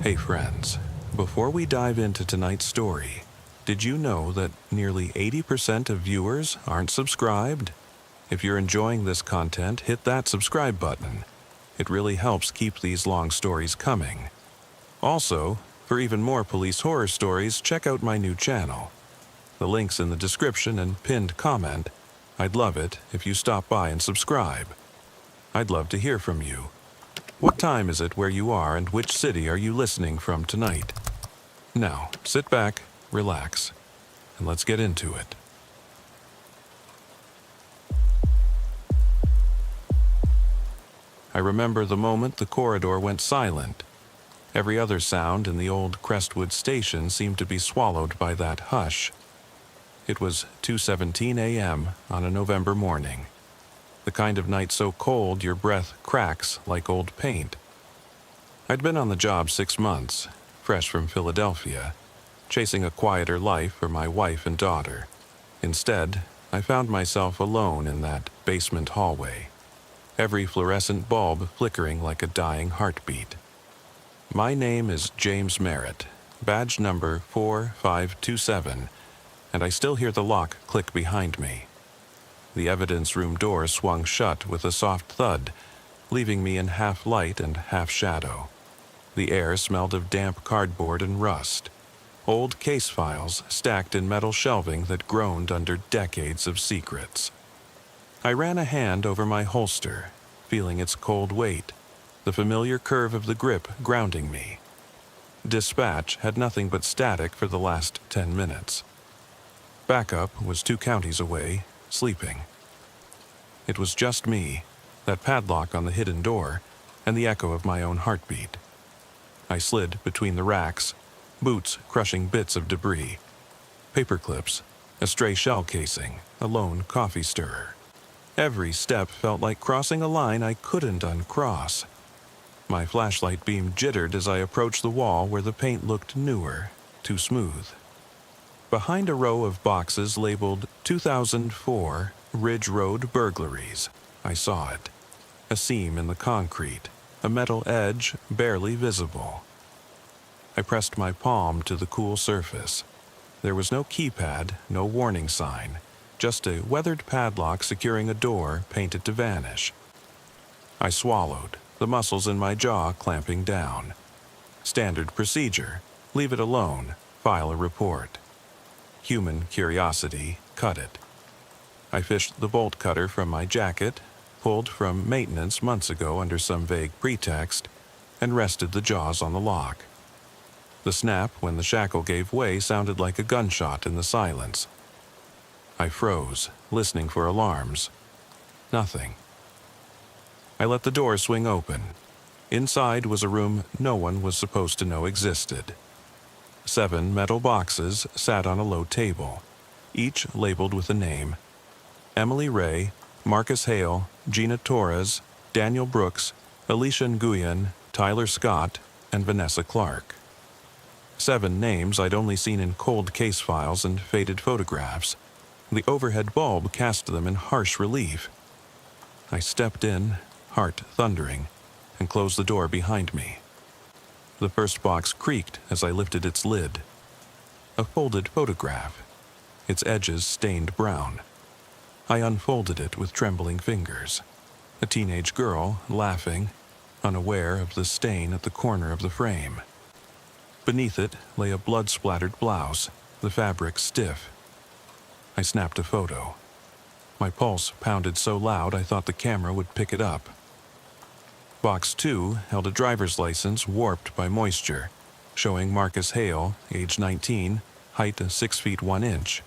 Hey friends, before we dive into tonight's story, did you know that nearly 80% of viewers aren't subscribed? If you're enjoying this content, hit that subscribe button. It really helps keep these long stories coming. Also, for even more police horror stories, check out my new channel. The link's in the description and pinned comment. I'd love it if you stop by and subscribe. I'd love to hear from you. What time is it where you are and which city are you listening from tonight? Now, sit back, relax, and let's get into it. I remember the moment the corridor went silent. Every other sound in the old Crestwood station seemed to be swallowed by that hush. It was 2:17 a.m. on a November morning. The kind of night so cold your breath cracks like old paint. I'd been on the job 6 months, fresh from Philadelphia, chasing a quieter life for my wife and daughter. Instead, I found myself alone in that basement hallway, every fluorescent bulb flickering like a dying heartbeat. My name is James Merritt, badge number 4527, and I still hear the lock click behind me. The evidence room door swung shut with a soft thud, leaving me in half light and half shadow. The air smelled of damp cardboard and rust, old case files stacked in metal shelving that groaned under decades of secrets. I ran a hand over my holster, feeling its cold weight, the familiar curve of the grip grounding me. Dispatch had nothing but static for the last 10 minutes. Backup was 2 counties away, sleeping. It was just me, that padlock on the hidden door, and the echo of my own heartbeat. I slid between the racks, boots crushing bits of debris, paper clips, a stray shell casing, a lone coffee stirrer. Every step felt like crossing a line I couldn't uncross. My flashlight beam jittered as I approached the wall where the paint looked newer, too smooth. Behind a row of boxes labeled 2004 Ridge Road Burglaries, I saw it. A seam in the concrete, a metal edge barely visible. I pressed my palm to the cool surface. There was no keypad, no warning sign, just a weathered padlock securing a door painted to vanish. I swallowed, the muscles in my jaw clamping down. Standard procedure: leave it alone, file a report. Human curiosity cut it. I fished the bolt cutter from my jacket, pulled from maintenance months ago under some vague pretext, and rested the jaws on the lock. The snap when the shackle gave way sounded like a gunshot in the silence. I froze, listening for alarms. Nothing. I let the door swing open. Inside was a room no one was supposed to know existed. 7 metal boxes sat on a low table, each labeled with a name: Emily Ray, Marcus Hale, Gina Torres, Daniel Brooks, Alicia Nguyen, Tyler Scott, and Vanessa Clark. 7 names I'd only seen in cold case files and faded photographs. The overhead bulb cast them in harsh relief. I stepped in, heart thundering, and closed the door behind me. The first box creaked as I lifted its lid. A folded photograph, its edges stained brown. I unfolded it with trembling fingers. A teenage girl, laughing, unaware of the stain at the corner of the frame. Beneath it lay a blood-splattered blouse, the fabric stiff. I snapped a photo. My pulse pounded so loud I thought the camera would pick it up. Box 2 held a driver's license warped by moisture, showing Marcus Hale, age 19, height 6 feet 1 inch.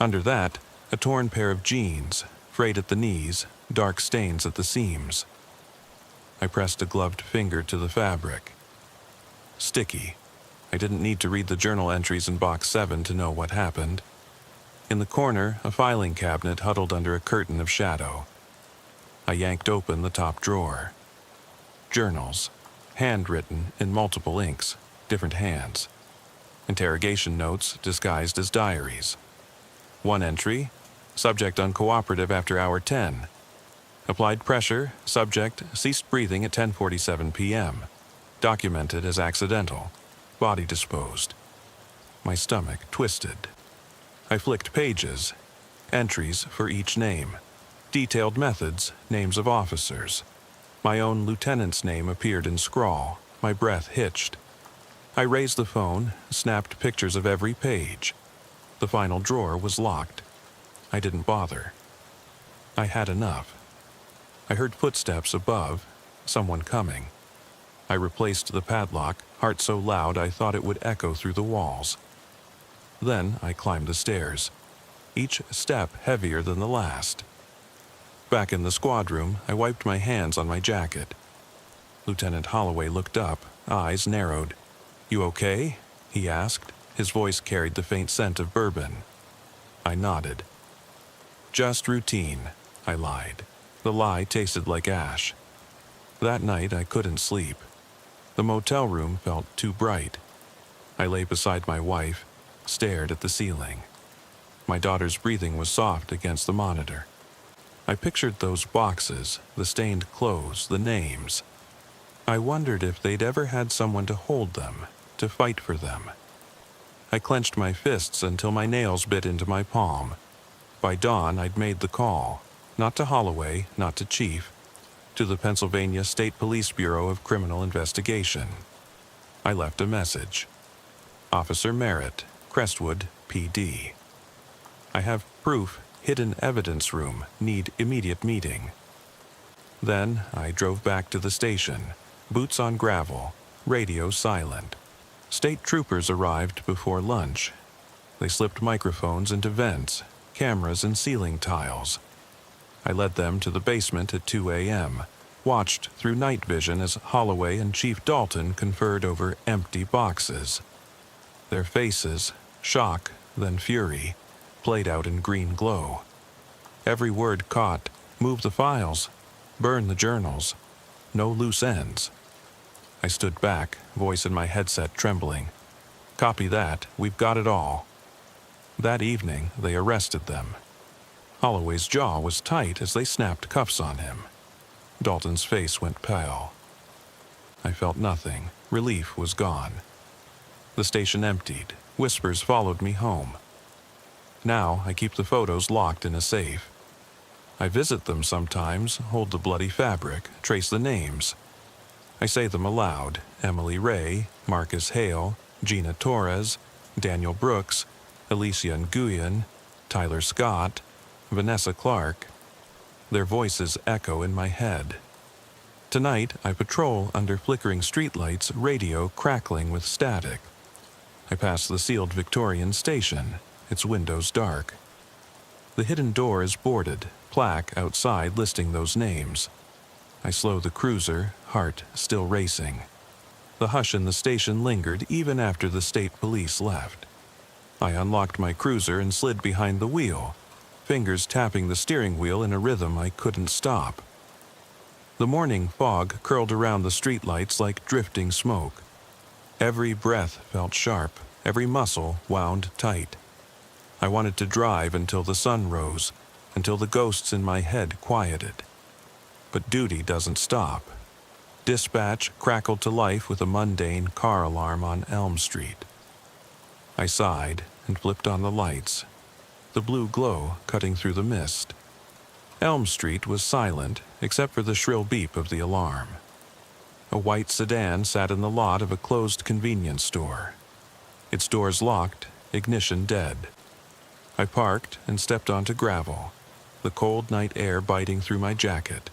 Under that, a torn pair of jeans, frayed at the knees, dark stains at the seams. I pressed a gloved finger to the fabric. Sticky. I didn't need to read the journal entries in Box 7 to know what happened. In the corner, a filing cabinet huddled under a curtain of shadow. I yanked open the top drawer. Journals, handwritten in multiple inks, different hands. Interrogation notes disguised as diaries. One entry: subject uncooperative after hour 10. Applied pressure, subject ceased breathing at 10:47 p.m. documented as accidental, body disposed. My stomach twisted. I flicked pages, entries for each name, detailed methods, names of officers. My own lieutenant's name appeared in scrawl. My breath hitched. I raised the phone, snapped pictures of every page. The final drawer was locked. I didn't bother. I had enough. I heard footsteps above, someone coming. I replaced the padlock, heart so loud I thought it would echo through the walls. Then I climbed the stairs, each step heavier than the last. Back in the squad room, I wiped my hands on my jacket. Lieutenant Holloway looked up, eyes narrowed. "You okay?" he asked. His voice carried the faint scent of bourbon. I nodded. "Just routine," I lied. The lie tasted like ash. That night I couldn't sleep. The motel room felt too bright. I lay beside my wife, stared at the ceiling. My daughter's breathing was soft against the monitor. I pictured those boxes, the stained clothes, the names. I wondered if they'd ever had someone to hold them, to fight for them. I clenched my fists until my nails bit into my palm. By dawn, I'd made the call, not to Holloway, not to Chief, to the Pennsylvania State Police Bureau of Criminal Investigation. I left a message. Officer Merritt, Crestwood, PD. I have proof, hidden evidence room, need immediate meeting. Then I drove back to the station, boots on gravel, radio silent. State troopers arrived before lunch. They slipped microphones into vents, cameras in ceiling tiles. I led them to the basement at 2 a.m., watched through night vision as Holloway and Chief Dalton conferred over empty boxes. Their faces, shock, then fury, played out in green glow. Every word caught, move the files, burn the journals, no loose ends. I stood back, voice in my headset trembling. Copy that, we've got it all. That evening, they arrested them. Holloway's jaw was tight as they snapped cuffs on him. Dalton's face went pale. I felt nothing. Relief was gone. The station emptied. Whispers followed me home. Now I keep the photos locked in a safe. I visit them sometimes, hold the bloody fabric, trace the names. I say them aloud: Emily Ray, Marcus Hale, Gina Torres, Daniel Brooks, Alicia Nguyen, Tyler Scott, Vanessa Clark. Their voices echo in my head. Tonight, I patrol under flickering streetlights, radio crackling with static. I pass the sealed Victorian station, its windows dark. The hidden door is boarded, plaque outside listing those names. I slow the cruiser, heart still racing. The hush in the station lingered even after the state police left. I unlocked my cruiser and slid behind the wheel, fingers tapping the steering wheel in a rhythm I couldn't stop. The morning fog curled around the streetlights like drifting smoke. Every breath felt sharp, every muscle wound tight. I wanted to drive until the sun rose, until the ghosts in my head quieted. But duty doesn't stop. Dispatch crackled to life with a mundane car alarm on Elm Street. I sighed and flipped on the lights, the blue glow cutting through the mist. Elm Street was silent except for the shrill beep of the alarm. A white sedan sat in the lot of a closed convenience store. Its doors locked, ignition dead. I parked and stepped onto gravel, the cold night air biting through my jacket.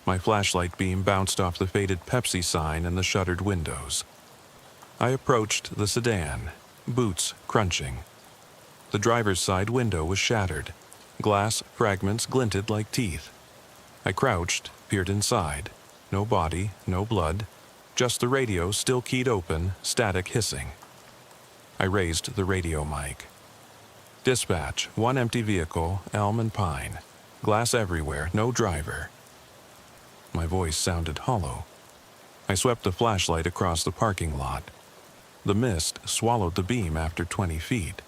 My flashlight beam bounced off the faded Pepsi sign and the shuttered windows. I approached the sedan, boots crunching. The driver's side window was shattered. Glass fragments glinted like teeth. I crouched, peered inside. No body, no blood, just the radio still keyed open, static hissing. I raised the radio mic. Dispatch, one empty vehicle, Elm and Pine. Glass everywhere, no driver. My voice sounded hollow. I swept the flashlight across the parking lot. The mist swallowed the beam after 20 feet.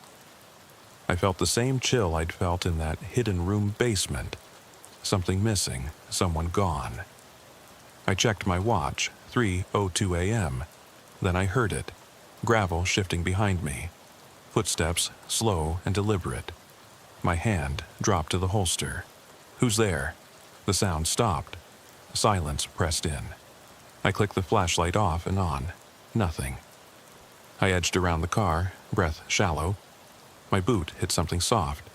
I felt the same chill I'd felt in that hidden room basement. Something missing, someone gone. I checked my watch, 3:02 a.m. Then I heard it, gravel shifting behind me. Footsteps, slow and deliberate. My hand dropped to the holster. "Who's there?" The sound stopped. Silence pressed in. I clicked the flashlight off and on. Nothing. I edged around the car, breath shallow. My boot hit something soft.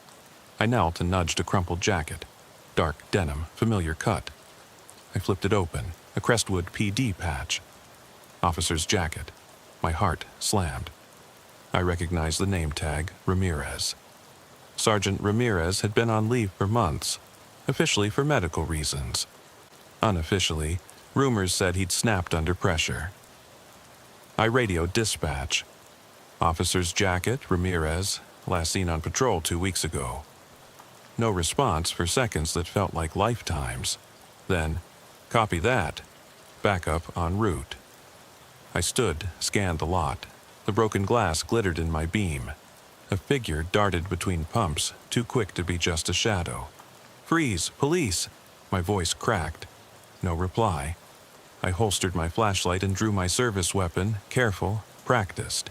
I knelt and nudged a crumpled jacket. Dark denim, familiar cut. I flipped it open, a Crestwood PD patch. Officer's jacket. My heart slammed. I recognized the name tag, Ramirez. Sergeant Ramirez had been on leave for months, officially for medical reasons. Unofficially, rumors said he'd snapped under pressure. I radioed dispatch. Officer's jacket, Ramirez, last seen on patrol 2 weeks ago. No response for seconds that felt like lifetimes. Then, copy that. Backup en route. I stood, scanned the lot. The broken glass glittered in my beam. A figure darted between pumps, too quick to be just a shadow. "Freeze! Police!" My voice cracked. No reply. I holstered my flashlight and drew my service weapon, careful, practiced.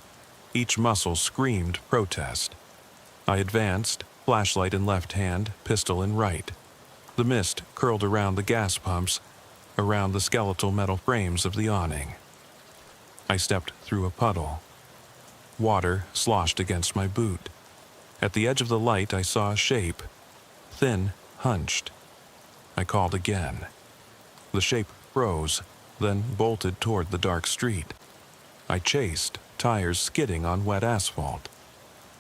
Each muscle screamed protest. I advanced, flashlight in left hand, pistol in right. The mist curled around the gas pumps, around the skeletal metal frames of the awning. I stepped through a puddle. Water sloshed against my boot. At the edge of the light I saw a shape, thin, hunched. I called again. The shape froze, then bolted toward the dark street. I chased, tires skidding on wet asphalt.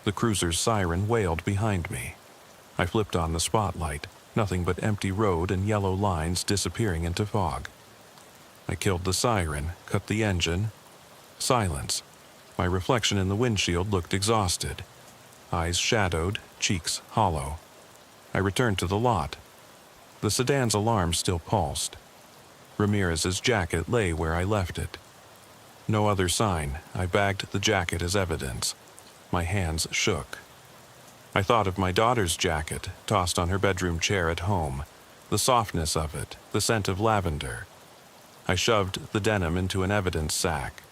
The cruiser's siren wailed behind me. I flipped on the spotlight, nothing but empty road and yellow lines disappearing into fog. I killed the siren, cut the engine. Silence. My reflection in the windshield looked exhausted. Eyes shadowed, cheeks hollow. I returned to the lot. The sedan's alarm still pulsed. Ramirez's jacket lay where I left it. No other sign. I bagged the jacket as evidence. My hands shook. I thought of my daughter's jacket, tossed on her bedroom chair at home. The softness of it, the scent of lavender. I shoved the denim into an evidence sack.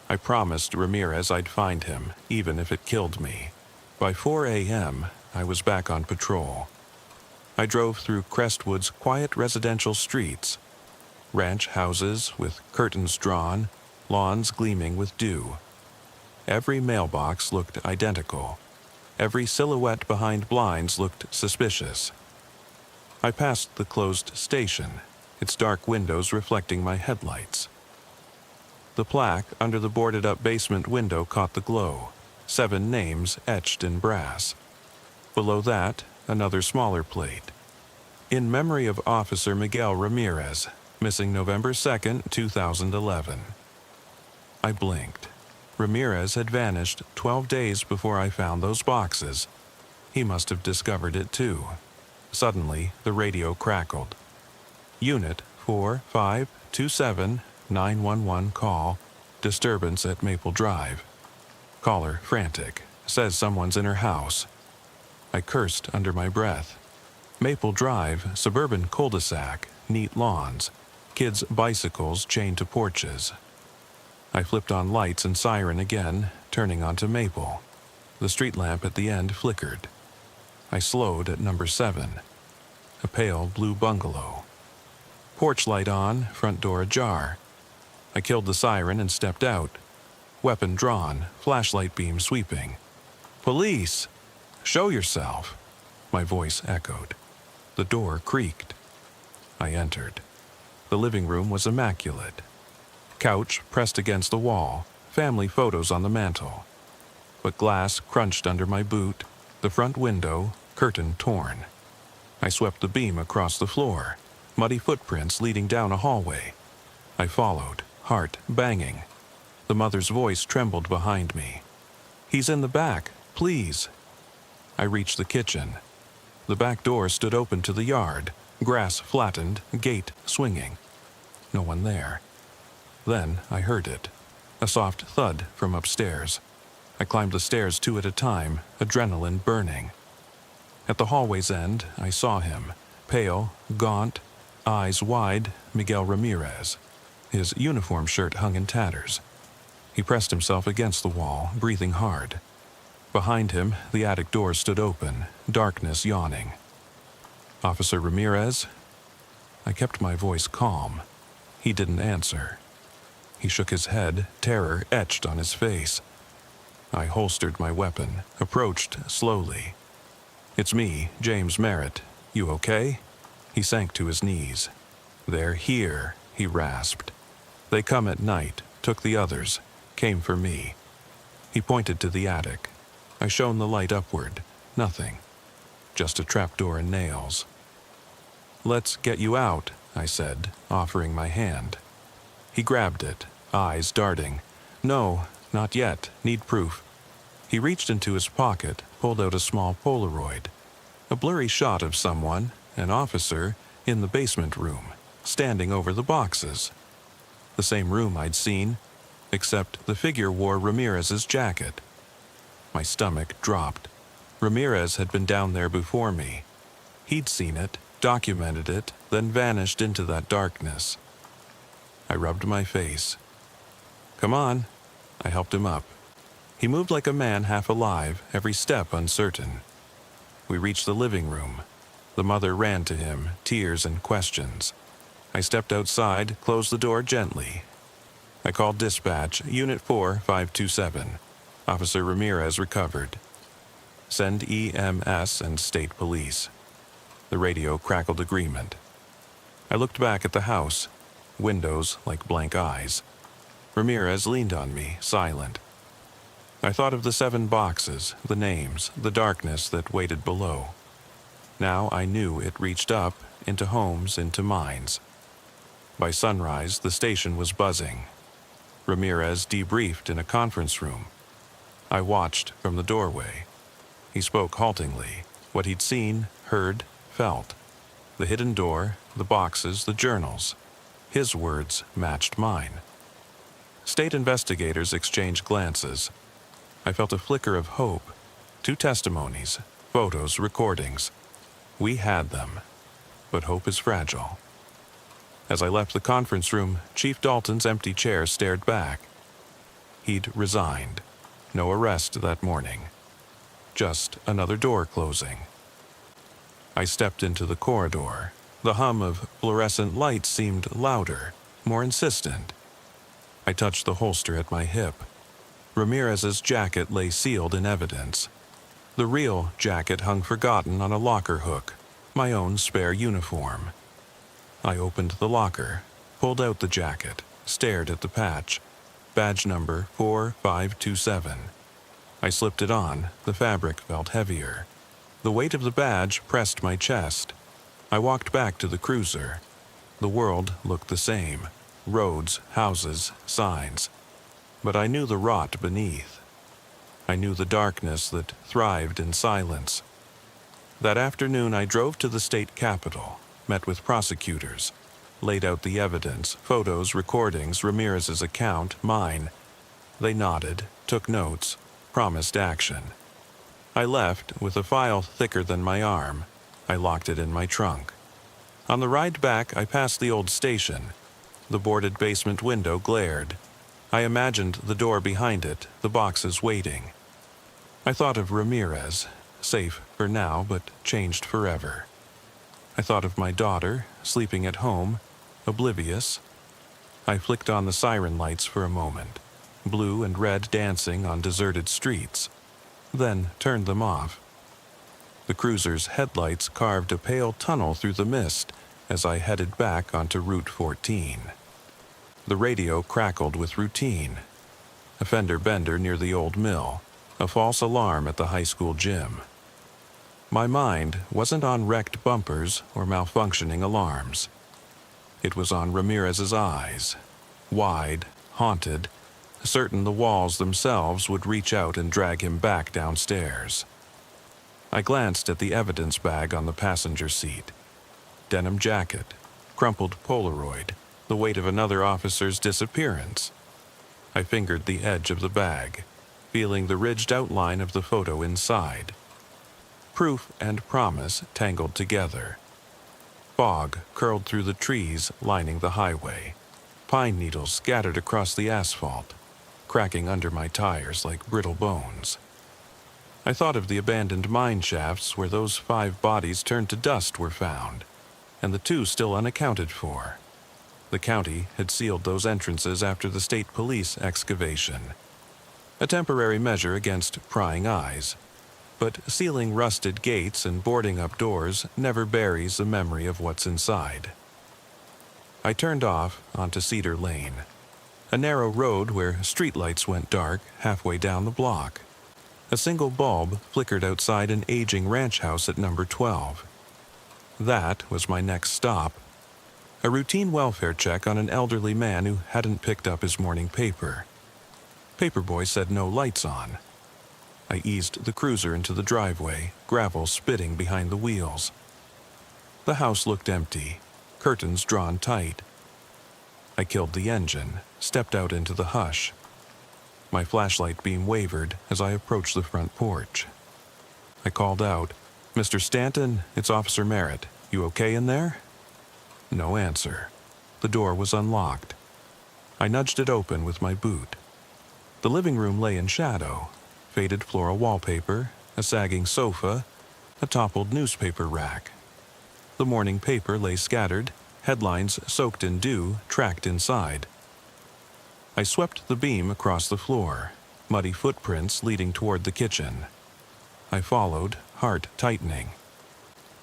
I promised Ramirez I'd find him, even if it killed me. By 4 a.m., I was back on patrol. I drove through Crestwood's quiet residential streets. Ranch houses with curtains drawn, lawns gleaming with dew. Every mailbox looked identical. Every silhouette behind blinds looked suspicious. I passed the closed station, its dark windows reflecting my headlights. The plaque under the boarded-up basement window caught the glow, 7 names etched in brass. Below that, another smaller plate. In memory of Officer Miguel Ramirez, missing November 2nd, 2011. I blinked. Ramirez had vanished 12 days before I found those boxes. He must have discovered it too. Suddenly, the radio crackled. Unit 4527 911 call. Disturbance at Maple Drive. Caller frantic. Says someone's in her house. I cursed under my breath. Maple Drive, suburban cul-de-sac, neat lawns, kids' bicycles chained to porches. I flipped on lights and siren again, turning onto Maple. The street lamp at the end flickered. I slowed at number 7. A pale blue bungalow. Porch light on, front door ajar. I killed the siren and stepped out. Weapon drawn, flashlight beam sweeping. "Police! Show yourself!" My voice echoed. The door creaked. I entered. The living room was immaculate. Couch pressed against the wall, family photos on the mantel. But glass crunched under my boot, the front window, curtain torn. I swept the beam across the floor, muddy footprints leading down a hallway. I followed, heart banging. The mother's voice trembled behind me. "He's in the back, please." I reached the kitchen. The back door stood open to the yard, grass flattened, gate swinging. No one there. Then I heard it, a soft thud from upstairs. I climbed the stairs 2 at a time, adrenaline burning. At the hallway's end, I saw him, pale, gaunt, eyes wide, Miguel Ramirez. His uniform shirt hung in tatters. He pressed himself against the wall, breathing hard. Behind him, the attic door stood open, darkness yawning. "Officer Ramirez?" I kept my voice calm. He didn't answer. He shook his head, terror etched on his face. I holstered my weapon, approached slowly. "It's me, James Merritt. You okay?" He sank to his knees. "They're here," he rasped. "They come at night, took the others, came for me." He pointed to the attic. I shone the light upward. Nothing. Just a trapdoor and nails. "Let's get you out," I said, offering my hand. He grabbed it, eyes darting. "No, not yet. Need proof." He reached into his pocket, pulled out a small Polaroid. A blurry shot of someone, an officer, in the basement room, standing over the boxes. The same room I'd seen, except the figure wore Ramirez's jacket. My stomach dropped. Ramirez had been down there before me. He'd seen it, documented it, then vanished into that darkness. I rubbed my face. "Come on." I helped him up. He moved like a man half alive, every step uncertain. We reached the living room. The mother ran to him, tears and questions. I stepped outside, closed the door gently. I called dispatch, Unit 4527. Officer Ramirez recovered. Send EMS and state police. The radio crackled agreement. I looked back at the house, windows like blank eyes. Ramirez leaned on me, silent. I thought of the 7 boxes, the names, the darkness that waited below. Now I knew it reached up, into homes, into minds. By sunrise, the station was buzzing. Ramirez debriefed in a conference room. I watched from the doorway. He spoke haltingly, what he'd seen, heard, felt. The hidden door, the boxes, the journals. His words matched mine. State investigators exchanged glances. I felt a flicker of hope. 2 testimonies, photos, recordings. We had them. But hope is fragile. As I left the conference room, Chief Dalton's empty chair stared back. He'd resigned. No arrest that morning. Just another door closing. I stepped into the corridor. The hum of fluorescent lights seemed louder, more insistent. I touched the holster at my hip. Ramirez's jacket lay sealed in evidence. The real jacket hung forgotten on a locker hook, my own spare uniform. I opened the locker, pulled out the jacket, stared at the patch. Badge number 4527. I slipped it on. The fabric felt heavier. The weight of the badge pressed my chest. I walked back to the cruiser. The world looked the same. Roads, houses, signs. But I knew the rot beneath. I knew the darkness that thrived in silence. That afternoon I drove to the state capitol, met with prosecutors, laid out the evidence, photos, recordings, Ramirez's account, mine. They nodded, took notes, promised action. I left with a file thicker than my arm. I locked it in my trunk. On the ride back, I passed the old station. The boarded basement window glared. I imagined the door behind it, the boxes waiting. I thought of Ramirez, safe for now, but changed forever. I thought of my daughter, sleeping at home, oblivious. I flicked on the siren lights for a moment, blue and red dancing on deserted streets, then turned them off. The cruiser's headlights carved a pale tunnel through the mist as I headed back onto Route 14. The radio crackled with routine. A fender bender near the old mill, a false alarm at the high school gym. My mind wasn't on wrecked bumpers or malfunctioning alarms. It was on Ramirez's eyes, wide, haunted, certain the walls themselves would reach out and drag him back downstairs. I glanced at the evidence bag on the passenger seat. Denim jacket, crumpled Polaroid, the weight of another officer's disappearance. I fingered the edge of the bag, feeling the ridged outline of the photo inside. Proof and promise tangled together. Fog curled through the trees lining the highway. pine needles scattered across the asphalt, cracking under my tires like brittle bones. I thought of the abandoned mine shafts where those 5 bodies turned to dust were found, and the 2 still unaccounted for. The county had sealed those entrances after the state police excavation, a temporary measure against prying eyes. But sealing rusted gates and boarding up doors never buries the memory of what's inside. I turned off onto Cedar Lane, a narrow road where streetlights went dark halfway down the block. A single bulb flickered outside an aging ranch house at number 12. That was my next stop. A routine welfare check on an elderly man who hadn't picked up his morning paper. Paperboy said no lights on. I eased the cruiser into the driveway, gravel spitting behind the wheels. The house looked empty, curtains drawn tight. I killed the engine, stepped out into the hush. My flashlight beam wavered as I approached the front porch. I called out, "Mr. Stanton, it's Officer Merritt. You okay in there?" No answer. The door was unlocked. I nudged it open with my boot. The living room lay in shadow. Faded floral wallpaper, a sagging sofa, a toppled newspaper rack. The morning paper lay scattered, headlines soaked in dew tracked inside. I swept the beam across the floor, muddy footprints leading toward the kitchen. I followed, heart tightening.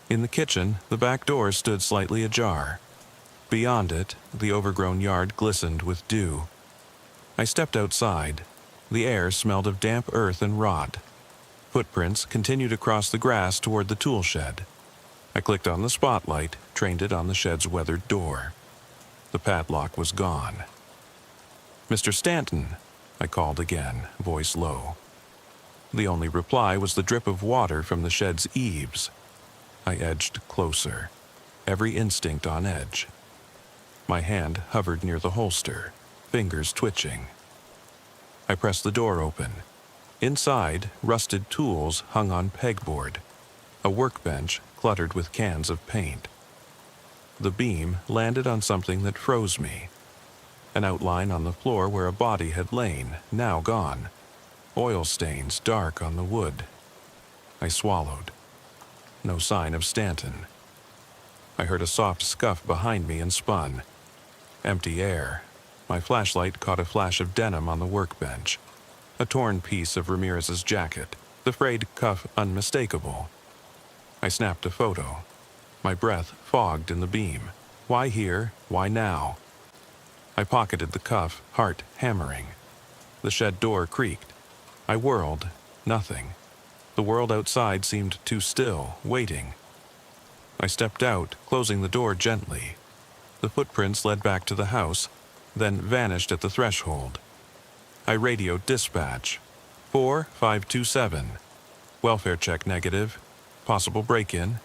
In the kitchen, the back door stood slightly ajar. Beyond it, the overgrown yard glistened with dew. I stepped outside. The air smelled of damp earth and rot. Footprints continued across the grass toward the tool shed. I clicked on the spotlight, trained it on the shed's weathered door. The padlock was gone. "Mr. Stanton," I called again, voice low. The only reply was the drip of water from the shed's eaves. I edged closer, every instinct on edge. My hand hovered near the holster, fingers twitching. I pressed the door open. Inside, rusted tools hung on pegboard, a workbench cluttered with cans of paint. The beam landed on something that froze me. An outline on the floor where a body had lain, now gone. Oil stains dark on the wood. I swallowed. No sign of Stanton. I heard a soft scuff behind me and spun. Empty air. My flashlight caught a flash of denim on the workbench. A torn piece of Ramirez's jacket, the frayed cuff unmistakable. I snapped a photo. My breath fogged in the beam. Why here? Why now? I pocketed the cuff, heart hammering. The shed door creaked. I whirled. Nothing. The world outside seemed too still, waiting. I stepped out, closing the door gently. The footprints led back to the house, then vanished at the threshold. I radioed dispatch. 4527. Welfare check negative. Possible break-in.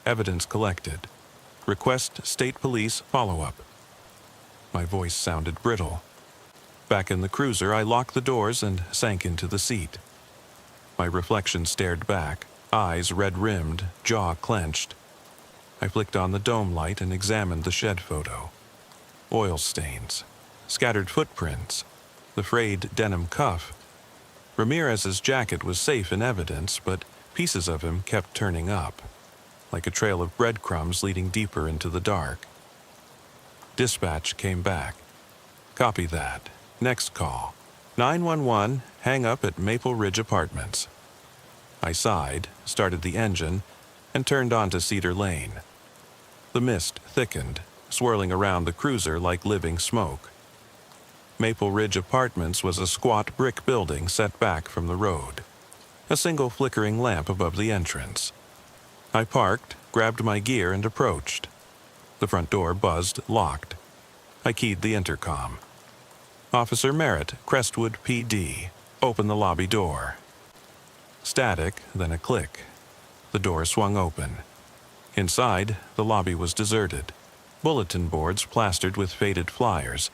Evidence collected. Request state police follow-up. My voice sounded brittle. Back in the cruiser, I locked the doors and sank into the seat. My reflection stared back, eyes red-rimmed, jaw clenched. I flicked on the dome light and examined the shed photo. Oil stains, scattered footprints, the frayed denim cuff. Ramirez's jacket was safe in evidence, but pieces of him kept turning up, like a trail of breadcrumbs leading deeper into the dark. Dispatch came back. Copy that. Next call. 911, hang up at Maple Ridge Apartments. I sighed, started the engine, and turned onto Cedar Lane. The mist thickened, swirling around the cruiser like living smoke. Maple Ridge Apartments was a squat brick building set back from the road, a single flickering lamp above the entrance. I parked, grabbed my gear, and approached. The front door buzzed, locked. I keyed the intercom. "Officer Merritt, Crestwood PD. Open the lobby door." Static, then a click. The door swung open. Inside, the lobby was deserted. Bulletin boards plastered with faded flyers,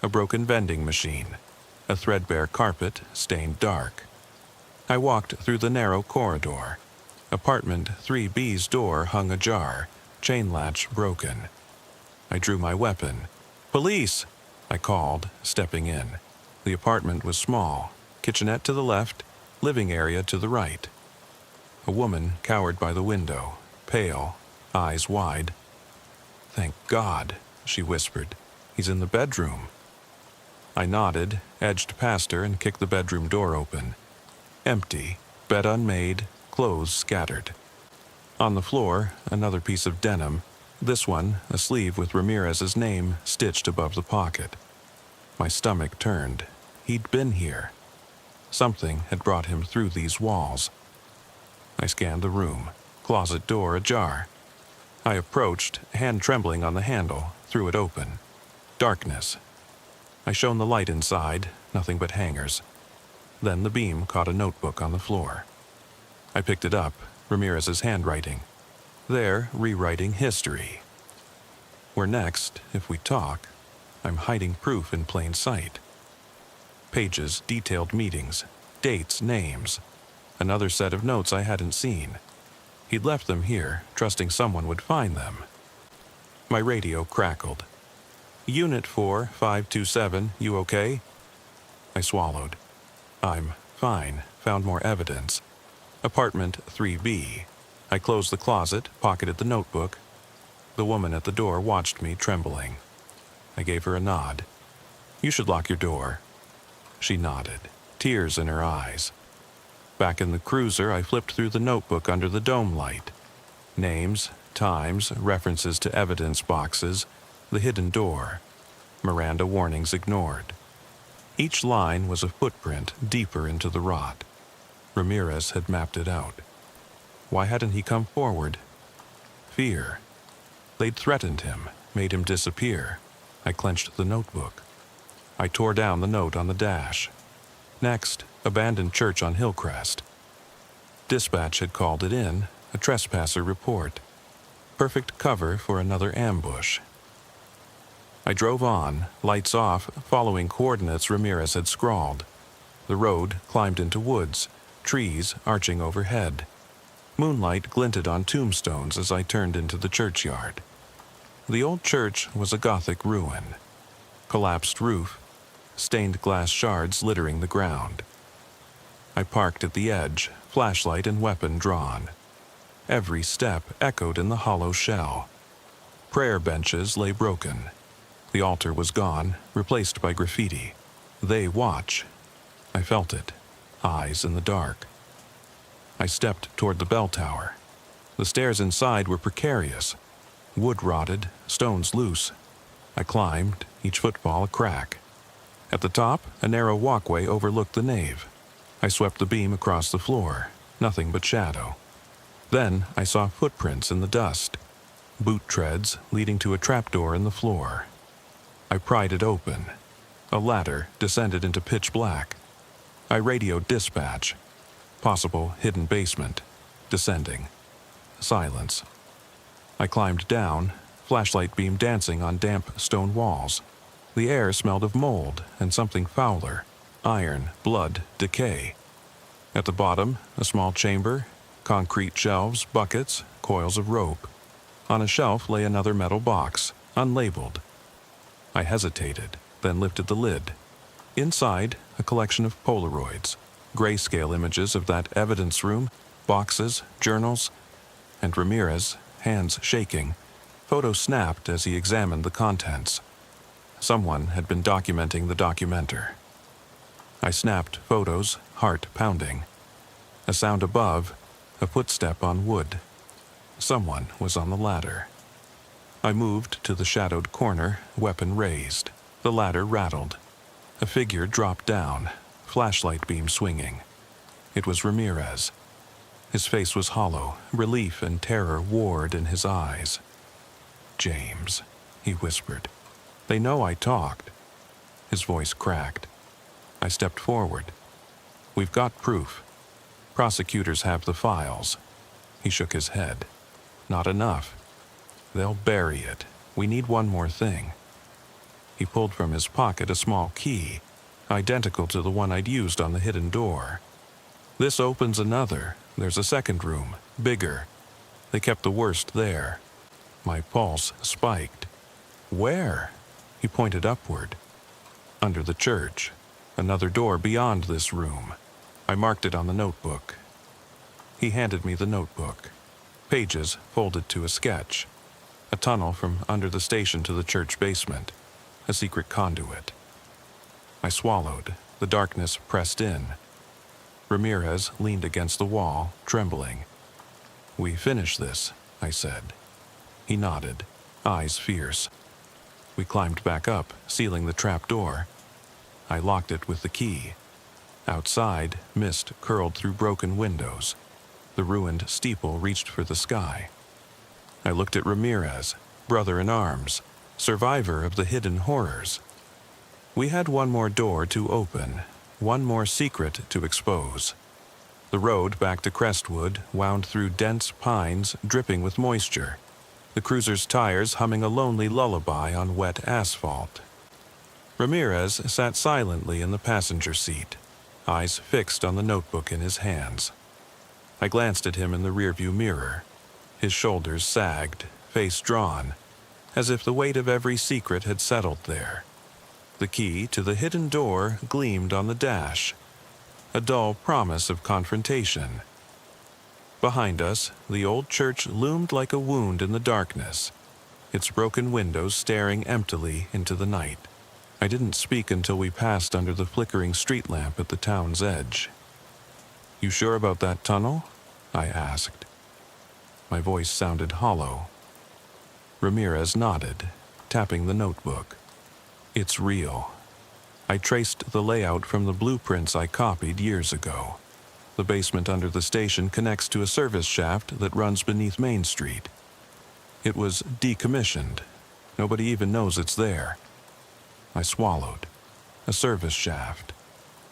a broken vending machine, a threadbare carpet stained dark. I walked through the narrow corridor. Apartment 3B's door hung ajar, chain latch broken. I drew my weapon. "Police!" I called, stepping in. The apartment was small, kitchenette to the left, living area to the right. A woman cowered by the window, pale, eyes wide. "Thank God," she whispered. "He's in the bedroom." I nodded, edged past her, and kicked the bedroom door open. Empty, bed unmade, clothes scattered. On the floor, another piece of denim, this one a sleeve with Ramirez's name stitched above the pocket. My stomach turned. He'd been here. Something had brought him through these walls. I scanned the room, closet door ajar. I approached, hand trembling on the handle, threw it open. Darkness. I shone the light inside, nothing but hangers. Then the beam caught a notebook on the floor. I picked it up, Ramirez's handwriting. There, rewriting history. Where next, if we talk, I'm hiding proof in plain sight. Pages detailed meetings, dates, names. Another set of notes I hadn't seen. He'd left them here, trusting someone would find them. My radio crackled. "Unit 4527, you okay?" I swallowed. "I'm fine. Found more evidence. Apartment 3B. I closed the closet, pocketed the notebook. The woman at the door watched me, trembling. I gave her a nod. "You should lock your door." She nodded, tears in her eyes. Back in the cruiser, I flipped through the notebook under the dome light. Names, times, references to evidence boxes, the hidden door. Miranda warnings ignored. Each line was a footprint deeper into the rot. Ramirez had mapped it out. Why hadn't he come forward? Fear. They'd threatened him, made him disappear. I clenched the notebook. I tore down the note on the dash. Next, abandoned church on Hillcrest. Dispatch had called it in, a trespasser report. Perfect cover for another ambush. I drove on, lights off, following coordinates Ramirez had scrawled. The road climbed into woods, trees arching overhead. Moonlight glinted on tombstones as I turned into the churchyard. The old church was a Gothic ruin. Collapsed roof, stained glass shards littering the ground. I parked at the edge, flashlight and weapon drawn. Every step echoed in the hollow shell. Prayer benches lay broken. The altar was gone, replaced by graffiti. "They watch." I felt it, eyes in the dark. I stepped toward the bell tower. The stairs inside were precarious. Wood rotted, stones loose. I climbed, each footfall a crack. At the top, a narrow walkway overlooked the nave. I swept the beam across the floor, nothing but shadow. Then I saw footprints in the dust, boot treads leading to a trapdoor in the floor. I pried it open. A ladder descended into pitch black. I radioed dispatch. Possible hidden basement. Descending. Silence. I climbed down, flashlight beam dancing on damp stone walls. The air smelled of mold and something fouler. Iron, blood, decay. At the bottom, a small chamber, concrete shelves, buckets, coils of rope. On a shelf lay another metal box, unlabeled. I hesitated, then lifted the lid. Inside, a collection of Polaroids, grayscale images of that evidence room, boxes, journals, and Ramirez, hands shaking, photo snapped as he examined the contents. Someone had been documenting the documenter. I snapped photos, heart pounding. A sound above, a footstep on wood. Someone was on the ladder. I moved to the shadowed corner, weapon raised. The ladder rattled. A figure dropped down, flashlight beam swinging. It was Ramirez. His face was hollow, relief and terror warred in his eyes. "James," he whispered. "They know I talked." His voice cracked. I stepped forward. "We've got proof. Prosecutors have the files." He shook his head. "Not enough. They'll bury it. We need one more thing." He pulled from his pocket a small key, identical to the one I'd used on the hidden door. "This opens another. There's a second room, bigger. They kept the worst there." My pulse spiked. "Where?" He pointed upward. Under the church. Another door beyond this room. I marked it on the notebook. He handed me the notebook. Pages folded to a sketch. A tunnel from under the station to the church basement. A secret conduit. I swallowed. The darkness pressed in. Ramirez leaned against the wall, trembling. "We finish this," I said. He nodded, eyes fierce. We climbed back up, sealing the trap door. I locked it with the key. Outside, mist curled through broken windows. The ruined steeple reached for the sky. I looked at Ramirez, brother in arms, survivor of the hidden horrors. We had one more door to open, one more secret to expose. The road back to Crestwood wound through dense pines dripping with moisture, the cruiser's tires humming a lonely lullaby on wet asphalt. Ramirez sat silently in the passenger seat, eyes fixed on the notebook in his hands. I glanced at him in the rearview mirror. His shoulders sagged, face drawn, as if the weight of every secret had settled there. The key to the hidden door gleamed on the dash, a dull promise of confrontation. Behind us, the old church loomed like a wound in the darkness, its broken windows staring emptily into the night. I didn't speak until we passed under the flickering street lamp at the town's edge. "You sure about that tunnel?" I asked. My voice sounded hollow. Ramirez nodded, tapping the notebook. "It's real. I traced the layout from the blueprints I copied years ago. The basement under the station connects to a service shaft that runs beneath Main Street. It was decommissioned. Nobody even knows it's there." I swallowed. A service shaft.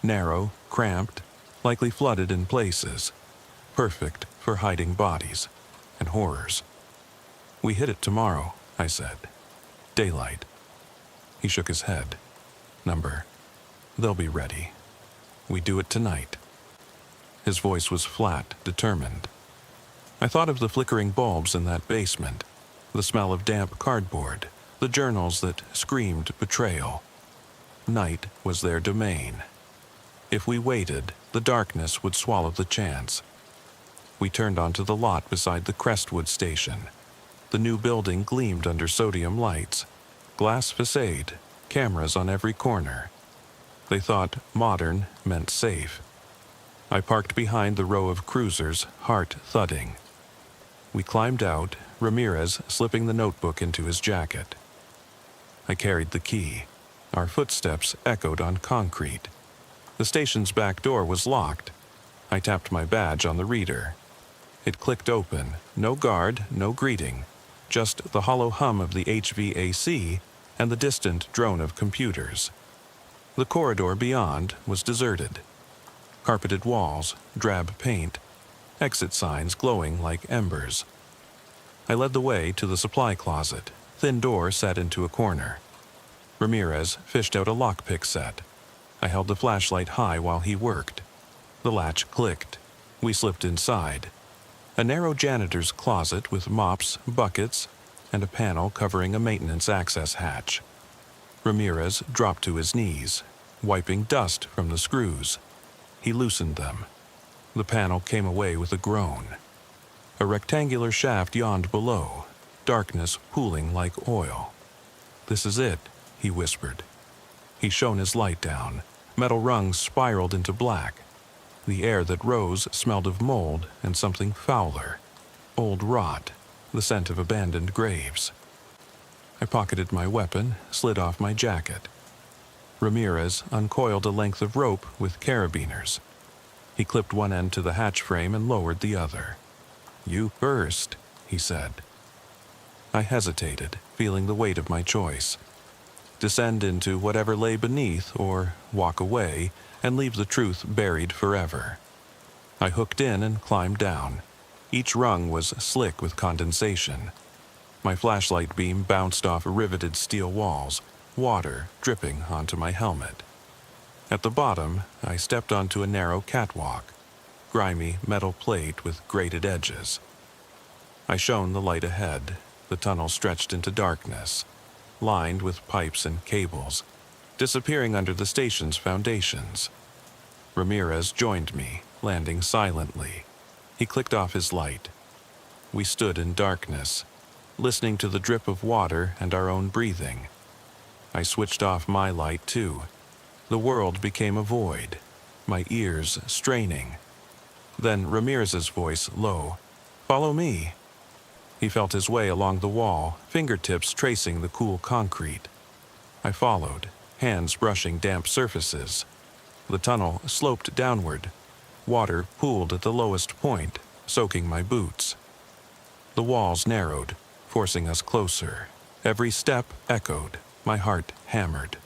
Narrow, cramped, likely flooded in places. Perfect for hiding bodies and horrors. "We hit it tomorrow," I said. "Daylight." He shook his head. "Number. They'll be ready. We do it tonight." His voice was flat, determined. I thought of the flickering bulbs in that basement, the smell of damp cardboard, the journals that screamed betrayal. Night was their domain. If we waited, the darkness would swallow the chance. We turned onto the lot beside the Crestwood station. The new building gleamed under sodium lights. Glass facade, cameras on every corner. They thought modern meant safe. I parked behind the row of cruisers, heart thudding. We climbed out, Ramirez slipping the notebook into his jacket. I carried the key. Our footsteps echoed on concrete. The station's back door was locked. I tapped my badge on the reader. It clicked open, no guard, no greeting, just the hollow hum of the HVAC and the distant drone of computers. The corridor beyond was deserted. Carpeted walls, drab paint, exit signs glowing like embers. I led the way to the supply closet. Thin door set into a corner. Ramirez fished out a lockpick set. I held the flashlight high while he worked. The latch clicked. We slipped inside. A narrow janitor's closet with mops, buckets, and a panel covering a maintenance access hatch. Ramirez dropped to his knees, wiping dust from the screws. He loosened them. The panel came away with a groan. A rectangular shaft yawned below, darkness pooling like oil. "This is it," he whispered. He shone his light down. Metal rungs spiraled into black. The air that rose smelled of mold and something fouler. Old rot, the scent of abandoned graves. I pocketed my weapon, slid off my jacket. Ramirez uncoiled a length of rope with carabiners. He clipped one end to the hatch frame and lowered the other. "You first," he said. I hesitated, feeling the weight of my choice. Descend into whatever lay beneath or walk away and leave the truth buried forever. I hooked in and climbed down. Each rung was slick with condensation. My flashlight beam bounced off riveted steel walls, water dripping onto my helmet. At the bottom, I stepped onto a narrow catwalk, grimy metal plate with grated edges. I shone the light ahead. The tunnel stretched into darkness, lined with pipes and cables. disappearing under the station's foundations. Ramirez joined me, landing silently. He clicked off his light. We stood in darkness, listening to the drip of water and our own breathing. I switched off my light too. The world became a void, my ears straining. Then Ramirez's voice low, "Follow me." He felt his way along the wall, fingertips tracing the cool concrete. I followed, hands brushing damp surfaces. The tunnel sloped downward. Water pooled at the lowest point, soaking my boots. The walls narrowed, forcing us closer. Every step echoed, my heart hammered.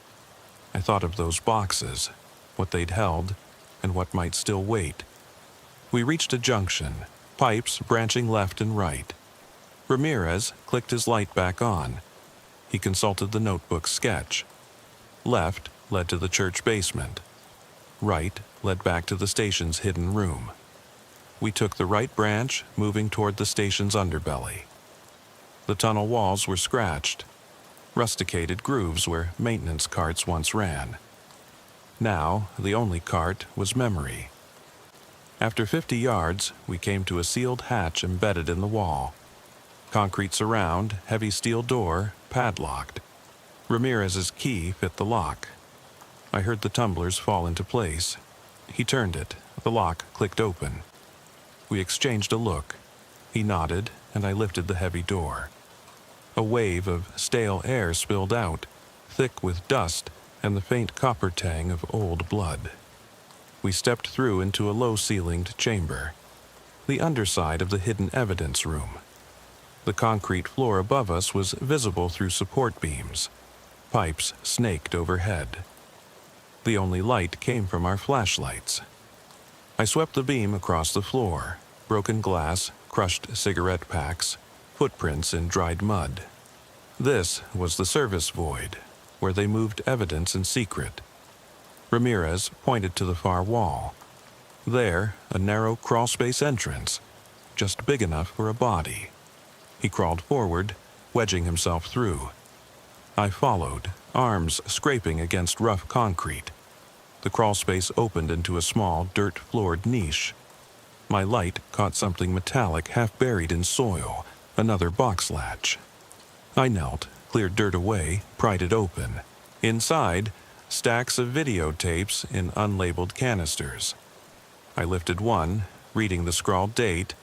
I thought of those boxes, what they'd held, and what might still wait. We reached a junction, pipes branching left and right. Ramirez clicked his light back on. He consulted the notebook sketch. Left led to the church basement. Right led back to the station's hidden room. We took the right branch, moving toward the station's underbelly. The tunnel walls were scratched, rusticated grooves where maintenance carts once ran. Now, the only cart was memory. After 50 yards, we came to a sealed hatch embedded in the wall. Concrete surround, heavy steel door, padlocked. Ramirez's key fit the lock. I heard the tumblers fall into place. He turned it. The lock clicked open. We exchanged a look. He nodded, and I lifted the heavy door. A wave of stale air spilled out, thick with dust and the faint copper tang of old blood. We stepped through into a low-ceilinged chamber, the underside of the hidden evidence room. The concrete floor above us was visible through support beams. Pipes snaked overhead. The only light came from our flashlights. I swept the beam across the floor, broken glass, crushed cigarette packs, footprints in dried mud. This was the service void, where they moved evidence in secret. Ramirez pointed to the far wall. There, a narrow crawlspace entrance, just big enough for a body. He crawled forward, wedging himself through. I followed, arms scraping against rough concrete. The crawlspace opened into a small, dirt-floored niche. My light caught something metallic half buried in soil, another box latch. I knelt, cleared dirt away, pried it open. Inside, stacks of videotapes in unlabeled canisters. I lifted one, reading the scrawled date,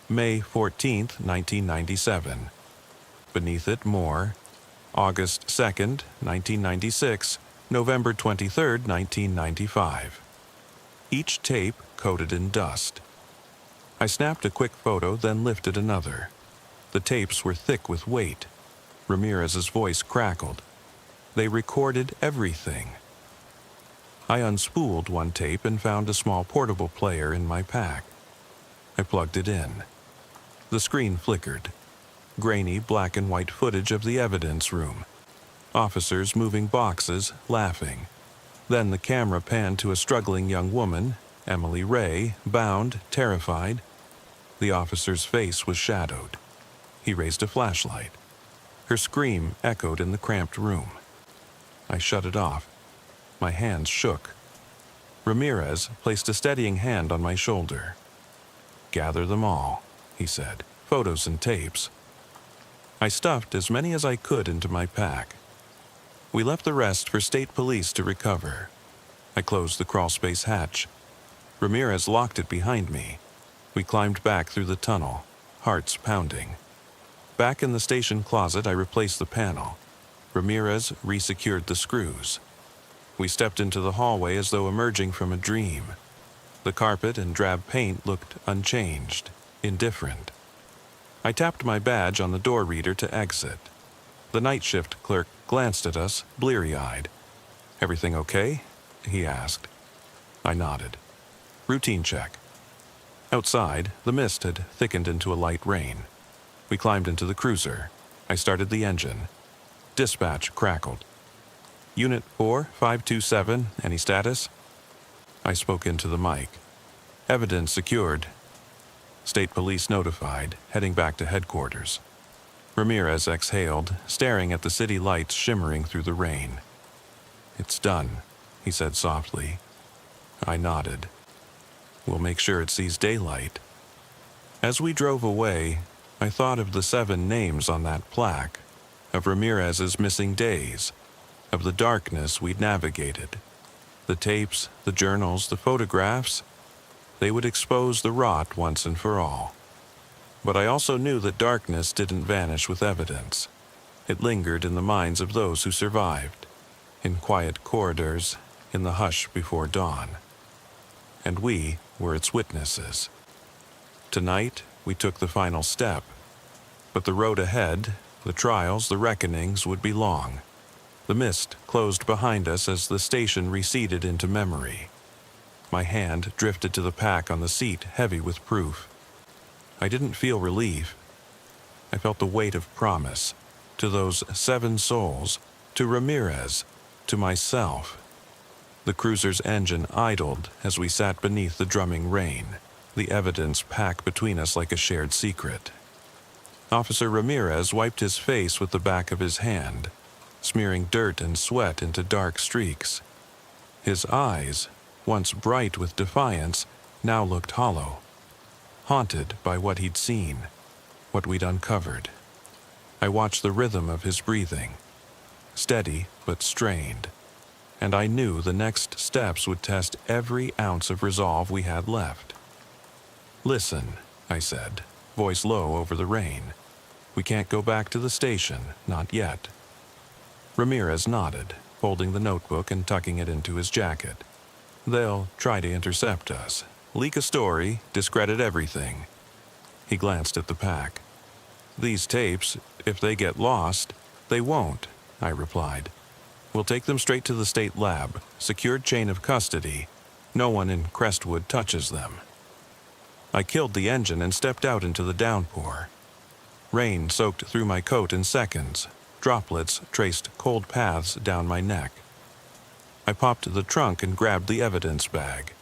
May 14th, 1997. Beneath it more, August 2nd, 1996, November 23rd, 1995. Each tape coated in dust. I snapped a quick photo, then lifted another. The tapes were thick with weight. Ramirez's voice crackled. They recorded everything. I unspooled one tape and found a small portable player in my pack. I plugged it in. The screen flickered. Grainy black and white footage of the evidence room. Officers moving boxes, laughing. Then the camera panned to a struggling young woman, Emily Ray, bound, terrified. The officer's face was shadowed. He raised a flashlight. Her scream echoed in the cramped room. I shut it off. My hands shook. Ramirez placed a steadying hand on my shoulder. "Gather them all," he said. "Photos and tapes." I stuffed as many as I could into my pack. We left the rest for state police to recover. I closed the crawlspace hatch. Ramirez locked it behind me. We climbed back through the tunnel, hearts pounding. Back in the station closet, I replaced the panel. Ramirez resecured the screws. We stepped into the hallway as though emerging from a dream. The carpet and drab paint looked unchanged, indifferent. I tapped my badge on the door reader to exit. The night shift clerk glanced at us, bleary-eyed. "Everything okay?" he asked. I nodded. "Routine check." Outside, the mist had thickened into a light rain. We climbed into the cruiser. I started the engine. Dispatch crackled. "Unit 4527, any status?" I spoke into the mic. "Evidence secured." State police notified, heading back to headquarters. Ramirez exhaled, staring at the city lights shimmering through the rain. "It's done," he said softly. I nodded. "We'll make sure it sees daylight." As we drove away, I thought of the 7 names on that plaque, of Ramirez's missing days, of the darkness we'd navigated. The tapes, the journals, the photographs, they would expose the rot once and for all. But I also knew that darkness didn't vanish with evidence. It lingered in the minds of those who survived, in quiet corridors, in the hush before dawn. And we were its witnesses. Tonight, we took the final step. But the road ahead, the trials, the reckonings, would be long. The mist closed behind us as the station receded into memory. My hand drifted to the pack on the seat, heavy with proof. I didn't feel relief. I felt the weight of promise, to those 7 souls, to Ramirez, to myself. The cruiser's engine idled as we sat beneath the drumming rain, the evidence packed between us like a shared secret. Officer Ramirez wiped his face with the back of his hand, smearing dirt and sweat into dark streaks. His eyes, once bright with defiance, now looked hollow, haunted by what he'd seen, what we'd uncovered. I watched the rhythm of his breathing, steady but strained, and I knew the next steps would test every ounce of resolve we had left. "Listen," I said, voice low over the rain. "We can't go back to the station, not yet." Ramirez nodded, folding the notebook and tucking it into his jacket. "They'll try to intercept us, leak a story, discredit everything." He glanced at the pack. "These tapes, if they get lost—" "They won't," I replied. "We'll take them straight to the state lab, secured chain of custody. No one in Crestwood touches them." I killed the engine and stepped out into the downpour. Rain soaked through my coat in seconds. Droplets traced cold paths down my neck. I popped the trunk and grabbed the evidence bag.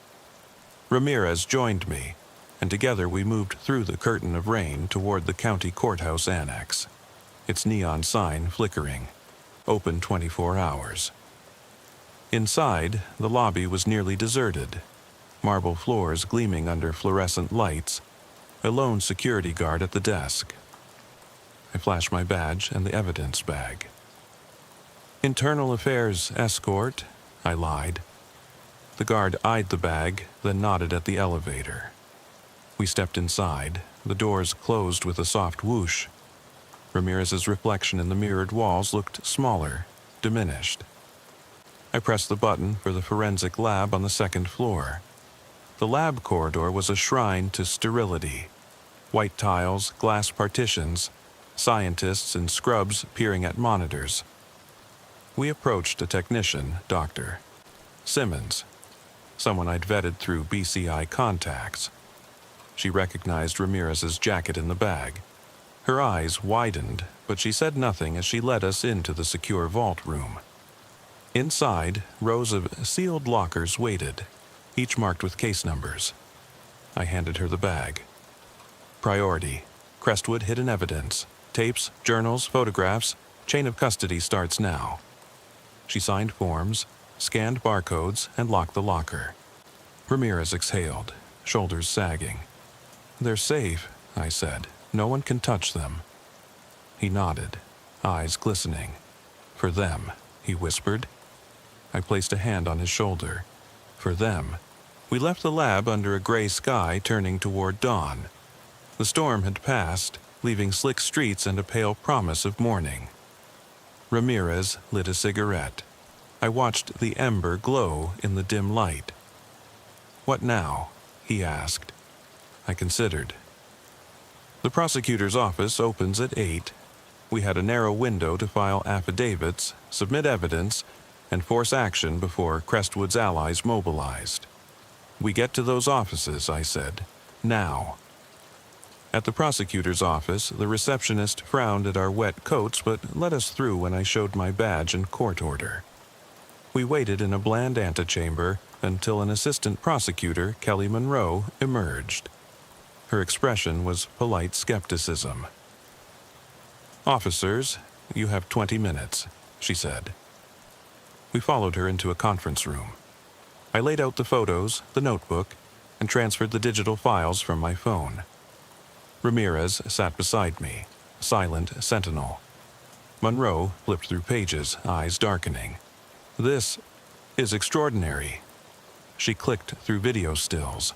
Ramirez joined me, and together we moved through the curtain of rain toward the county courthouse annex, its neon sign flickering, open 24 hours. Inside, the lobby was nearly deserted, marble floors gleaming under fluorescent lights, a lone security guard at the desk. I flashed my badge and the evidence bag. "Internal Affairs escort," I lied. The guard eyed the bag, then nodded at the elevator. We stepped inside. The doors closed with a soft whoosh. Ramirez's reflection in the mirrored walls looked smaller, diminished. I pressed the button for the forensic lab on the 2nd floor. The lab corridor was a shrine to sterility. White tiles, glass partitions, scientists in scrubs peering at monitors. We approached a technician, Dr. Simmons, someone I'd vetted through BCI contacts. She recognized Ramirez's jacket in the bag. Her eyes widened, but she said nothing as she led us into the secure vault room. Inside, rows of sealed lockers waited, each marked with case numbers. I handed her the bag. "Priority, Crestwood hidden evidence, tapes, journals, photographs, chain of custody starts now." She signed forms, scanned barcodes, and locked the locker. Ramirez exhaled, shoulders sagging. "They're safe," I said. "No one can touch them." He nodded, eyes glistening. "For them," he whispered. I placed a hand on his shoulder. "For them." We left the lab under a gray sky turning toward dawn. The storm had passed, leaving slick streets and a pale promise of morning. Ramirez lit a cigarette. I watched the ember glow in the dim light. "What now?" he asked. I considered. "The prosecutor's office opens at 8. We had a narrow window to file affidavits, submit evidence, and force action before Crestwood's allies mobilized. We get to those offices," I said, "now." At the prosecutor's office, the receptionist frowned at our wet coats but let us through when I showed my badge and court order. We waited in a bland antechamber until an assistant prosecutor, Kelly Monroe, emerged. Her expression was polite skepticism. "Officers, you have 20 minutes, she said. We followed her into a conference room. I laid out the photos, the notebook, and transferred the digital files from my phone. Ramirez sat beside me, silent sentinel. Monroe flipped through pages, eyes darkening. "This is extraordinary." She clicked through video stills.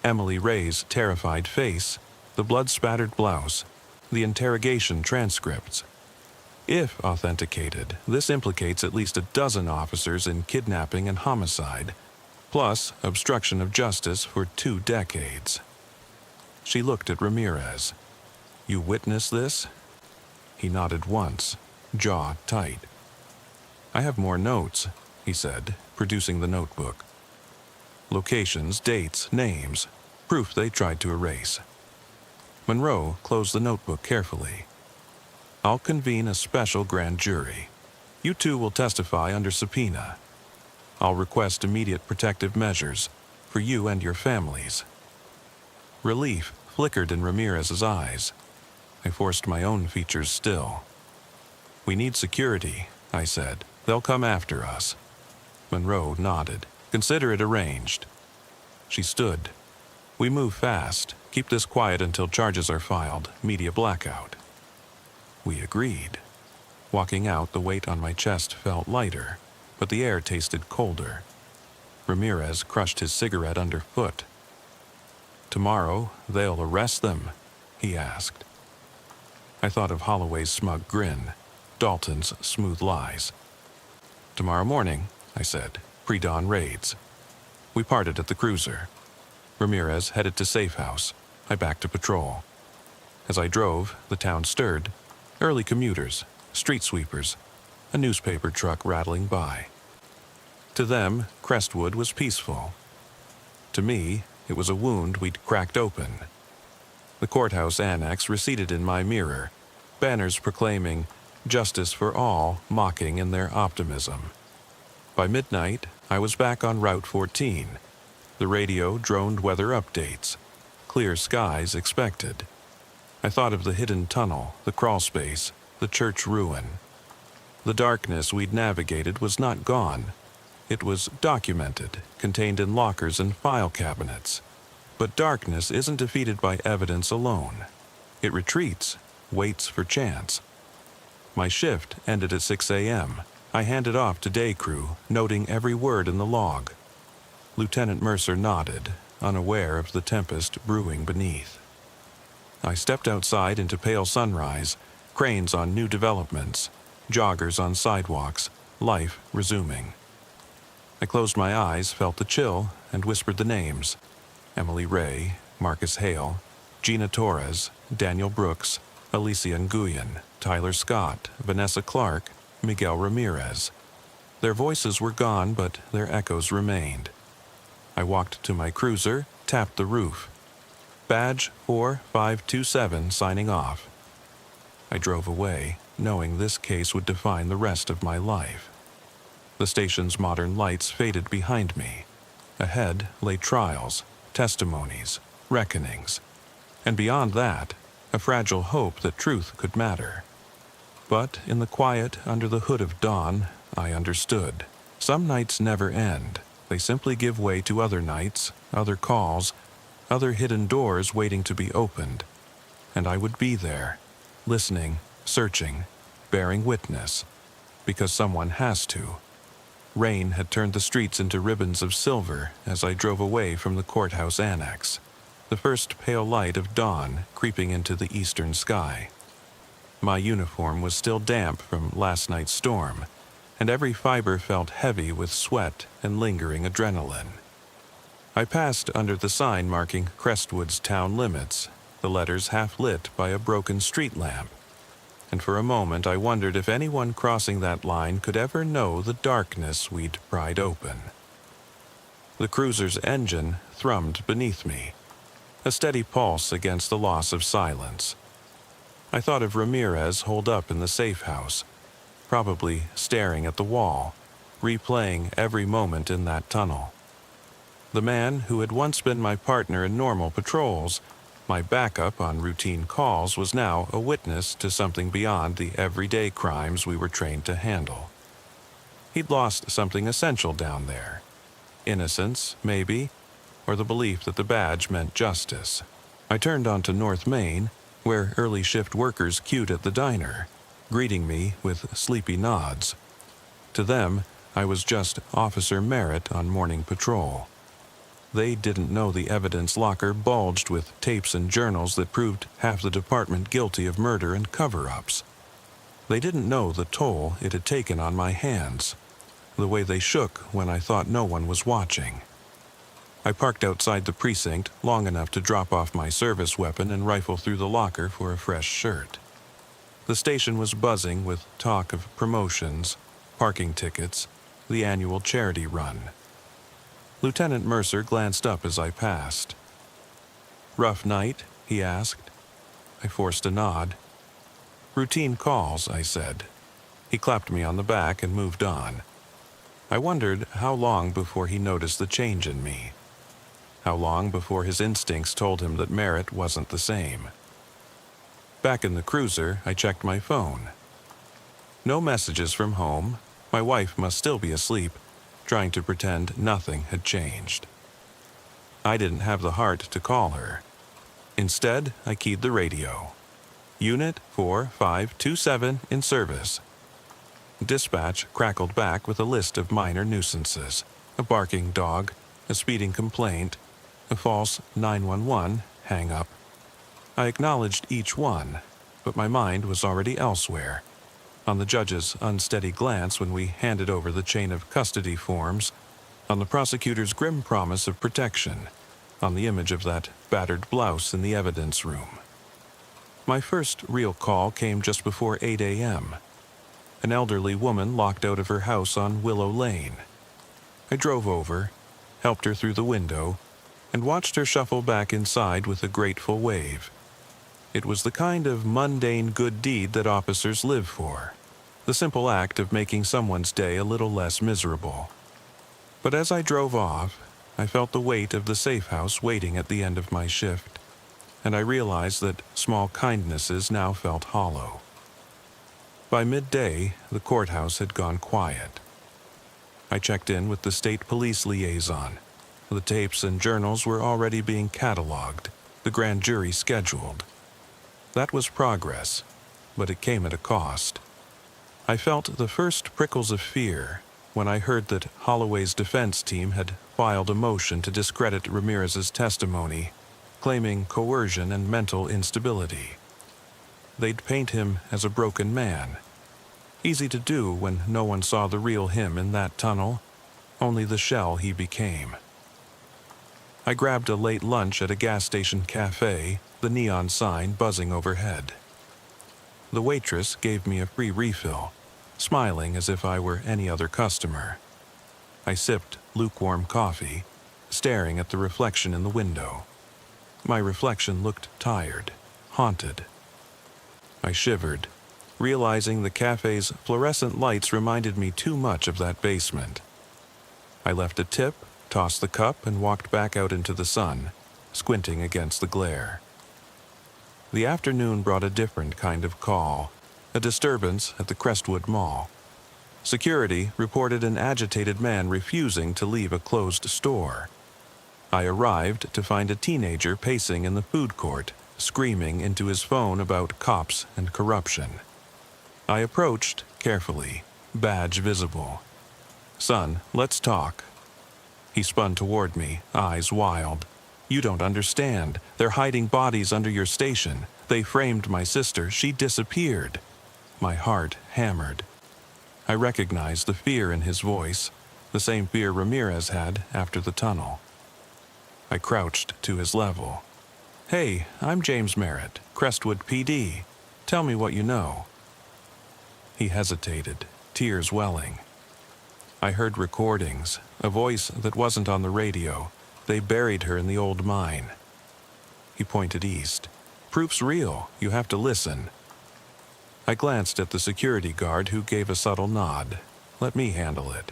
Emily Ray's terrified face, the blood-spattered blouse, the interrogation transcripts. If authenticated, this implicates at least a dozen officers in kidnapping and homicide, plus obstruction of justice for 2 decades. She looked at Ramirez. "You witnessed this?" He nodded once, jaw tight. "I have more notes," he said, producing the notebook. Locations, dates, names, proof they tried to erase. Monroe closed the notebook carefully. "I'll convene a special grand jury. You two will testify under subpoena. I'll request immediate protective measures for you and your families." Relief flickered in Ramirez's eyes. I forced my own features still. "We need security," I said. "They'll come after us." Monroe nodded. "Consider it arranged." She stood. "We move fast. Keep this quiet until charges are filed. Media blackout." We agreed. Walking out, the weight on my chest felt lighter, but the air tasted colder. Ramirez crushed his cigarette underfoot. "Tomorrow, they'll arrest them?" he asked. I thought of Holloway's smug grin, Dalton's smooth lies. "Tomorrow morning," I said, "pre-dawn raids." We parted at the cruiser. Ramirez headed to Safe House. I backed to patrol. As I drove, the town stirred. Early commuters, street sweepers, a newspaper truck rattling by. To them, Crestwood was peaceful. To me, it was a wound we'd cracked open. The courthouse annex receded in my mirror, banners proclaiming "Justice for all" mocking in their optimism. By midnight, I was back on Route 14. The radio droned weather updates. Clear skies expected. I thought of the hidden tunnel, the crawl space, the church ruin. The darkness we'd navigated was not gone. It was documented, contained in lockers and file cabinets. But darkness isn't defeated by evidence alone. It retreats, waits for chance. My shift ended at 6 a.m. I handed off to day crew, noting every word in the log. Lieutenant Mercer nodded, unaware of the tempest brewing beneath. I stepped outside into pale sunrise, cranes on new developments, joggers on sidewalks, life resuming. I closed my eyes, felt the chill, and whispered the names. Emily Ray, Marcus Hale, Gina Torres, Daniel Brooks, Alicia Nguyen, Tyler Scott, Vanessa Clark, Miguel Ramirez. Their voices were gone, but their echoes remained. I walked to my cruiser, tapped the roof. Badge 4527 signing off. I drove away, knowing this case would define the rest of my life. The station's modern lights faded behind me. Ahead lay trials, testimonies, reckonings, and beyond that, a fragile hope that truth could matter. But in the quiet under the hood of dawn, I understood. Some nights never end. They simply give way to other nights, other calls, other hidden doors waiting to be opened. And I would be there, listening, searching, bearing witness, because someone has to. Rain had turned the streets into ribbons of silver as I drove away from the courthouse annex, the first pale light of dawn creeping into the eastern sky. My uniform was still damp from last night's storm, and every fiber felt heavy with sweat and lingering adrenaline. I passed under the sign marking Crestwood's town limits, the letters half lit by a broken street lamp. And for a moment I wondered if anyone crossing that line could ever know the darkness we'd pried open. The cruiser's engine thrummed beneath me, a steady pulse against the loss of silence. I thought of Ramirez holed up in the safe house, probably staring at the wall, replaying every moment in that tunnel. The man who had once been my partner in normal patrols, my backup on routine calls, was now a witness to something beyond the everyday crimes we were trained to handle. He'd lost something essential down there. Innocence, maybe, or the belief that the badge meant justice. I turned onto North Main, where early shift workers queued at the diner, greeting me with sleepy nods. To them, I was just Officer Merritt on morning patrol. They didn't know the evidence locker bulged with tapes and journals that proved half the department guilty of murder and cover-ups. They didn't know the toll it had taken on my hands, the way they shook when I thought no one was watching. I parked outside the precinct long enough to drop off my service weapon and rifle through the locker for a fresh shirt. The station was buzzing with talk of promotions, parking tickets, the annual charity run. Lieutenant Mercer glanced up as I passed. "Rough night?" he asked. I forced a nod. "Routine calls," I said. He clapped me on the back and moved on. I wondered how long before he noticed the change in me. How long before his instincts told him that Merritt wasn't the same. Back in the cruiser, I checked my phone. No messages from home. My wife must still be asleep, trying to pretend nothing had changed. I didn't have the heart to call her. Instead, I keyed the radio. Unit 4527 in service. Dispatch crackled back with a list of minor nuisances: a barking dog, a speeding complaint, a false 911 hang-up. I acknowledged each one, but my mind was already elsewhere, on the judge's unsteady glance when we handed over the chain of custody forms, on the prosecutor's grim promise of protection, on the image of that battered blouse in the evidence room. My first real call came just before 8 a.m. An elderly woman locked out of her house on Willow Lane. I drove over, helped her through the window, and watched her shuffle back inside with a grateful wave. It was the kind of mundane good deed that officers live for, the simple act of making someone's day a little less miserable. But as I drove off, I felt the weight of the safe house waiting at the end of my shift, and I realized that small kindnesses now felt hollow. By midday, the courthouse had gone quiet. I checked in with the state police liaison. The tapes and journals were already being cataloged, the grand jury scheduled. That was progress, but it came at a cost. I felt the first prickles of fear when I heard that Holloway's defense team had filed a motion to discredit Ramirez's testimony, claiming coercion and mental instability. They'd paint him as a broken man. Easy to do when no one saw the real him in that tunnel, only the shell he became. I grabbed a late lunch at a gas station cafe, the neon sign buzzing overhead. The waitress gave me a free refill, smiling as if I were any other customer. I sipped lukewarm coffee, staring at the reflection in the window. My reflection looked tired, haunted. I shivered, realizing the cafe's fluorescent lights reminded me too much of that basement. I left a tip, tossed the cup, and walked back out into the sun, squinting against the glare. The afternoon brought a different kind of call, a disturbance at the Crestwood Mall. Security reported an agitated man refusing to leave a closed store. I arrived to find a teenager pacing in the food court, screaming into his phone about cops and corruption. I approached carefully, badge visible. "Son, let's talk." He spun toward me, eyes wild. "You don't understand. They're hiding bodies under your station. They framed my sister. She disappeared." My heart hammered. I recognized the fear in his voice, the same fear Ramirez had after the tunnel. I crouched to his level. "Hey, I'm James Merritt, Crestwood PD. Tell me what you know." He hesitated, tears welling. I heard recordings, a voice that wasn't on the radio. They buried her in the old mine. He pointed east. "Proof's real. You have to listen." I glanced at the security guard who gave a subtle nod. "Let me handle it."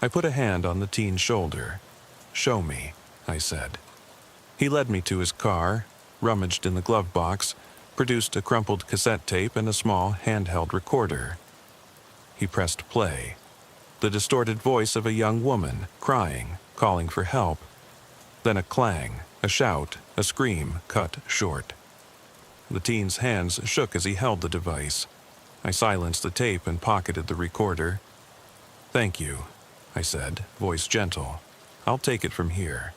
I put a hand on the teen's shoulder. "Show me," I said. He led me to his car, rummaged in the glove box, produced a crumpled cassette tape and a small handheld recorder. He pressed play. the distorted voice of a young woman, crying, calling for help. Then a clang, a shout, a scream cut short. The teen's hands shook as he held the device. I silenced the tape and pocketed the recorder. "Thank you," I said, voice gentle. "I'll take it from here."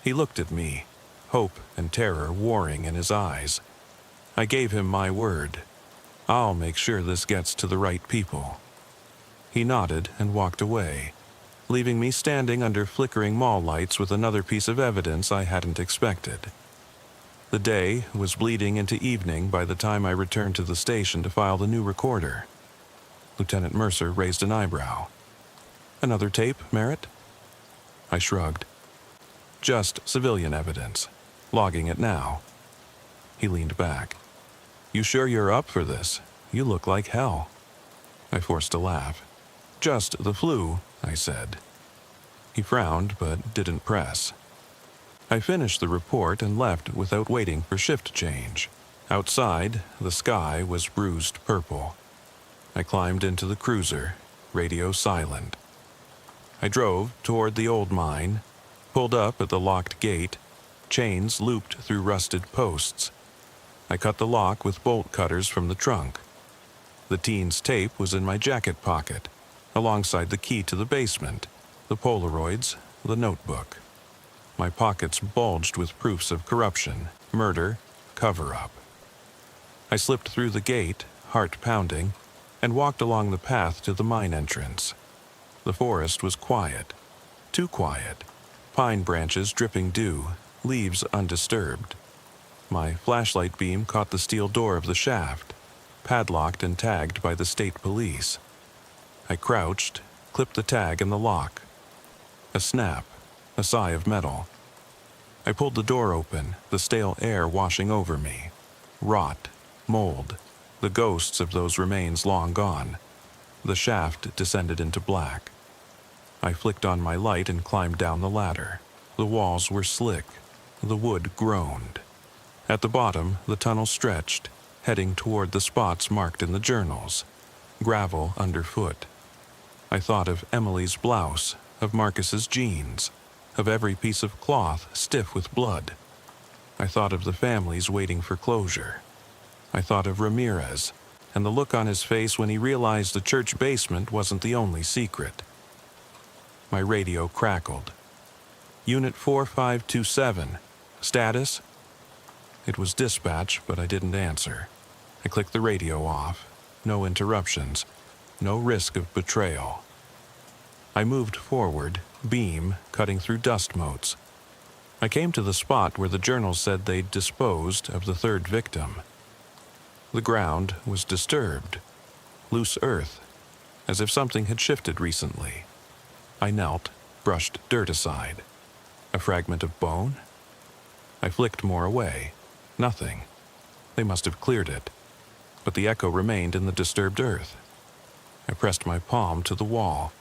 He looked at me, hope and terror warring in his eyes. I gave him my word. "I'll make sure this gets to the right people." He nodded and walked away, leaving me standing under flickering mall lights with another piece of evidence I hadn't expected. The day was bleeding into evening by the time I returned to the station to file the new recorder. Lieutenant Mercer raised an eyebrow. "Another tape, Merritt?" I shrugged. "Just civilian evidence. Logging it now." He leaned back. "You sure you're up for this? You look like hell." I forced a laugh. "Just the flu," I said. He frowned but didn't press. I finished the report and left without waiting for shift change. Outside, the sky was bruised purple. I climbed into the cruiser, radio silent. I drove toward the old mine, pulled up at the locked gate, chains looped through rusted posts. I cut the lock with bolt cutters from the trunk. The teen's tape was in my jacket pocket, alongside the key to the basement, the Polaroids, the notebook. My pockets bulged with proofs of corruption, murder, cover-up. I slipped through the gate, heart pounding, and walked along the path to the mine entrance. The forest was quiet, too quiet, pine branches dripping dew, leaves undisturbed. My flashlight beam caught the steel door of the shaft, padlocked and tagged by the state police. I crouched, clipped the tag in the lock. A snap, a sigh of metal. I pulled the door open, the stale air washing over me. Rot, mold, the ghosts of those remains long gone. The shaft descended into black. I flicked on my light and climbed down the ladder. The walls were slick. The wood groaned. At the bottom, the tunnel stretched, heading toward the spots marked in the journals. Gravel underfoot. I thought of Emily's blouse, of Marcus's jeans, of every piece of cloth stiff with blood. I thought of the families waiting for closure. I thought of Ramirez, and the look on his face when he realized the church basement wasn't the only secret. My radio crackled. "Unit 4527. Status?" It was dispatch, but I didn't answer. I clicked the radio off. No interruptions. No risk of betrayal. I moved forward, beam cutting through dust motes. I came to the spot where the journal said they'd disposed of the third victim. The ground was disturbed. Loose earth, as if something had shifted recently. I knelt, brushed dirt aside. A fragment of bone? I flicked more away. Nothing. They must have cleared it. But the echo remained in the disturbed earth. I pressed my palm to the wall.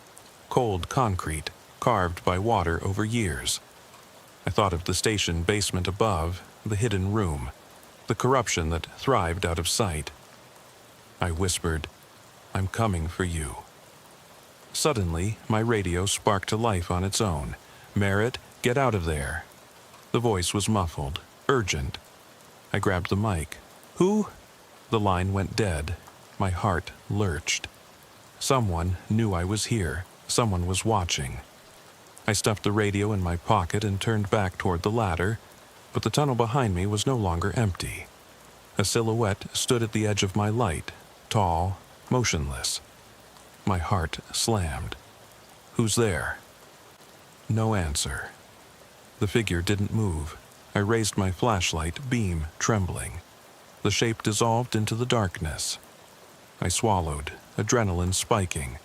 Cold concrete, carved by water over years. I thought of the station basement above, the hidden room, the corruption that thrived out of sight. I whispered, "I'm coming for you." Suddenly, my radio sparked to life on its own. "Merritt, get out of there." The voice was muffled, urgent. I grabbed the mic. "Who?" The line went dead. My heart lurched. Someone knew I was here. Someone was watching. I stuffed the radio in my pocket and turned back toward the ladder, but the tunnel behind me was no longer empty. A silhouette stood at the edge of my light, tall, motionless. My heart slammed. "Who's there?" No answer. The figure didn't move. I raised my flashlight, beam trembling. The shape dissolved into the darkness. I swallowed, adrenaline spiking.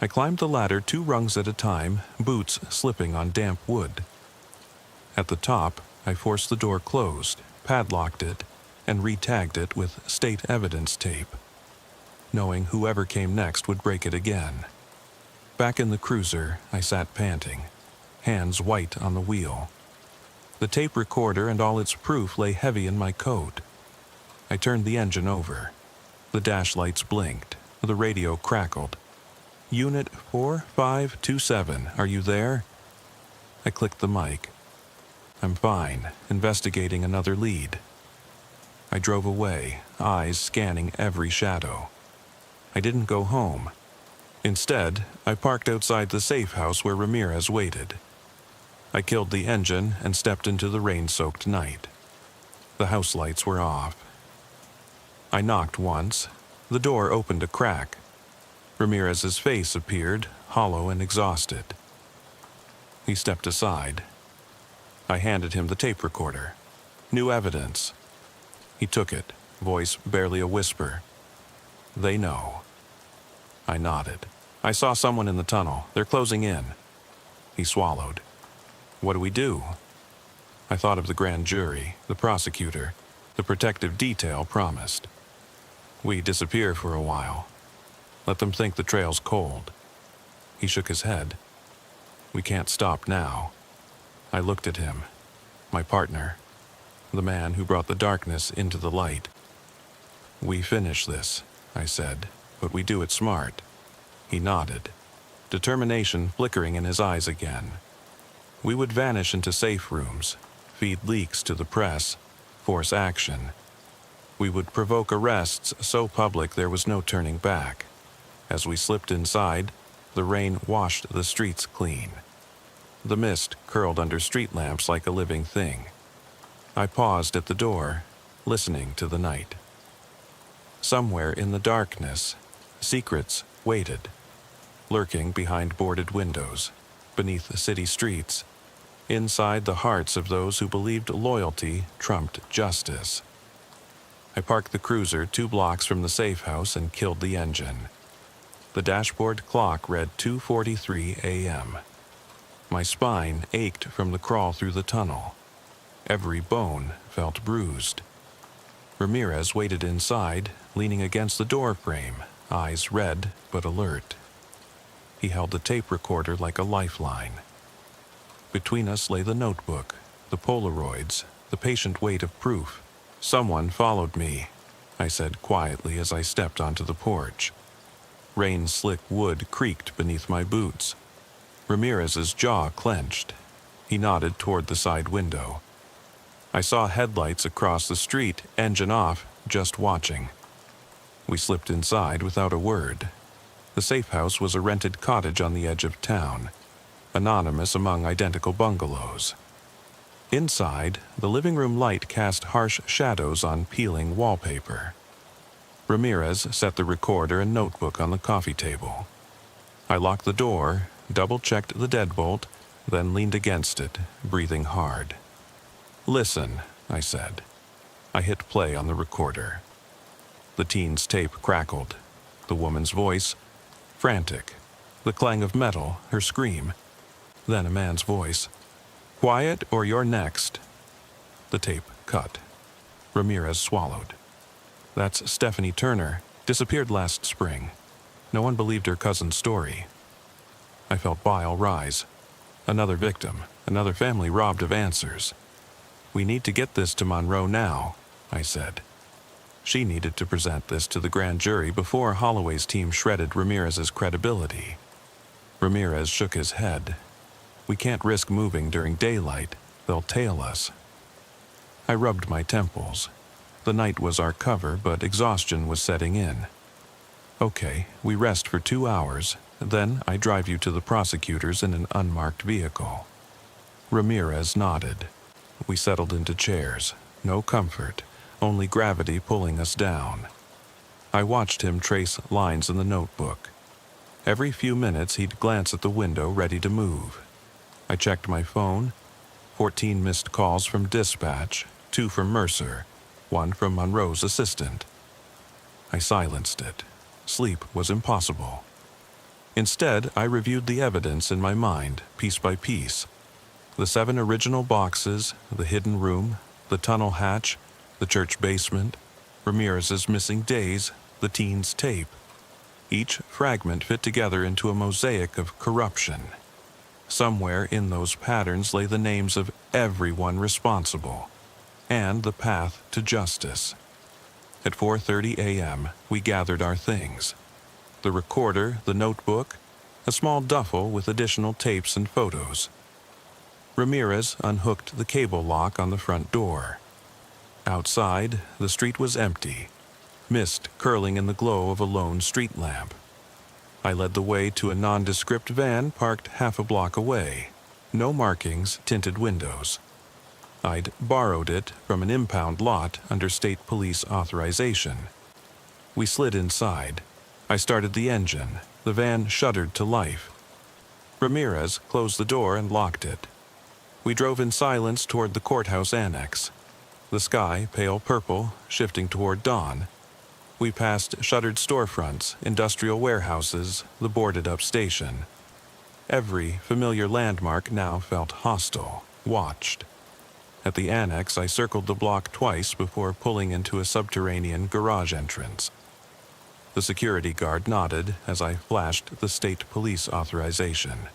I climbed the ladder 2 rungs at a time, boots slipping on damp wood. At the top, I forced the door closed, padlocked it, and re-tagged it with state evidence tape, knowing whoever came next would break it again. Back in the cruiser, I sat panting, hands white on the wheel. The tape recorder and all its proof lay heavy in my coat. I turned the engine over. The dash lights blinked. The radio crackled. Unit 4527, are you there? I clicked the mic. I'm fine, investigating another lead. I drove away, eyes scanning every shadow. I didn't go home. Instead, I parked outside the safe house where Ramirez waited. I killed the engine and stepped into the rain-soaked night. The house lights were off. I knocked once. The door opened a crack. Ramirez's face appeared, hollow and exhausted. He stepped aside. I handed him the tape recorder. New evidence. He took it, voice barely a whisper. They know. I nodded. I saw someone in the tunnel. They're closing in. He swallowed. What do we do? I thought of the grand jury, the prosecutor, the protective detail promised. We disappear for a while. Let them think the trail's cold. He shook his head. We can't stop now. I looked at him, my partner, the man who brought the darkness into the light. We finish this, I said, but we do it smart. He nodded, determination flickering in his eyes again. We would vanish into safe rooms, feed leaks to the press, force action. We would provoke arrests so public there was no turning back. As we slipped inside, the rain washed the streets clean. The mist curled under street lamps like a living thing. I paused at the door, listening to the night. Somewhere in the darkness, secrets waited, lurking behind boarded windows, beneath the city streets, inside the hearts of those who believed loyalty trumped justice. I parked the cruiser 2 blocks from the safe house and killed the engine. The dashboard clock read 2:43 a.m. My spine ached from the crawl through the tunnel. Every bone felt bruised. Ramirez waited inside, leaning against the door frame, eyes red but alert. He held the tape recorder like a lifeline. Between us lay the notebook, the Polaroids, the patient weight of proof. Someone followed me, I said quietly as I stepped onto the porch. Rain-slick wood creaked beneath my boots. Ramirez's jaw clenched. He nodded toward the side window. I saw headlights across the street, engine off, just watching. We slipped inside without a word. The safe house was a rented cottage on the edge of town, anonymous among identical bungalows. Inside, the living room light cast harsh shadows on peeling wallpaper. Ramirez set the recorder and notebook on the coffee table. I locked the door, double-checked the deadbolt, then leaned against it, breathing hard. Listen, I said. I hit play on the recorder. The teen's tape crackled. The woman's voice, frantic. The clang of metal, her scream. Then a man's voice. Quiet or you're next. The tape cut. Ramirez swallowed. That's Stephanie Turner, disappeared last spring. No one believed her cousin's story. I felt bile rise. Another victim, another family robbed of answers. We need to get this to Monroe now, I said. She needed to present this to the grand jury before Holloway's team shredded Ramirez's credibility. Ramirez shook his head. We can't risk moving during daylight. They'll tail us. I rubbed my temples. The night was our cover, but exhaustion was setting in. Okay, we rest for 2 hours, then I drive you to the prosecutors in an unmarked vehicle. Ramirez nodded. We settled into chairs. No comfort, only gravity pulling us down. I watched him trace lines in the notebook. Every few minutes he'd glance at the window ready to move. I checked my phone. 14 missed calls from dispatch, 2 from Mercer, 1 from Monroe's assistant. I silenced it. Sleep was impossible. Instead, I reviewed the evidence in my mind, piece by piece. The 7 original boxes, the hidden room, the tunnel hatch, the church basement, Ramirez's missing days, the teen's tape. Each fragment fit together into a mosaic of corruption. Somewhere in those patterns lay the names of everyone responsible, and the path to justice. At 4:30 a.m., we gathered our things. The recorder, the notebook, a small duffel with additional tapes and photos. Ramirez unhooked the cable lock on the front door. Outside, the street was empty, mist curling in the glow of a lone street lamp. I led the way to a nondescript van parked half a block away. No markings, tinted windows. I'd borrowed it from an impound lot under state police authorization. We slid inside. I started the engine. The van shuddered to life. Ramirez closed the door and locked it. We drove in silence toward the courthouse annex. The sky, pale purple, shifting toward dawn. We passed shuttered storefronts, industrial warehouses, the boarded-up station. Every familiar landmark now felt hostile, watched. At the annex, I circled the block twice before pulling into a subterranean garage entrance. The security guard nodded as I flashed the state police authorization.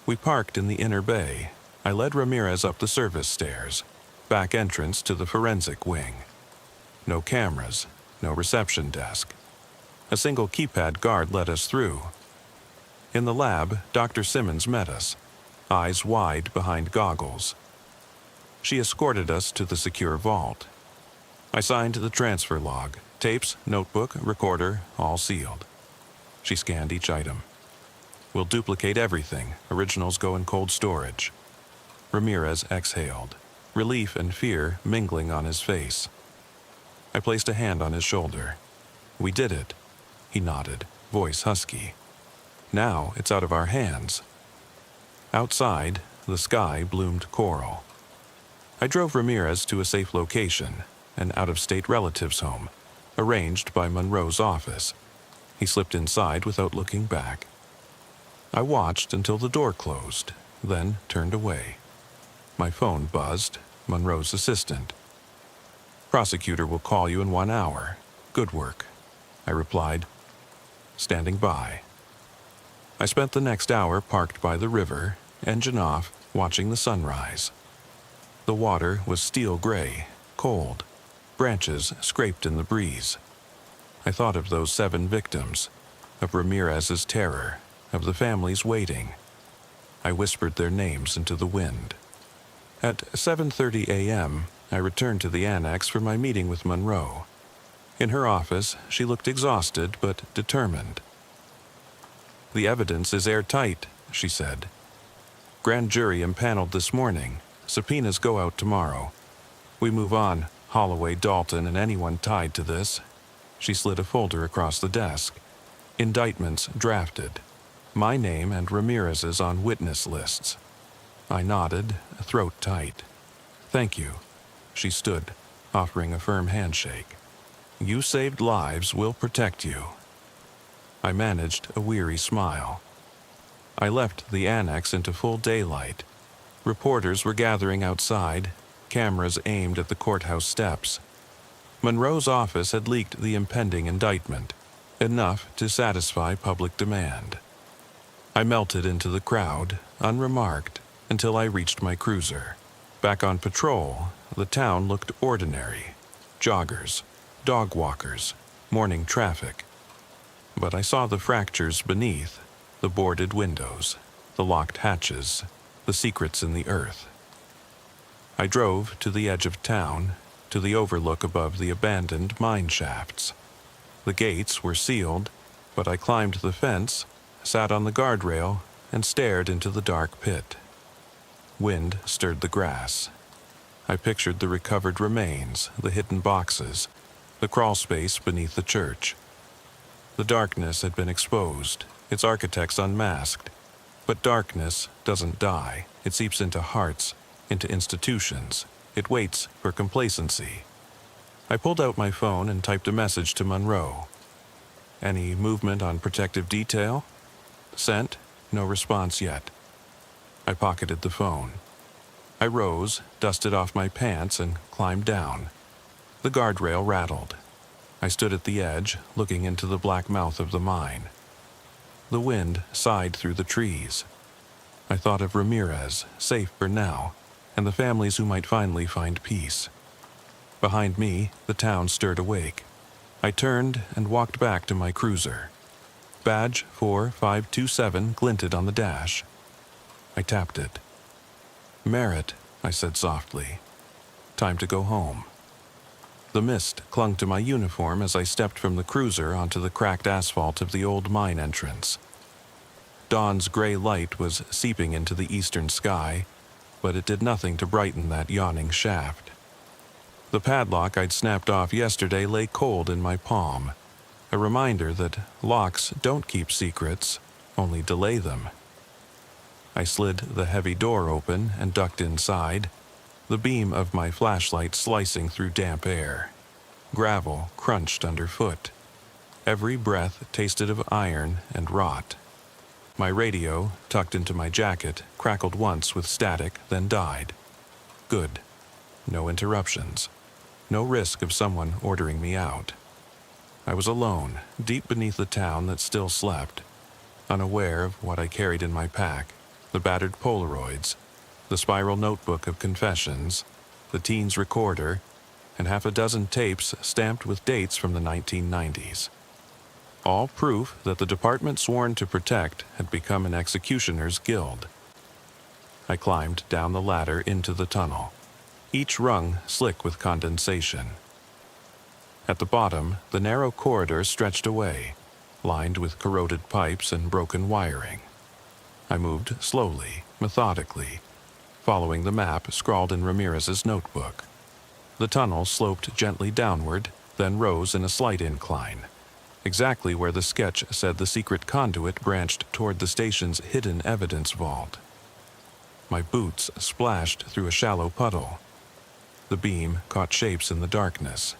We parked in the inner bay. I led Ramirez up the service stairs, back entrance to the forensic wing. No cameras, no reception desk. A single keypad guard let us through. In the lab, Dr. Simmons met us, eyes wide behind goggles. She escorted us to the secure vault. I signed the transfer log, tapes, notebook, recorder, all sealed. She scanned each item. We'll duplicate everything. Originals go in cold storage. Ramirez exhaled, relief and fear mingling on his face. I placed a hand on his shoulder. We did it. He nodded, voice husky. Now it's out of our hands. Outside, the sky bloomed coral. I drove Ramirez to a safe location, an out-of-state relative's home, arranged by Monroe's office. He slipped inside without looking back. I watched until the door closed, then turned away. My phone buzzed, Monroe's assistant. "Prosecutor will call you in 1 hour. Good work," I replied, standing by. I spent the next hour parked by the river, engine off, watching the sunrise. The water was steel gray, cold. Branches scraped in the breeze. I thought of those 7 victims, of Ramirez's terror, of the families waiting. I whispered their names into the wind. At 7:30 a.m., I returned to the annex for my meeting with Monroe. In her office, she looked exhausted but determined. "The evidence is airtight," she said. "Grand jury impaneled this morning. Subpoenas go out tomorrow. We move on, Holloway, Dalton, and anyone tied to this." She slid a folder across the desk. Indictments drafted. My name and Ramirez's on witness lists. I nodded, throat tight. "Thank you." She stood, offering a firm handshake. "You saved lives, we'll protect you." I managed a weary smile. I left the annex into full daylight. Reporters were gathering outside, cameras aimed at the courthouse steps. Monroe's office had leaked the impending indictment, enough to satisfy public demand. I melted into the crowd, unremarked, until I reached my cruiser. Back on patrol, the town looked ordinary. Joggers, dog walkers, morning traffic. But I saw the fractures beneath, the boarded windows, the locked hatches, the secrets in the earth. I drove to the edge of town, to the overlook above the abandoned mine shafts. The gates were sealed, but I climbed the fence, sat on the guardrail, and stared into the dark pit. Wind stirred the grass. I pictured the recovered remains, the hidden boxes, the crawl space beneath the church. The darkness had been exposed, its architects unmasked. But darkness doesn't die. It seeps into hearts, into institutions. It waits for complacency. I pulled out my phone and typed a message to Monroe. "Any movement on protective detail?" "Sent. No response yet." I pocketed the phone. I rose, dusted off my pants, and climbed down. The guardrail rattled. I stood at the edge, looking into the black mouth of the mine. The wind sighed through the trees. I thought of Ramirez, safe for now, and the families who might finally find peace. Behind me, the town stirred awake. I turned and walked back to my cruiser. Badge 4527 glinted on the dash. I tapped it. "Merritt," I said softly. "Time to go home." The mist clung to my uniform as I stepped from the cruiser onto the cracked asphalt of the old mine entrance. Dawn's gray light was seeping into the eastern sky, but it did nothing to brighten that yawning shaft. The padlock I'd snapped off yesterday lay cold in my palm, a reminder that locks don't keep secrets, only delay them. I slid the heavy door open and ducked inside, the beam of my flashlight slicing through damp air. Gravel crunched underfoot. Every breath tasted of iron and rot. My radio, tucked into my jacket, crackled once with static, then died. Good. No interruptions. No risk of someone ordering me out. I was alone, deep beneath the town that still slept, unaware of what I carried in my pack, the battered Polaroids, the spiral notebook of confessions, the teen's recorder, and half a dozen tapes stamped with dates from the 1990s. All proof that the department sworn to protect had become an executioner's guild. I climbed down the ladder into the tunnel, each rung slick with condensation. At the bottom, the narrow corridor stretched away, lined with corroded pipes and broken wiring. I moved slowly, methodically, following the map scrawled in Ramirez's notebook. The tunnel sloped gently downward, then rose in a slight incline, exactly where the sketch said the secret conduit branched toward the station's hidden evidence vault. My boots splashed through a shallow puddle. The beam caught shapes in the darkness.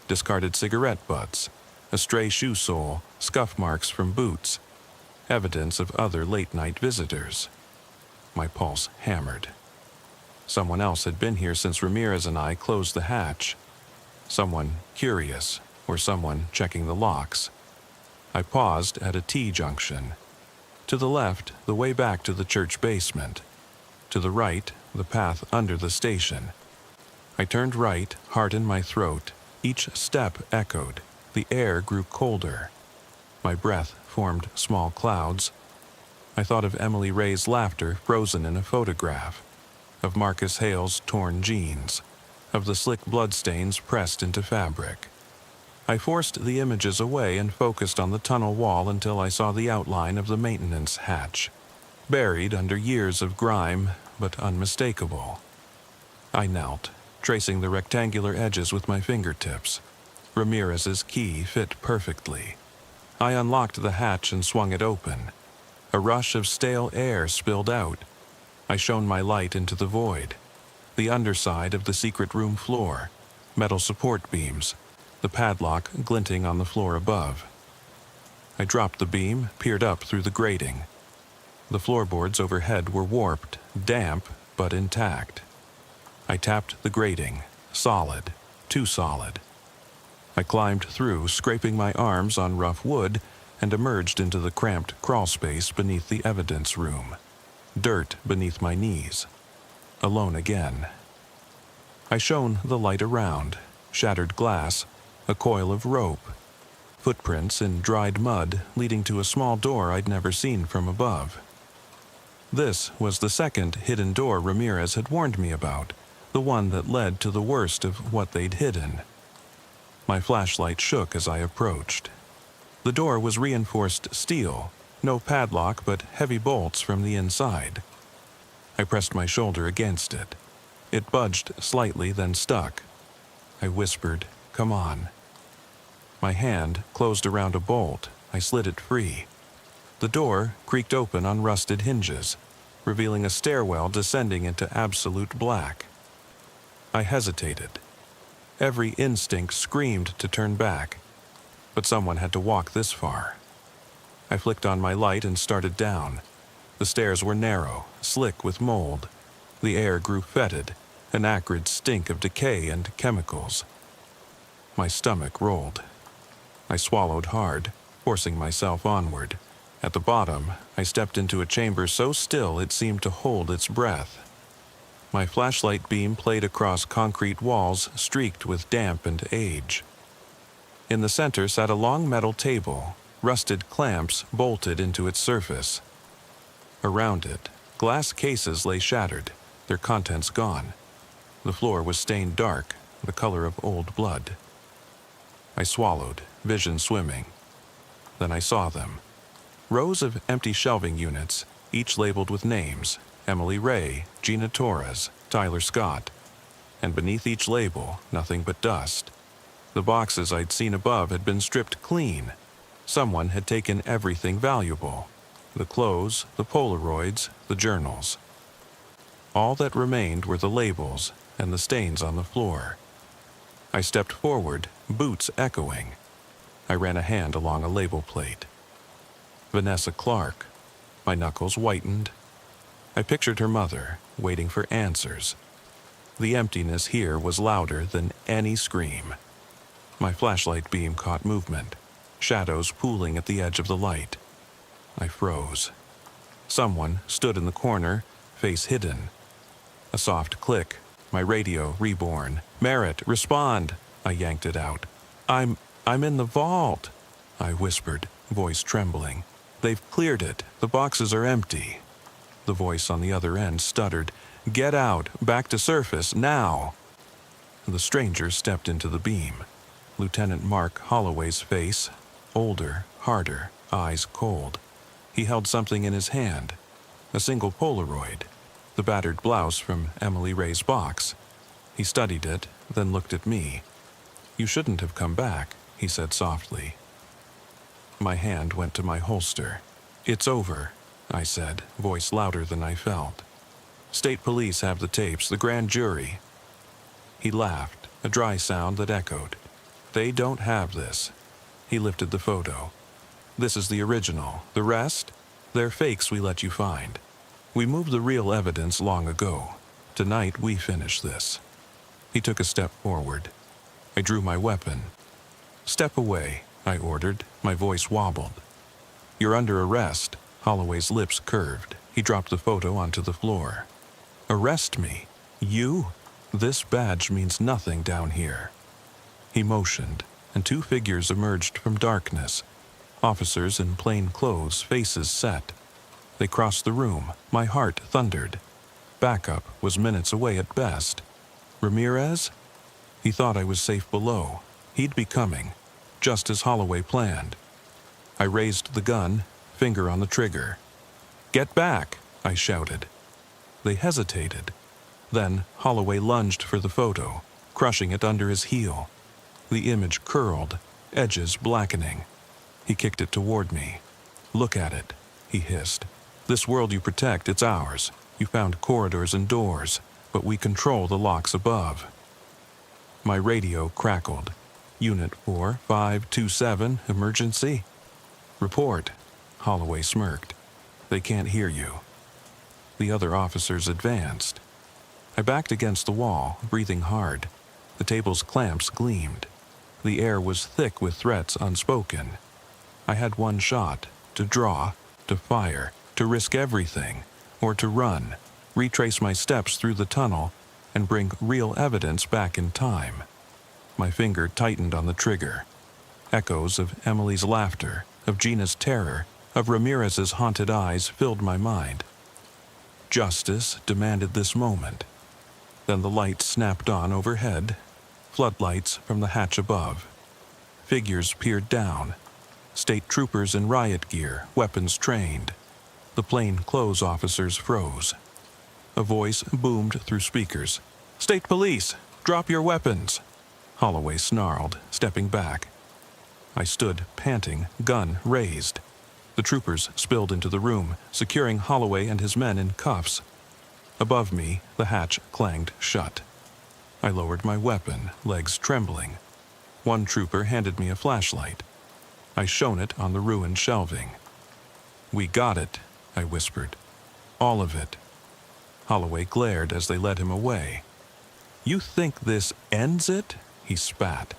Discarded cigarette butts, a stray shoe sole, scuff marks from boots, evidence of other late-night visitors. My pulse hammered. Someone else had been here since Ramirez and I closed the hatch. Someone curious, or someone checking the locks. I paused at a T-junction. To the left, the way back to the church basement. To the right, the path under the station. I turned right, heart in my throat. Each step echoed. The air grew colder. My breath formed small clouds. I thought of Emily Ray's laughter frozen in a photograph, of Marcus Hale's torn jeans, of the slick bloodstains pressed into fabric. I forced the images away and focused on the tunnel wall until I saw the outline of the maintenance hatch, buried under years of grime, but unmistakable. I knelt, tracing the rectangular edges with my fingertips. Ramirez's key fit perfectly. I unlocked the hatch and swung it open. A rush of stale air spilled out. I shone my light into the void. The underside of the secret room floor, metal support beams, the padlock glinting on the floor above. I dropped the beam, peered up through the grating. The floorboards overhead were warped, damp, but intact. I tapped the grating, solid, too solid. I climbed through, scraping my arms on rough wood, and emerged into the cramped crawl space beneath the evidence room. Dirt beneath my knees. Alone again. I shone the light around, shattered glass, a coil of rope, footprints in dried mud leading to a small door I'd never seen from above. This was the second hidden door Ramirez had warned me about, the one that led to the worst of what they'd hidden. My flashlight shook as I approached. The door was reinforced steel, no padlock but heavy bolts from the inside. I pressed my shoulder against it. It budged slightly, then stuck. I whispered, "Come on." My hand closed around a bolt. I slid it free. The door creaked open on rusted hinges, revealing a stairwell descending into absolute black. I hesitated. Every instinct screamed to turn back, but someone had to walk this far. I flicked on my light and started down. The stairs were narrow, slick with mold. The air grew fetid, an acrid stink of decay and chemicals. My stomach rolled. I swallowed hard, forcing myself onward. At the bottom, I stepped into a chamber so still it seemed to hold its breath. My flashlight beam played across concrete walls streaked with damp and age. In the center sat a long metal table, rusted clamps bolted into its surface. Around it, glass cases lay shattered, their contents gone. The floor was stained dark, the color of old blood. I swallowed, vision swimming. Then I saw them. Rows of empty shelving units, each labeled with names: Emily Ray, Gina Torres, Tyler Scott. And beneath each label, nothing but dust. The boxes I'd seen above had been stripped clean. Someone had taken everything valuable: the clothes, the Polaroids, the journals. All that remained were the labels and the stains on the floor. I stepped forward, boots echoing. I ran a hand along a label plate. Vanessa Clark. My knuckles whitened. I pictured her mother, waiting for answers. The emptiness here was louder than any scream. My flashlight beam caught movement, shadows pooling at the edge of the light. I froze. Someone stood in the corner, face hidden. A soft click, my radio reborn. "Merritt, respond!" I yanked it out. I'm in the vault," I whispered, voice trembling. "They've cleared it. The boxes are empty." The voice on the other end stuttered. "Get out, back to surface, now!" The stranger stepped into the beam. Lieutenant Mark Holloway's face, older, harder, eyes cold. He held something in his hand, a single Polaroid, the battered blouse from Emily Ray's box. He studied it, then looked at me. "You shouldn't have come back," he said softly. My hand went to my holster. "It's over," I said, voice louder than I felt. "State police have the tapes, the grand jury." He laughed, a dry sound that echoed. "They don't have this." He lifted the photo. "This is the original. The rest? They're fakes we let you find. We moved the real evidence long ago. Tonight we finish this." He took a step forward. I drew my weapon. "Step away," I ordered. My voice wobbled. "You're under arrest." Holloway's lips curved. He dropped the photo onto the floor. "Arrest me? You? This badge means nothing down here." He motioned, and two figures emerged from darkness. Officers in plain clothes, faces set. They crossed the room. My heart thundered. Backup was minutes away at best. Ramirez? He thought I was safe below. He'd be coming, just as Holloway planned. I raised the gun, finger on the trigger. "Get back!" I shouted. They hesitated. Then Holloway lunged for the photo, crushing it under his heel. The image curled, edges blackening. He kicked it toward me. "Look at it," he hissed. "This world you protect, it's ours. You found corridors and doors, but we control the locks above." My radio crackled. "Unit 4527, emergency?" "Report." Holloway smirked. "They can't hear you." The other officers advanced. I backed against the wall, breathing hard. The table's clamps gleamed. The air was thick with threats unspoken. I had one shot: to draw, to fire, to risk everything, or to run, retrace my steps through the tunnel, and bring real evidence back in time. My finger tightened on the trigger. Echoes of Emily's laughter, of Gina's terror, of Ramirez's haunted eyes filled my mind. Justice demanded this moment. Then the light snapped on overhead, floodlights from the hatch above. Figures peered down. State troopers in riot gear, weapons trained. The plain-clothes officers froze. A voice boomed through speakers. "State police, drop your weapons!" Holloway snarled, stepping back. I stood, panting, gun raised. The troopers spilled into the room, securing Holloway and his men in cuffs. Above me, the hatch clanged shut. I lowered my weapon, legs trembling. One trooper handed me a flashlight. I shone it on the ruined shelving. "We got it," I whispered. "All of it." Holloway glared as they led him away. "You think this ends it?" he spat.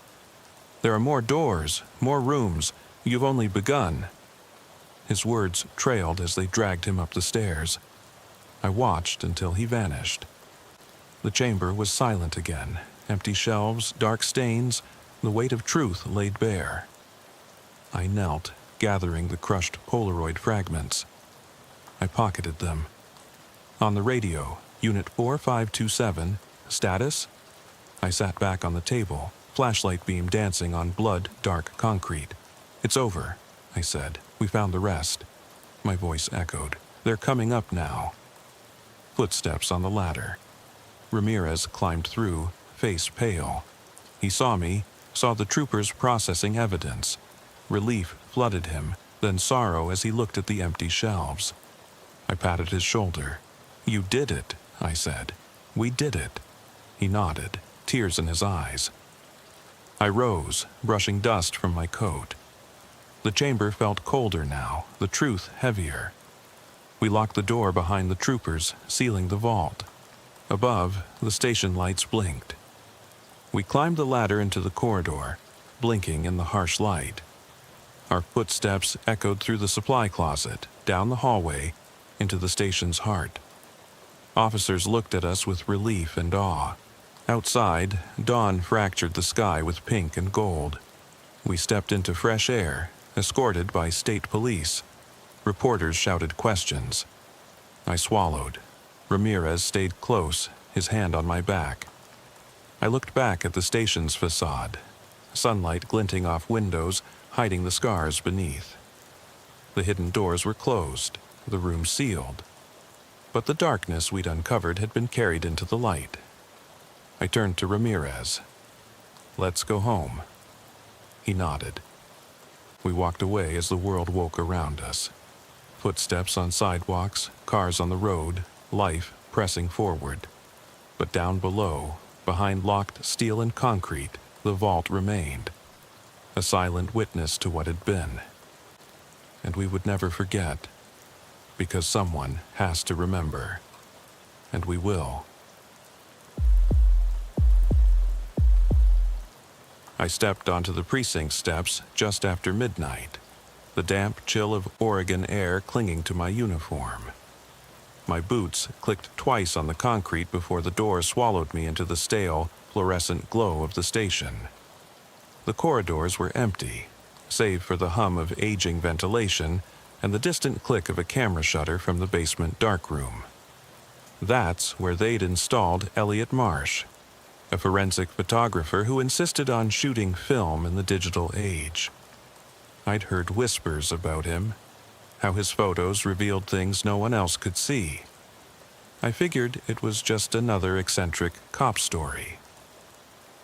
"There are more doors, more rooms. You've only begun." His words trailed as they dragged him up the stairs. I watched until he vanished. The chamber was silent again. Empty shelves, dark stains, The weight of truth laid bare. I knelt, gathering the crushed Polaroid fragments. I pocketed them. On the radio, Unit 4527, status? I sat back on the table, flashlight beam dancing on blood-dark concrete. It's over, I said. We found the rest. My voice echoed. They're coming up now. Footsteps on the ladder. Ramirez climbed through, face pale. He saw me, saw the troopers processing evidence. Relief flooded him, then sorrow as he looked at the empty shelves. I patted his shoulder. You did it, I said. We did it. He nodded, tears in his eyes. I rose, brushing dust from my coat. The chamber felt colder now, the truth heavier. We locked the door behind the troopers, sealing the vault. Above, the station lights blinked. We climbed the ladder into the corridor, blinking in the harsh light. Our footsteps echoed through the supply closet, down the hallway, into the station's heart. Officers looked at us with relief and awe. Outside, dawn fractured the sky with pink and gold. We stepped into fresh air, escorted by state police. Reporters shouted questions. I swallowed. Ramirez stayed close, his hand on my back. I looked back at the station's facade, sunlight glinting off windows, hiding the scars beneath. The hidden doors were closed, the room sealed. But the darkness we'd uncovered had been carried into the light. I turned to Ramirez. Let's go home. He nodded. We walked away as the world woke around us. Footsteps on sidewalks, cars on the road, life pressing forward. But down below, behind locked steel and concrete, the vault remained. A silent witness to what had been. And we would never forget, because someone has to remember. And we will. I stepped onto the precinct steps just after midnight, the damp chill of Oregon air clinging to my uniform. My boots clicked twice on the concrete before the door swallowed me into the stale, fluorescent glow of the station. The corridors were empty, save for the hum of aging ventilation and the distant click of a camera shutter from the basement darkroom. That's where they'd installed Elliot Marsh, a forensic photographer who insisted on shooting film in the digital age. I'd heard whispers about him, how his photos revealed things no one else could see. I figured it was just another eccentric cop story.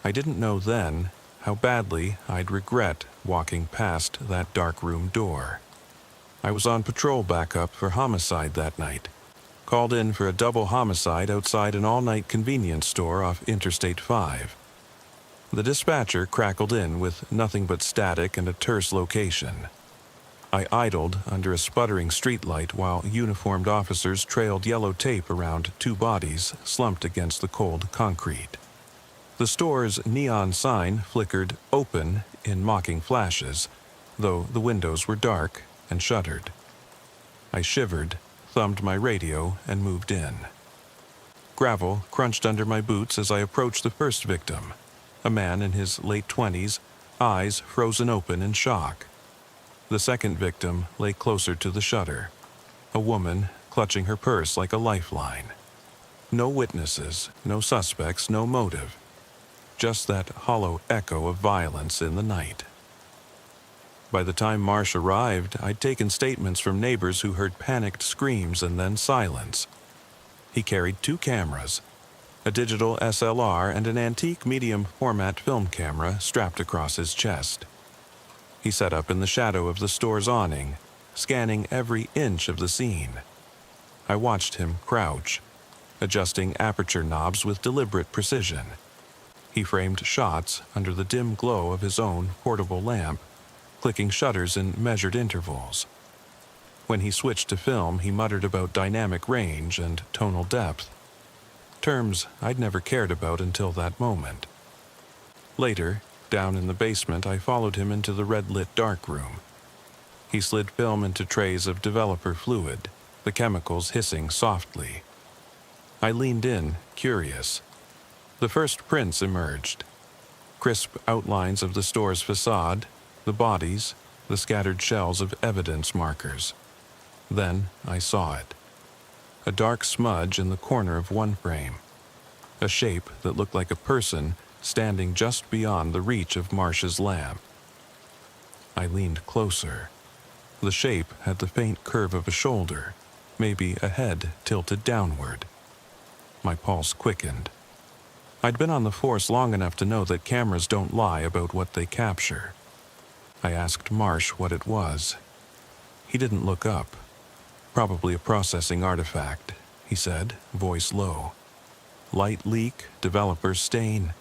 I didn't know then how badly I'd regret walking past that darkroom door. I was on patrol backup for homicide that night, called in for a double homicide outside an all-night convenience store off Interstate 5. The dispatcher crackled in with nothing but static and a terse location. I idled under a sputtering streetlight while uniformed officers trailed yellow tape around two bodies slumped against the cold concrete. The store's neon sign flickered open in mocking flashes, though the windows were dark and shuttered. I shivered, thumbed my radio, and moved in. Gravel crunched under my boots as I approached the first victim, a man in his late 20s, eyes frozen open in shock. The second victim lay closer to the shutter, a woman clutching her purse like a lifeline. No witnesses, no suspects, no motive. Just that hollow echo of violence in the night. By the time Marsh arrived, I'd taken statements from neighbors who heard panicked screams and then silence. He carried two cameras, a digital SLR and an antique medium-format film camera strapped across his chest. He sat up in the shadow of the store's awning, scanning every inch of the scene. I watched him crouch, adjusting aperture knobs with deliberate precision. He framed shots under the dim glow of his own portable lamp, clicking shutters in measured intervals. When he switched to film, he muttered about dynamic range and tonal depth, terms I'd never cared about until that moment. Later, down in the basement, I followed him into the red-lit darkroom. He slid film into trays of developer fluid, the chemicals hissing softly. I leaned in, curious. The first prints emerged. Crisp outlines of the store's facade, the bodies, the scattered shells of evidence markers. Then I saw it. A dark smudge in the corner of one frame. A shape that looked like a person standing just beyond the reach of Marsh's lamp. I leaned closer. The shape had the faint curve of a shoulder, maybe a head tilted downward. My pulse quickened. I'd been on the force long enough to know that cameras don't lie about what they capture. I asked Marsh what it was. He didn't look up. Probably a processing artifact, he said, voice low. Light leak, developer stain.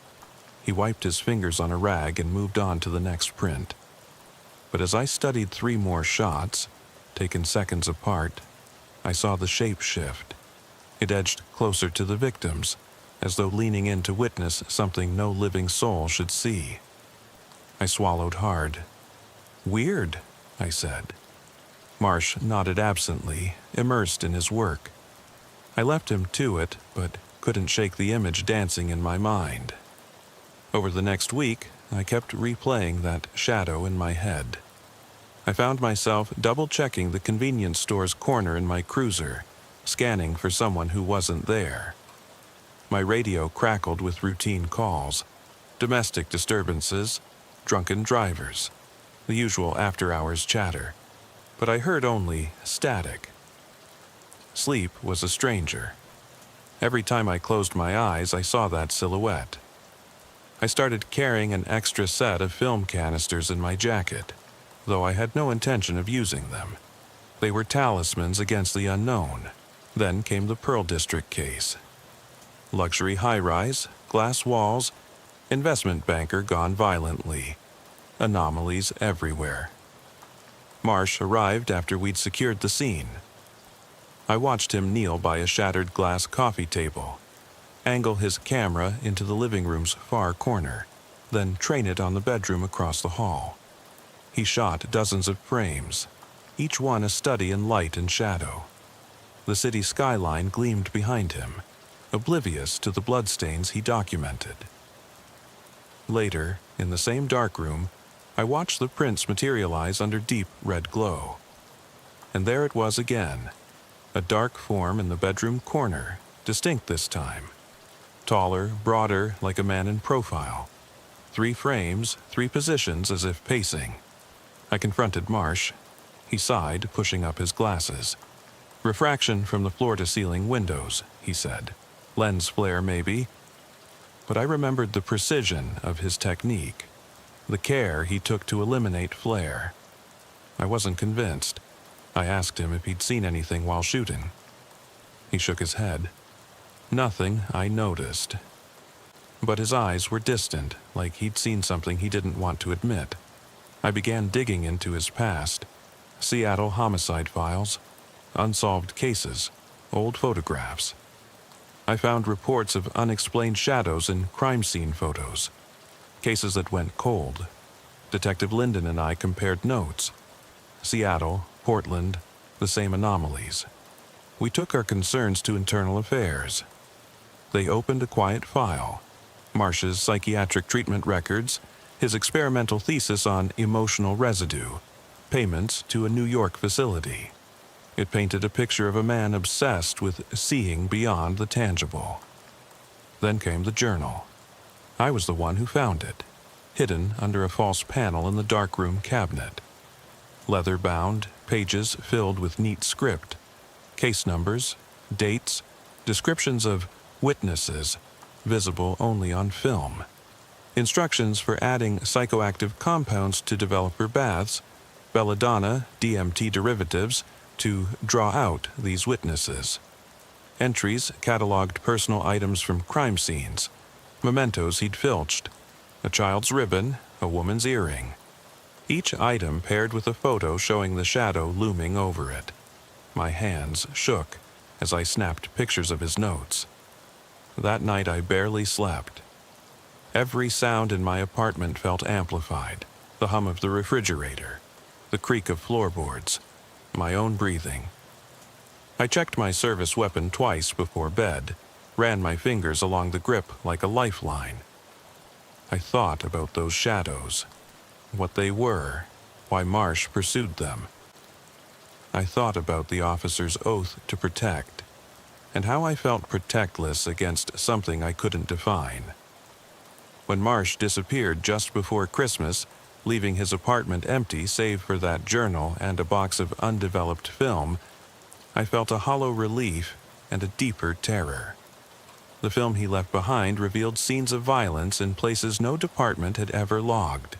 He wiped his fingers on a rag and moved on to the next print. But as I studied 3 more shots, taken seconds apart, I saw the shape shift. It edged closer to the victims, as though leaning in to witness something no living soul should see. I swallowed hard. Weird, I said. Marsh nodded absently, immersed in his work. I left him to it, but couldn't shake the image dancing in my mind. Over the next week, I kept replaying that shadow in my head. I found myself double-checking the convenience store's corner in my cruiser, scanning for someone who wasn't there. My radio crackled with routine calls, domestic disturbances, drunken drivers, the usual after-hours chatter, but I heard only static. Sleep was a stranger. Every time I closed my eyes, I saw that silhouette. I started carrying an extra set of film canisters in my jacket, though I had no intention of using them. They were talismans against the unknown. Then came the Pearl District case. Luxury high-rise, glass walls, investment banker gone violently. Anomalies everywhere. Marsh arrived after we'd secured the scene. I watched him kneel by a shattered glass coffee table, angle his camera into the living room's far corner, then train it on the bedroom across the hall. He shot dozens of frames, each one a study in light and shadow. The city skyline gleamed behind him, oblivious to the bloodstains he documented. Later, in the same darkroom, I watched the prints materialize under deep red glow. And there it was again, a dark form in the bedroom corner, distinct this time. Taller, broader, like a man in profile. 3 frames, 3 positions as if pacing. I confronted Marsh. He sighed, pushing up his glasses. Refraction from the floor-to-ceiling windows, he said. Lens flare, maybe. But I remembered the precision of his technique, the care he took to eliminate flare. I wasn't convinced. I asked him if he'd seen anything while shooting. He shook his head. Nothing I noticed. But his eyes were distant, like he'd seen something he didn't want to admit. I began digging into his past. Seattle homicide files, unsolved cases, old photographs. I found reports of unexplained shadows in crime scene photos, cases that went cold. Detective Linden and I compared notes. Seattle, Portland, the same anomalies. We took our concerns to internal affairs. They opened a quiet file, Marsh's psychiatric treatment records, his experimental thesis on emotional residue, payments to a New York facility. It painted a picture of a man obsessed with seeing beyond the tangible. Then came the journal. I was the one who found it, hidden under a false panel in the darkroom cabinet. Leather-bound, pages filled with neat script, case numbers, dates, descriptions of witnesses, visible only on film. Instructions for adding psychoactive compounds to developer baths, belladonna, DMT derivatives, to draw out these witnesses. Entries cataloged personal items from crime scenes, mementos he'd filched, a child's ribbon, a woman's earring. Each item paired with a photo showing the shadow looming over it. My hands shook as I snapped pictures of his notes. That night I barely slept. Every sound in my apartment felt amplified, the hum of the refrigerator, the creak of floorboards, my own breathing. I checked my service weapon twice before bed, ran my fingers along the grip like a lifeline. I thought about those shadows, what they were, why Marsh pursued them. I thought about the officer's oath to protect, and how I felt protectless against something I couldn't define. When Marsh disappeared just before Christmas, leaving his apartment empty save for that journal and a box of undeveloped film, I felt a hollow relief and a deeper terror. The film he left behind revealed scenes of violence in places no department had ever logged.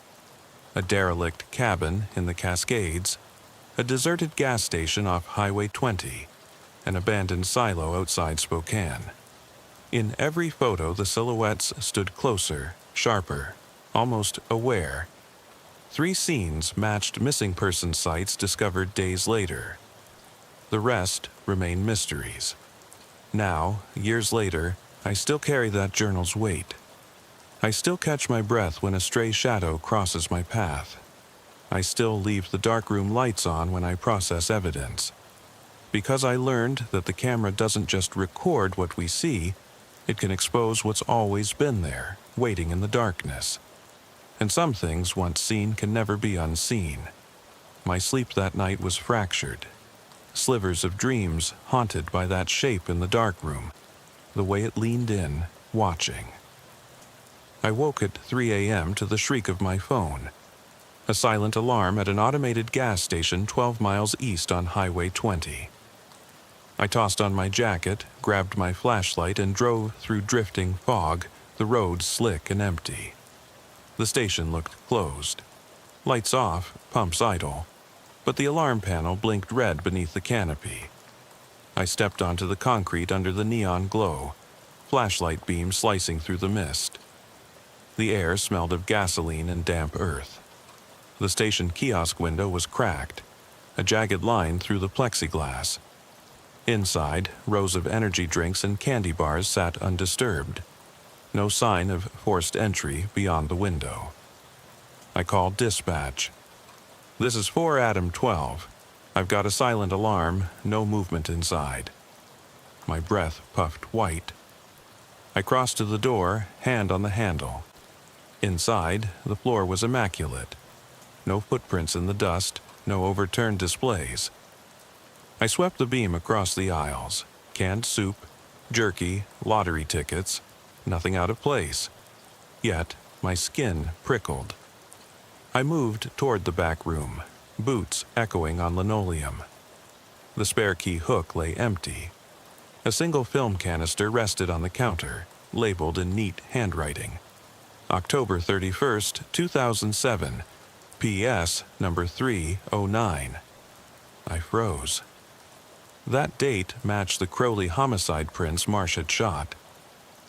A derelict cabin in the Cascades, a deserted gas station off Highway 20, an abandoned silo outside Spokane. In every photo, the silhouettes stood closer, sharper, almost aware. 3 scenes matched missing person sites discovered days later. The rest remain mysteries. Now, years later, I still carry that journal's weight. I still catch my breath when a stray shadow crosses my path. I still leave the darkroom lights on when I process evidence. Because I learned that the camera doesn't just record what we see, it can expose what's always been there, waiting in the darkness. And some things once seen can never be unseen. My sleep that night was fractured. Slivers of dreams haunted by that shape in the darkroom, the way it leaned in, watching. I woke at 3 a.m. to the shriek of my phone. A silent alarm at an automated gas station 12 miles east on Highway 20. I tossed on my jacket, grabbed my flashlight, and drove through drifting fog, the road slick and empty. The station looked closed. Lights off, pumps idle, but the alarm panel blinked red beneath the canopy. I stepped onto the concrete under the neon glow, flashlight beam slicing through the mist. The air smelled of gasoline and damp earth. The station kiosk window was cracked, a jagged line through the plexiglass. Inside, rows of energy drinks and candy bars sat undisturbed. No sign of forced entry beyond the window. I called dispatch. "This is 4 Adam 12. I've got a silent alarm, no movement inside." My breath puffed white. I crossed to the door, hand on the handle. Inside, the floor was immaculate. No footprints in the dust, no overturned displays. I swept the beam across the aisles. Canned soup, jerky, lottery tickets, nothing out of place. Yet, my skin prickled. I moved toward the back room, boots echoing on linoleum. The spare key hook lay empty. A single film canister rested on the counter, labeled in neat handwriting. October 31st, 2007, PS number 309. I froze. That date matched the Crowley homicide prints Marsh had shot.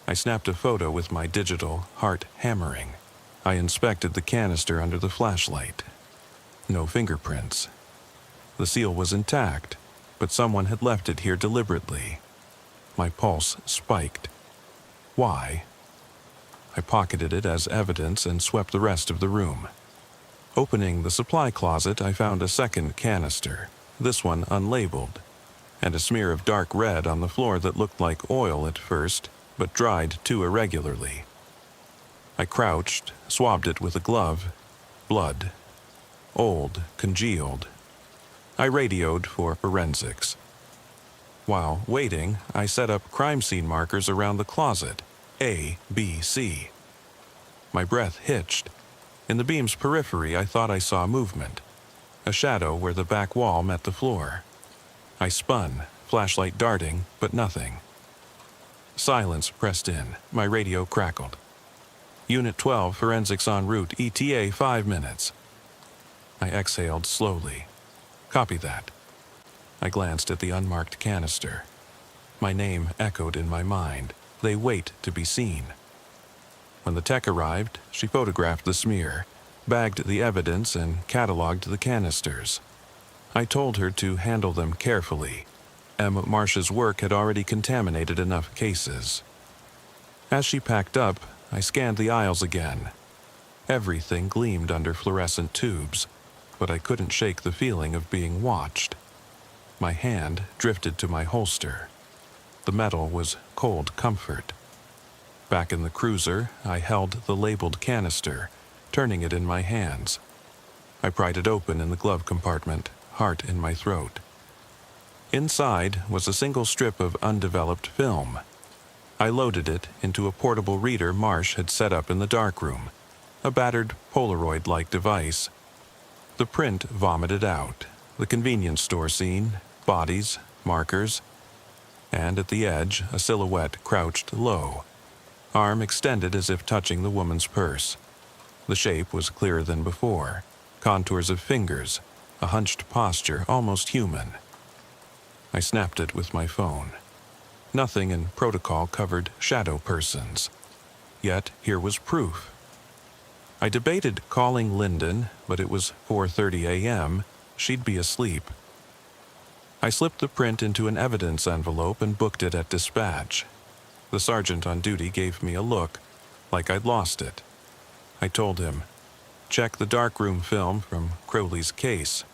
I snapped a photo with my digital heart hammering. I inspected the canister under the flashlight. No fingerprints. The seal was intact, but someone had left it here deliberately. My pulse spiked. Why? I pocketed it as evidence and swept the rest of the room. Opening the supply closet, I found a second canister, this one unlabeled, and a smear of dark red on the floor that looked like oil at first, but dried too irregularly. I crouched, swabbed it with a glove. Blood. Old, congealed. I radioed for forensics. While waiting, I set up crime scene markers around the closet, A, B, C. My breath hitched. In the beam's periphery, I thought I saw movement, a shadow where the back wall met the floor. I spun, flashlight darting, but nothing. Silence pressed in. My radio crackled. Unit 12, forensics en route, ETA 5 minutes. I exhaled slowly. Copy that. I glanced at the unmarked canister. My name echoed in my mind. They wait to be seen. When the tech arrived, she photographed the smear, bagged the evidence, and cataloged the canisters. I told her to handle them carefully. M. Marsh's work had already contaminated enough cases. As she packed up, I scanned the aisles again. Everything gleamed under fluorescent tubes, but I couldn't shake the feeling of being watched. My hand drifted to my holster. The metal was cold comfort. Back in the cruiser, I held the labeled canister, turning it in my hands. I pried it open in the glove compartment, heart in my throat. Inside was a single strip of undeveloped film. I loaded it into a portable reader Marsh had set up in the darkroom, a battered Polaroid-like device. The print vomited out, the convenience store scene, bodies, markers, and at the edge, a silhouette crouched low, arm extended as if touching the woman's purse. The shape was clearer than before, contours of fingers, a hunched posture almost human. I snapped it with my phone. Nothing in protocol covered shadow persons. Yet here was proof. I debated calling Lyndon, but it was 4:30 a.m. She'd be asleep. I slipped the print into an evidence envelope and booked it at dispatch. The sergeant on duty gave me a look, like I'd lost it. I told him, "Check the darkroom film from Crowley's case."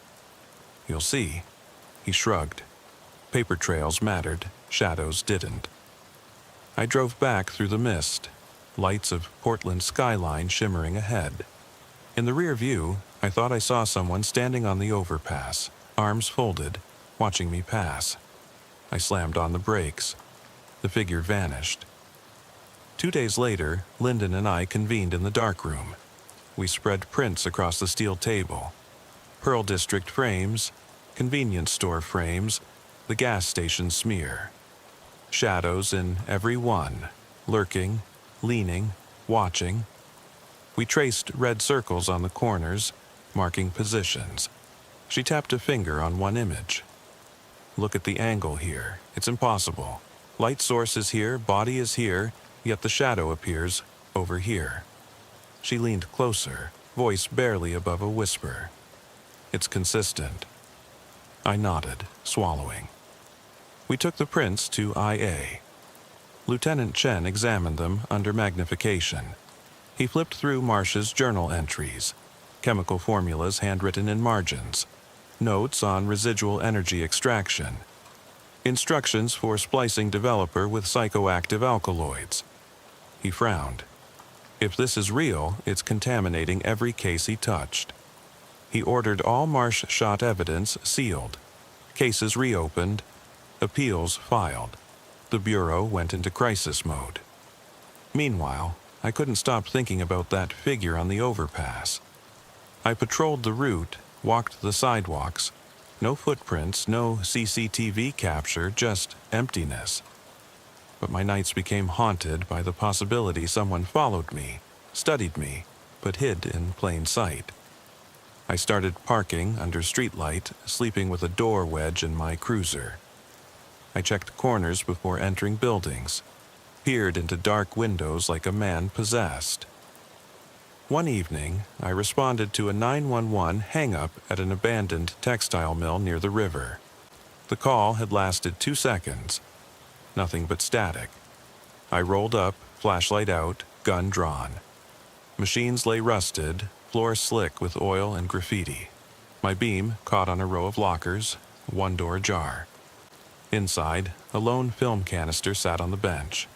"You'll see." He shrugged. Paper trails mattered, shadows didn't. I drove back through the mist, lights of Portland skyline shimmering ahead. In the rear view, I thought I saw someone standing on the overpass, arms folded, watching me pass. I slammed on the brakes. The figure vanished. 2 days later, Lyndon and I convened in the darkroom. We spread prints across the steel table. Pearl District frames, convenience store frames, the gas station smear. Shadows in every one, lurking, leaning, watching. We traced red circles on the corners, marking positions. She tapped a finger on one image. "Look at the angle here. It's impossible. Light source is here, body is here, yet the shadow appears over here." She leaned closer, voice barely above a whisper. "It's consistent." I nodded, swallowing. We took the prints to IA. Lieutenant Chen examined them under magnification. He flipped through Marsh's journal entries, chemical formulas handwritten in margins, notes on residual energy extraction, instructions for splicing developer with psychoactive alkaloids. He frowned. If this is real, it's contaminating every case he touched. He ordered all Marsh shot evidence sealed, cases reopened, appeals filed. The Bureau went into crisis mode. Meanwhile, I couldn't stop thinking about that figure on the overpass. I patrolled the route, walked the sidewalks. No footprints, no CCTV capture, just emptiness. But my nights became haunted by the possibility someone followed me, studied me, but hid in plain sight. I started parking under streetlight, sleeping with a door wedge in my cruiser. I checked corners before entering buildings, peered into dark windows like a man possessed. One evening, I responded to a 911 hang-up at an abandoned textile mill near the river. The call had lasted 2 seconds. Nothing but static. I rolled up, flashlight out, gun drawn. Machines lay rusted, floor slick with oil and graffiti. My beam caught on a row of lockers, one door ajar. Inside, a lone film canister sat on the bench.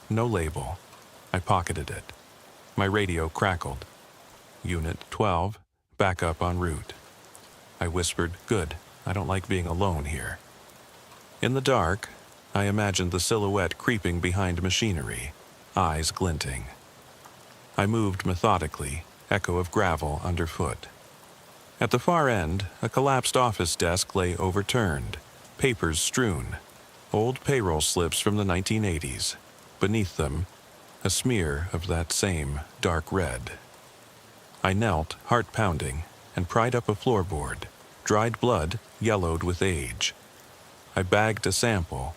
No label. I pocketed it. My radio crackled. "Unit 12, back up en route." I whispered, "Good, I don't like being alone here." In the dark, I imagined the silhouette creeping behind machinery, eyes glinting. I moved methodically, echo of gravel underfoot. At the far end, a collapsed office desk lay overturned, papers strewn, old payroll slips from the 1980s. Beneath them, a smear of that same dark red. I knelt, heart pounding, and pried up a floorboard, dried blood yellowed with age. I bagged a sample.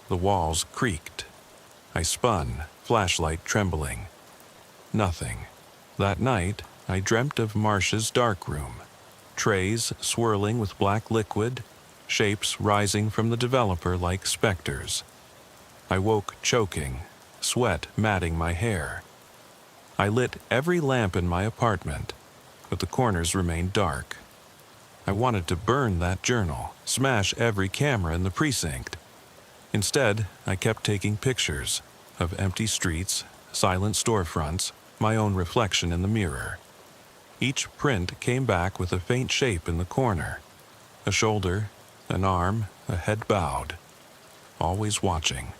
The walls creaked. I spun, flashlight trembling. Nothing. That night, I dreamt of Marsh's darkroom. Trays swirling with black liquid, shapes rising from the developer like specters. I woke choking, sweat matting my hair. I lit every lamp in my apartment, but the corners remained dark. I wanted to burn that journal, smash every camera in the precinct. Instead, I kept taking pictures of empty streets, silent storefronts, my own reflection in the mirror. Each print came back with a faint shape in the corner. A shoulder, an arm, a head bowed. Always watching.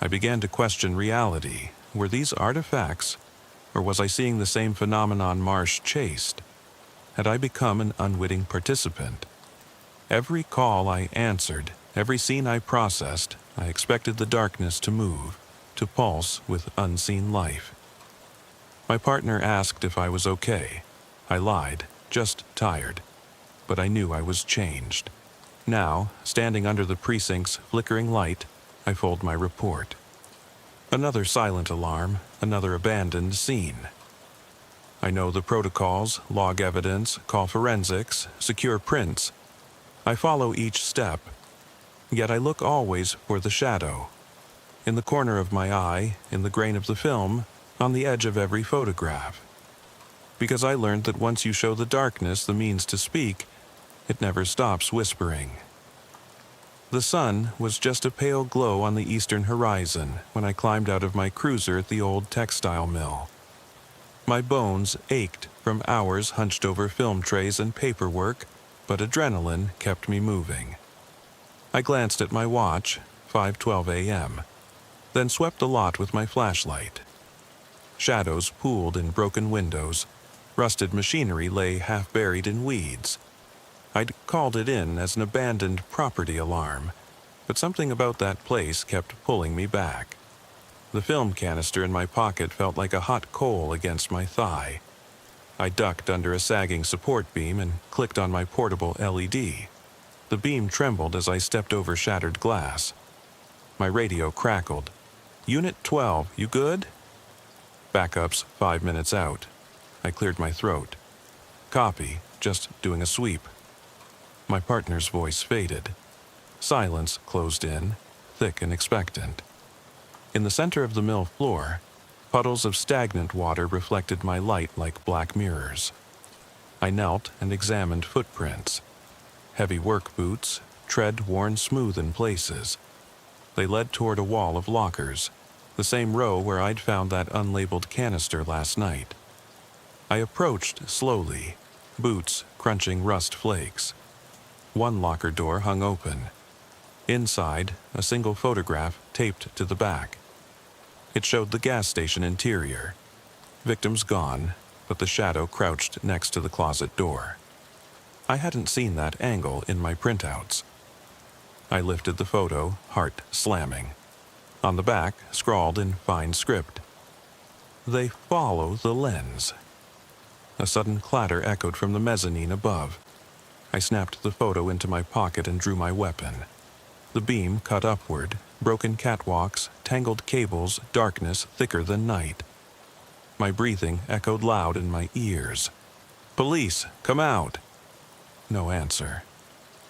I began to question reality. Were these artifacts, or was I seeing the same phenomenon Marsh chased? Had I become an unwitting participant? Every call I answered, every scene I processed, I expected the darkness to move, to pulse with unseen life. My partner asked if I was okay. I lied, just tired. But I knew I was changed. Now, standing under the precinct's flickering light, I fold my report. Another silent alarm, another abandoned scene. I know the protocols, log evidence, call forensics, secure prints. I follow each step. Yet I look always for the shadow. In the corner of my eye, in the grain of the film, on the edge of every photograph. Because I learned that once you show the darkness the means to speak, it never stops whispering. The sun was just a pale glow on the eastern horizon when I climbed out of my cruiser at the old textile mill. My bones ached from hours hunched over film trays and paperwork, but adrenaline kept me moving. I glanced at my watch, 5:12 a.m., then swept the lot with my flashlight. Shadows pooled in broken windows. Rusted machinery lay half buried in weeds. I'd called it in as an abandoned property alarm, but something about that place kept pulling me back. The film canister in my pocket felt like a hot coal against my thigh. I ducked under a sagging support beam and clicked on my portable LED. The beam trembled as I stepped over shattered glass. My radio crackled. "Unit 12, you good?" Backup's 5 minutes out. I cleared my throat. "Copy, just doing a sweep." My partner's voice faded. Silence closed in, thick and expectant. In the center of the mill floor, puddles of stagnant water reflected my light like black mirrors. I knelt and examined footprints. Heavy work boots, tread worn smooth in places. They led toward a wall of lockers, the same row where I'd found that unlabeled canister last night. I approached slowly, boots crunching rust flakes. One locker door hung open. Inside, a single photograph taped to the back. It showed the gas station interior. Victims gone, but the shadow crouched next to the closet door. I hadn't seen that angle in my printouts. I lifted the photo, heart slamming. On the back, scrawled in fine script, "They follow the lens." A sudden clatter echoed from the mezzanine above. I snapped the photo into my pocket and drew my weapon. The beam cut upward, broken catwalks, tangled cables, darkness thicker than night. My breathing echoed loud in my ears. "Police, come out!" No answer.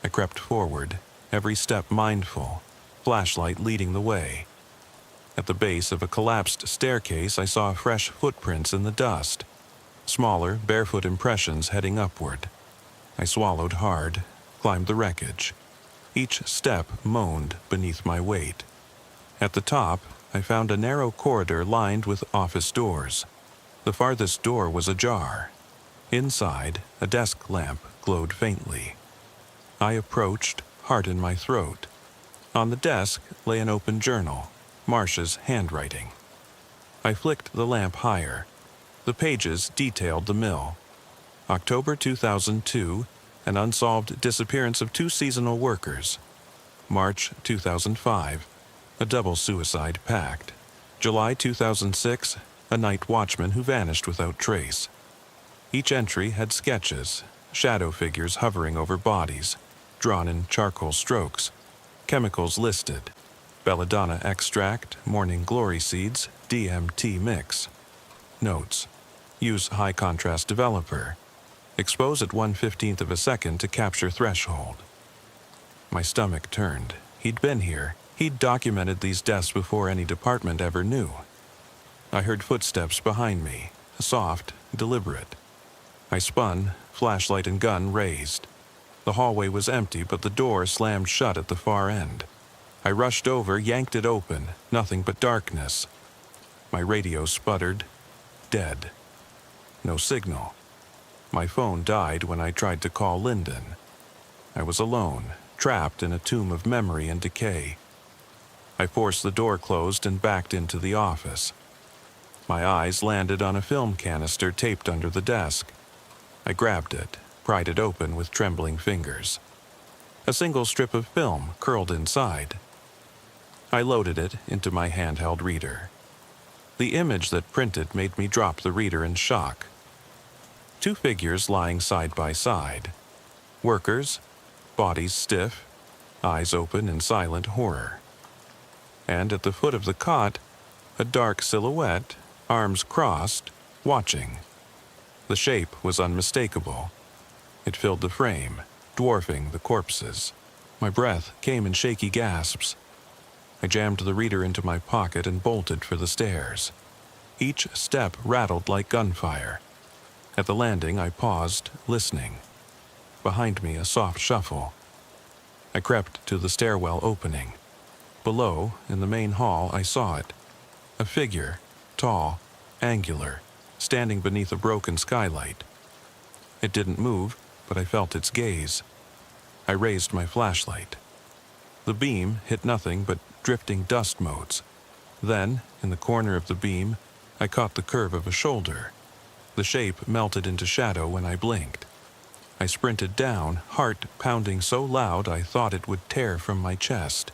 I crept forward, every step mindful, flashlight leading the way. At the base of a collapsed staircase, I saw fresh footprints in the dust. Smaller, barefoot impressions heading upward. I swallowed hard, climbed the wreckage. Each step moaned beneath my weight. At the top, I found a narrow corridor lined with office doors. The farthest door was ajar. Inside, a desk lamp glowed faintly. I approached, heart in my throat. On the desk lay an open journal, Marsh's handwriting. I flicked the lamp higher. The pages detailed the mill. October 2002, an unsolved disappearance of 2 seasonal workers. March 2005, a double suicide pact. July 2006, a night watchman who vanished without trace. Each entry had sketches, shadow figures hovering over bodies, drawn in charcoal strokes, chemicals listed, belladonna extract, morning glory seeds, DMT mix. Notes: use high contrast developer. Expose at 1/15 of a second to capture threshold. My stomach turned. He'd been here. He'd documented these deaths before any department ever knew. I heard footsteps behind me, soft, deliberate. I spun, flashlight and gun raised. The hallway was empty, but the door slammed shut at the far end. I rushed over, yanked it open, nothing but darkness. My radio sputtered. Dead. No signal. My phone died when I tried to call Lyndon. I was alone, trapped in a tomb of memory and decay. I forced the door closed and backed into the office. My eyes landed on a film canister taped under the desk. I grabbed it, pried it open with trembling fingers. A single strip of film curled inside. I loaded it into my handheld reader. The image that printed made me drop the reader in shock. Two figures lying side by side. Workers, bodies stiff, eyes open in silent horror. And at the foot of the cot, a dark silhouette, arms crossed, watching. The shape was unmistakable. It filled the frame, dwarfing the corpses. My breath came in shaky gasps. I jammed the reader into my pocket and bolted for the stairs. Each step rattled like gunfire. At the landing, I paused, listening. Behind me, a soft shuffle. I crept to the stairwell opening. Below, in the main hall, I saw it. A figure, tall, angular, standing beneath a broken skylight. It didn't move, but I felt its gaze. I raised my flashlight. The beam hit nothing but drifting dust motes. Then, in the corner of the beam, I caught the curve of a shoulder. The shape melted into shadow when I blinked. I sprinted down, heart pounding so loud I thought it would tear from my chest.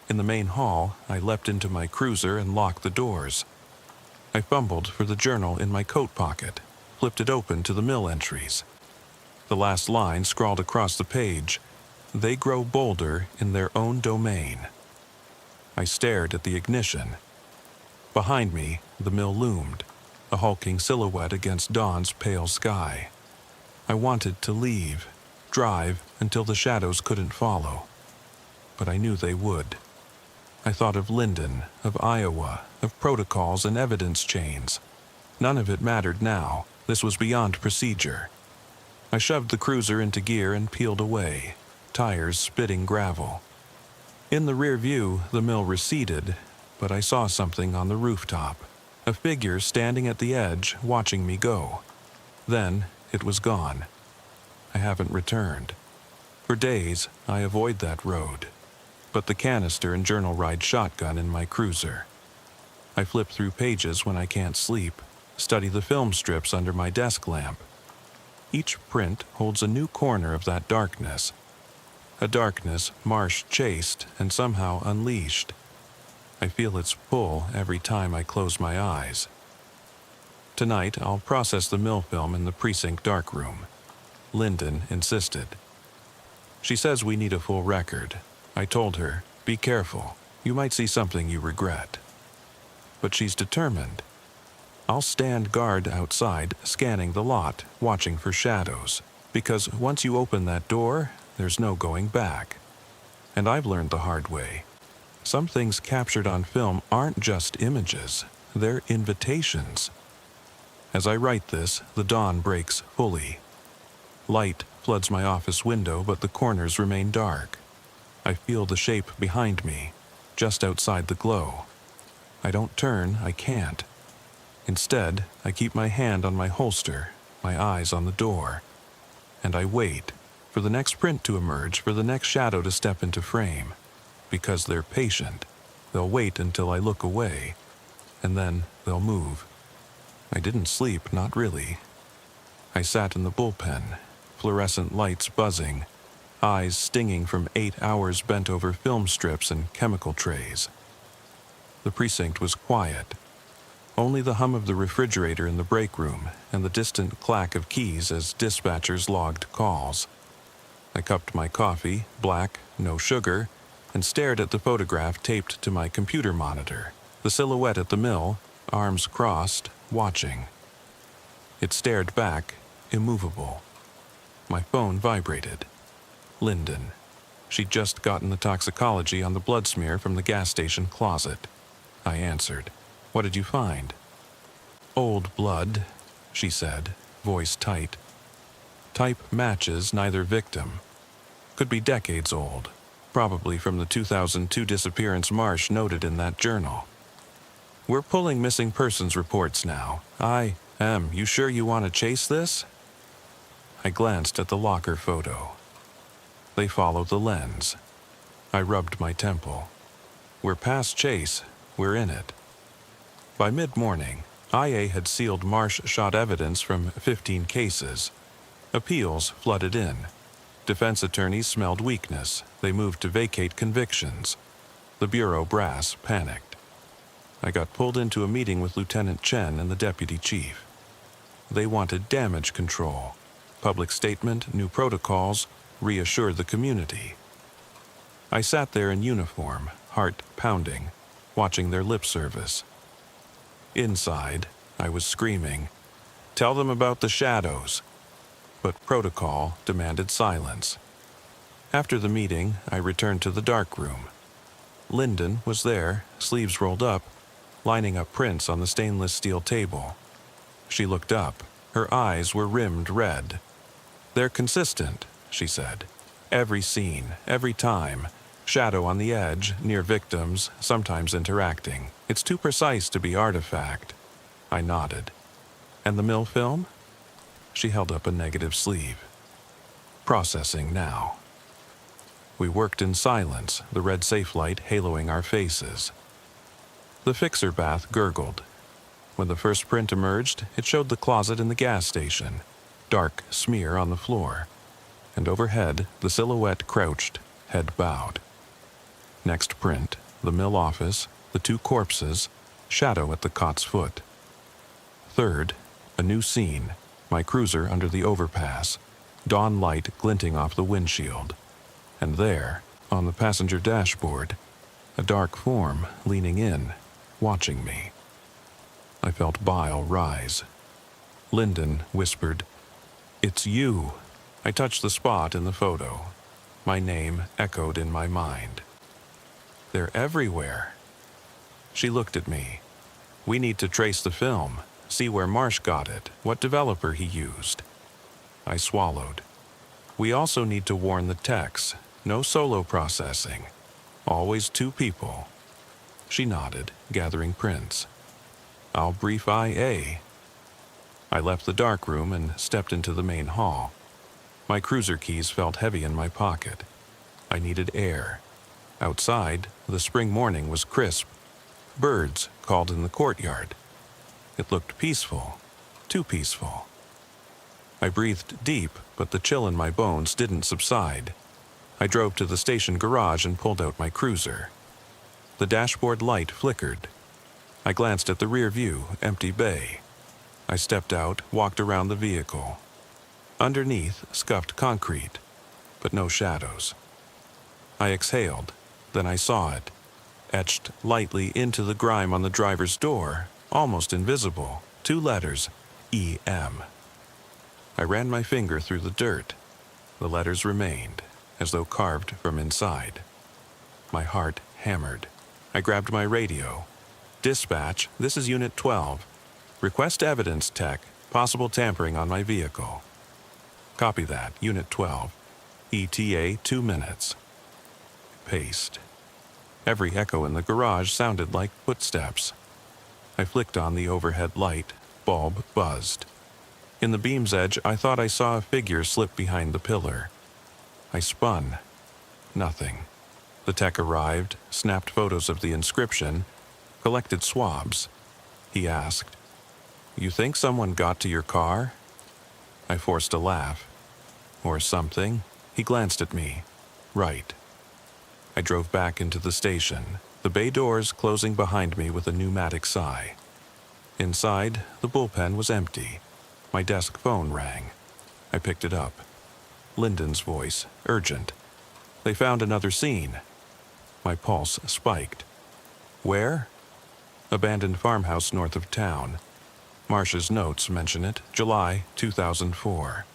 In the main hall, I leapt into my cruiser and locked the doors. I fumbled for the journal in my coat pocket, flipped it open to the mill entries. The last line scrawled across the page, "They grow bolder in their own domain." I stared at the ignition. Behind me, the mill loomed, a hulking silhouette against dawn's pale sky. I wanted to leave, drive until the shadows couldn't follow. But I knew they would. I thought of Lyndon, of Iowa, of protocols and evidence chains. None of it mattered now. This was beyond procedure. I shoved the cruiser into gear and peeled away, tires spitting gravel. In the rear view, the mill receded, but I saw something on the rooftop. A figure standing at the edge, watching me go. Then it was gone. I haven't returned. For days, I avoid that road. But the canister and journal ride shotgun in my cruiser. I flip through pages when I can't sleep, study the film strips under my desk lamp. Each print holds a new corner of that darkness. A darkness Marsh chased and somehow unleashed. I feel its pull every time I close my eyes. Tonight, I'll process the mill film in the precinct darkroom. Lyndon insisted. She says we need a full record. I told her, be careful. You might see something you regret. But she's determined. I'll stand guard outside, scanning the lot, watching for shadows. Because once you open that door, there's no going back. And I've learned the hard way. Some things captured on film aren't just images. They're invitations. As I write this, the dawn breaks fully. Light floods my office window, but the corners remain dark. I feel the shape behind me, just outside the glow. I don't turn, I can't. Instead, I keep my hand on my holster, my eyes on the door. And I wait for the next print to emerge, for the next shadow to step into frame. Because they're patient. They'll wait until I look away, and then they'll move. I didn't sleep, not really. I sat in the bullpen, fluorescent lights buzzing, eyes stinging from 8 hours bent over film strips and chemical trays. The precinct was quiet. Only the hum of the refrigerator in the break room and the distant clack of keys as dispatchers logged calls. I cupped my coffee, black, no sugar, and stared at the photograph taped to my computer monitor. The silhouette at the mill, arms crossed, watching. It stared back, immovable. My phone vibrated. Lyndon. She'd just gotten the toxicology on the blood smear from the gas station closet. I answered. What did you find? Old blood, she said, voice tight. Type matches neither victim. Could be decades old. Probably from the 2002 disappearance Marsh noted in that journal. We're pulling missing persons reports now. You sure you want to chase this? I glanced at the locker photo. They follow the lens. I rubbed my temple. We're past chase. We're in it. By mid-morning, IA had sealed Marsh-shot evidence from 15 cases. Appeals flooded in. Defense attorneys smelled weakness. They moved to vacate convictions. The bureau brass panicked. I got pulled into a meeting with Lieutenant Chen and the deputy chief. They wanted damage control. Public statement, new protocols, reassured the community. I sat there in uniform, heart pounding, watching their lip service. Inside, I was screaming, "Tell them about the shadows." But protocol demanded silence. After the meeting, I returned to the dark room. Lyndon was there, sleeves rolled up, lining up prints on the stainless steel table. She looked up. Her eyes were rimmed red. "They're consistent," she said. "Every scene, every time. Shadow on the edge, near victims, sometimes interacting. It's too precise to be artifact." I nodded. "And the mill film?" She held up a negative sleeve. "Processing now." We worked in silence, the red safe light haloing our faces. The fixer bath gurgled. When the first print emerged, it showed the closet in the gas station, dark smear on the floor, and overhead the silhouette crouched, head bowed. Next print, the mill office, the two corpses, shadow at the cot's foot. Third, a new scene, my cruiser under the overpass, dawn light glinting off the windshield. And there, on the passenger dashboard, a dark form leaning in, watching me. I felt bile rise. Lyndon whispered, "It's you." I touched the spot in the photo. My name echoed in my mind. "They're everywhere." She looked at me. "We need to trace the film, see where Marsh got it, what developer he used." I swallowed. "We also need to warn the techs. No solo processing. Always two people." She nodded, gathering prints. "I'll brief IA." I left the dark room and stepped into the main hall. My cruiser keys felt heavy in my pocket. I needed air. Outside, the spring morning was crisp. Birds called in the courtyard. It looked peaceful, too peaceful. I breathed deep, but the chill in my bones didn't subside. I drove to the station garage and pulled out my cruiser. The dashboard light flickered. I glanced at the rear view, empty bay. I stepped out, walked around the vehicle. Underneath, scuffed concrete, but no shadows. I exhaled, then I saw it, etched lightly into the grime on the driver's door, almost invisible, 2 letters, EM. I ran my finger through the dirt. The letters remained, as though carved from inside. My heart hammered. I grabbed my radio. "Dispatch, this is Unit 12. Request evidence, tech. Possible tampering on my vehicle." "Copy that, Unit 12. ETA 2 minutes. Paste. Every echo in the garage sounded like footsteps. I flicked on the overhead light. Bulb buzzed. In the beam's edge, I thought I saw a figure slip behind the pillar. I spun. Nothing. The tech arrived, snapped photos of the inscription, collected swabs. He asked, "You think someone got to your car?" I forced a laugh. "Or something." He glanced at me. "Right." I drove back into the station, the bay doors closing behind me with a pneumatic sigh. Inside, the bullpen was empty. My desk phone rang. I picked it up. Lyndon's voice, urgent. "They found another scene." My pulse spiked. "Where?" "Abandoned farmhouse north of town. Marsh's notes mention it, July 2004.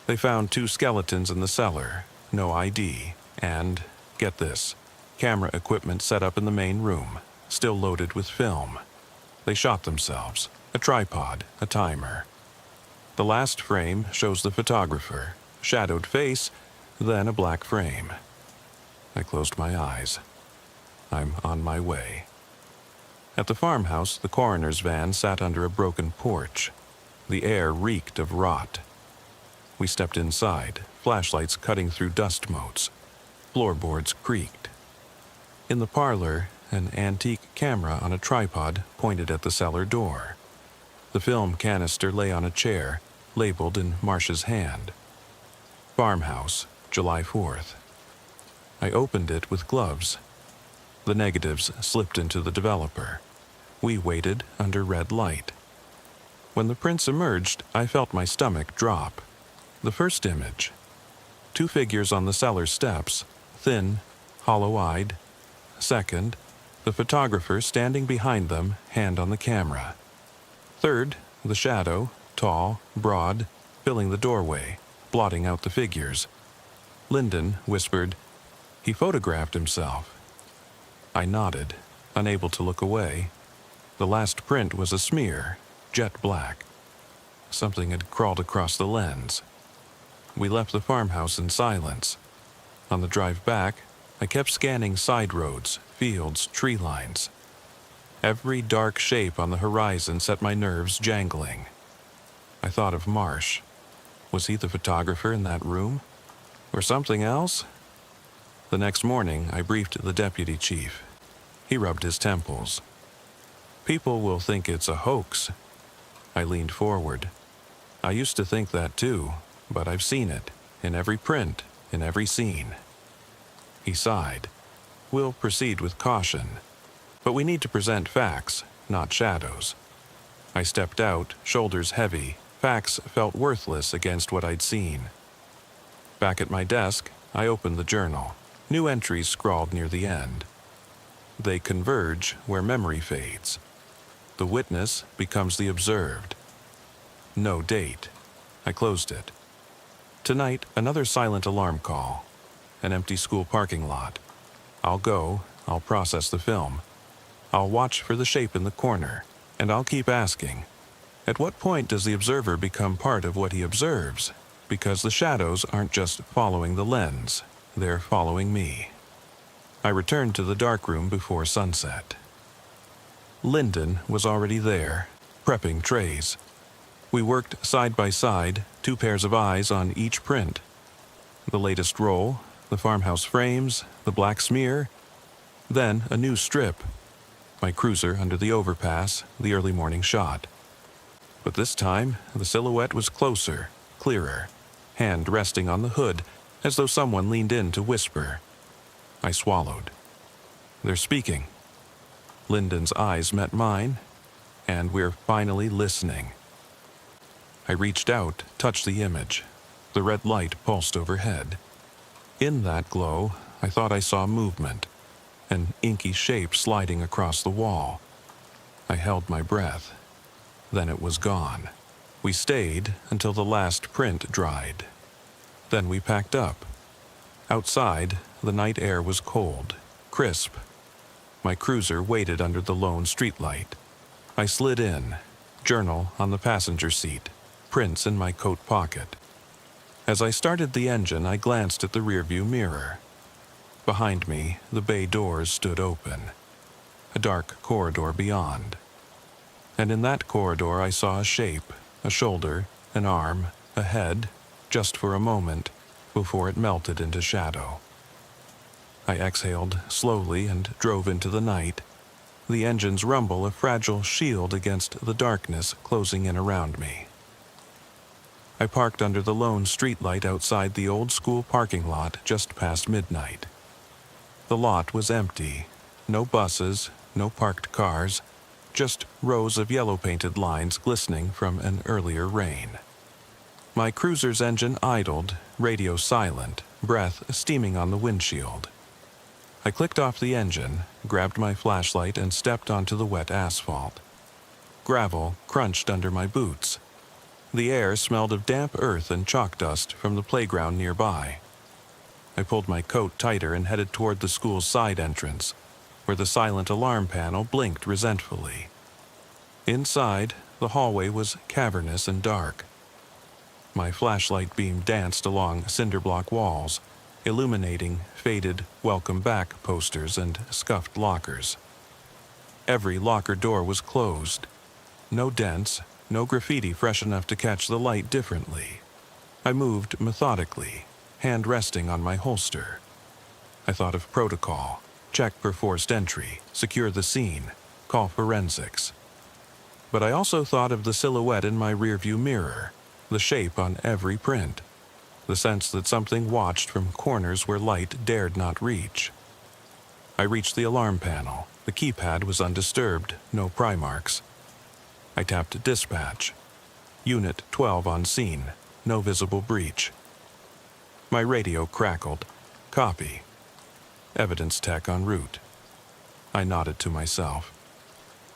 They found 2 skeletons in the cellar, no ID, and, get this, camera equipment set up in the main room, still loaded with film. They shot themselves, a tripod, a timer. The last frame shows the photographer, shadowed face, then a black frame." I closed my eyes. "I'm on my way." At the farmhouse, the coroner's van sat under a broken porch. The air reeked of rot. We stepped inside, flashlights cutting through dust motes. Floorboards creaked. In the parlor, an antique camera on a tripod pointed at the cellar door. The film canister lay on a chair, labeled in Marcia's hand. Farmhouse, July 4th. I opened it with gloves. The negatives slipped into the developer. We waited under red light. When the prints emerged, I felt my stomach drop. The first image. 2 figures on the cellar steps, thin, hollow-eyed. Second, the photographer standing behind them, hand on the camera. Third, the shadow, tall, broad, filling the doorway, blotting out the figures. Lyndon whispered, "He photographed himself." I nodded, unable to look away. The last print was a smear, jet black. Something had crawled across the lens. We left the farmhouse in silence. On the drive back, I kept scanning side roads, fields, tree lines. Every dark shape on the horizon set my nerves jangling. I thought of Marsh. Was he the photographer in that room? Or something else? The next morning, I briefed the deputy chief. He rubbed his temples. "People will think it's a hoax." I leaned forward. "I used to think that too, but I've seen it, in every print, in every scene." He sighed. "We'll proceed with caution, but we need to present facts, not shadows." I stepped out, shoulders heavy. Facts felt worthless against what I'd seen. Back at my desk, I opened the journal. New entries scrawled near the end. They converge where memory fades. The witness becomes the observed. No date. I closed it. Tonight, another silent alarm call. An empty school parking lot. I'll go, I'll process the film. I'll watch for the shape in the corner, and I'll keep asking, at what point does the observer become part of what he observes? Because the shadows aren't just following the lens, they're following me. I returned to the darkroom before sunset. Lyndon was already there, prepping trays. We worked side by side, 2 pairs of eyes on each print. The latest roll, the farmhouse frames, the black smear, then a new strip. My cruiser under the overpass, the early morning shot. But this time, the silhouette was closer, clearer, hand resting on the hood, as though someone leaned in to whisper. I swallowed. They're speaking. Lyndon's eyes met mine, and we're finally listening. I reached out, touched the image. The red light pulsed overhead. In that glow, I thought I saw movement, an inky shape sliding across the wall. I held my breath. Then it was gone. We stayed until the last print dried. Then we packed up. Outside, the night air was cold, crisp. My cruiser waited under the lone streetlight. I slid in, journal on the passenger seat, prints in my coat pocket. As I started the engine, I glanced at the rearview mirror. Behind me, the bay doors stood open. A dark corridor beyond. And in that corridor I saw a shape, a shoulder, an arm, a head, just for a moment, before it melted into shadow. I exhaled slowly and drove into the night, the engine's rumble a fragile shield against the darkness closing in around me. I parked under the lone streetlight outside the old school parking lot just past midnight. The lot was empty, no buses, no parked cars, just rows of yellow-painted lines glistening from an earlier rain. My cruiser's engine idled, radio silent, breath steaming on the windshield. I clicked off the engine, grabbed my flashlight, and stepped onto the wet asphalt. Gravel crunched under my boots. The air smelled of damp earth and chalk dust from the playground nearby. I pulled my coat tighter and headed toward the school's side entrance, where the silent alarm panel blinked resentfully. Inside, the hallway was cavernous and dark. My flashlight beam danced along cinder-block walls, illuminating faded "Welcome Back" posters and scuffed lockers. Every locker door was closed. No dents, no graffiti fresh enough to catch the light differently. I moved methodically, hand resting on my holster. I thought of protocol, check for forced entry, secure the scene, call forensics. But I also thought of the silhouette in my rearview mirror, the shape on every print, the sense that something watched from corners where light dared not reach. I reached the alarm panel. The keypad was undisturbed, no pry marks. I tapped dispatch. Unit 12 on scene, no visible breach. My radio crackled. Copy. Evidence tech en route. I nodded to myself.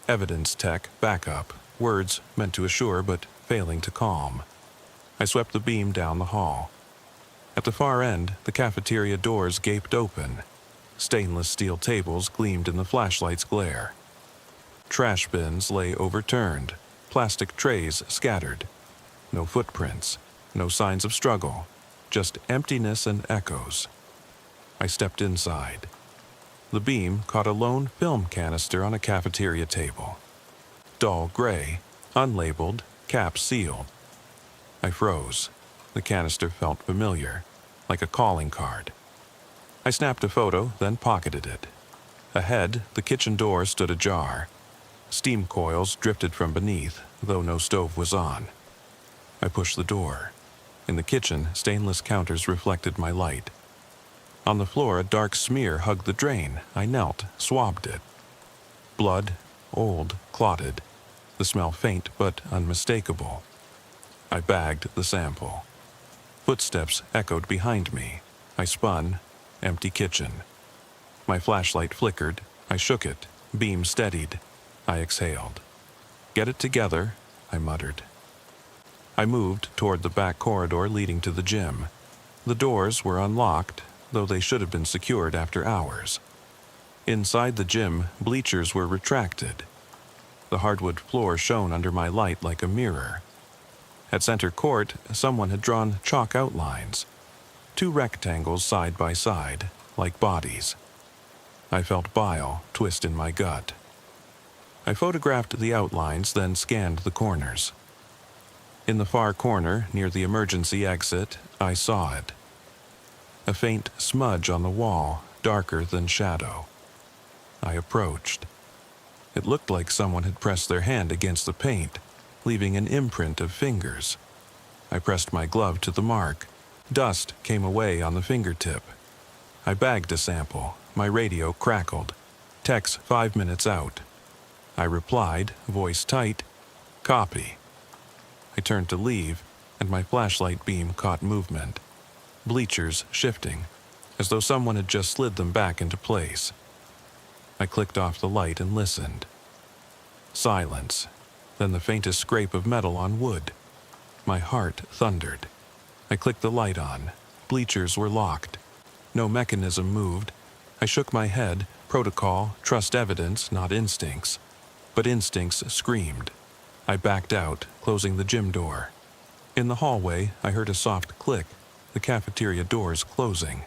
Evidence tech, backup, words meant to assure but failing to calm. I swept the beam down the hall. At the far end, the cafeteria doors gaped open. Stainless steel tables gleamed in the flashlight's glare. Trash bins lay overturned, plastic trays scattered. No footprints, no signs of struggle, just emptiness and echoes. I stepped inside. The beam caught a lone film canister on a cafeteria table. Dull gray, unlabeled, cap sealed. I froze. The canister felt familiar, like a calling card. I snapped a photo, then pocketed it. Ahead, the kitchen door stood ajar. Steam coils drifted from beneath, though no stove was on. I pushed the door. In the kitchen, stainless counters reflected my light. On the floor, a dark smear hugged the drain. I knelt, swabbed it. Blood, old, clotted. The smell faint but unmistakable. I bagged the sample. Footsteps echoed behind me. I spun. Empty kitchen. My flashlight flickered. I shook it. Beam steadied. I exhaled. Get it together, I muttered. I moved toward the back corridor leading to the gym. The doors were unlocked, though they should have been secured after hours. Inside the gym, bleachers were retracted. The hardwood floor shone under my light like a mirror. At center court, someone had drawn chalk outlines. 2 rectangles side by side, like bodies. I felt bile twist in my gut. I photographed the outlines, then scanned the corners. In the far corner, near the emergency exit, I saw it. A faint smudge on the wall, darker than shadow. I approached. It looked like someone had pressed their hand against the paint, leaving an imprint of fingers. I pressed my glove to the mark. Dust came away on the fingertip. I bagged a sample. My radio crackled. Text 5 minutes out. I replied, voice tight, copy. I turned to leave, and my flashlight beam caught movement. Bleachers shifting, as though someone had just slid them back into place. I clicked off the light and listened. Silence, then the faintest scrape of metal on wood. My heart thundered. I clicked the light on. Bleachers were locked. No mechanism moved. I shook my head. Protocol, trust evidence, not instincts. But instincts screamed. I backed out, closing the gym door. In the hallway, I heard a soft click, the cafeteria doors closing.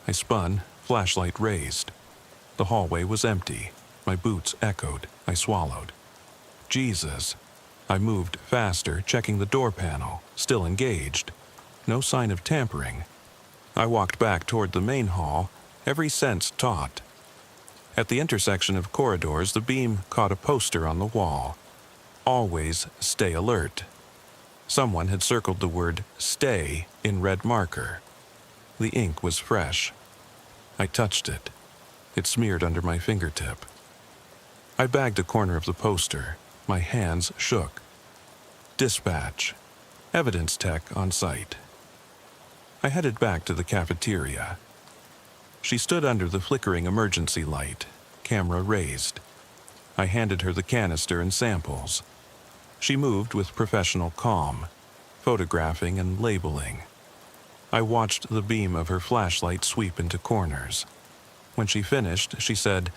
I spun, flashlight raised. The hallway was empty. My boots echoed. I swallowed. Jesus. I moved faster, checking the door panel, still engaged. No sign of tampering. I walked back toward the main hall, every sense taut. At the intersection of corridors, the beam caught a poster on the wall. Always stay alert. Someone had circled the word stay in red marker. The ink was fresh. I touched it. It smeared under my fingertip. I bagged a corner of the poster. My hands shook. Dispatch. Evidence tech on site. I headed back to the cafeteria. She stood under the flickering emergency light, camera raised. I handed her the canister and samples. She moved with professional calm, photographing and labeling. I watched the beam of her flashlight sweep into corners. When she finished, she said,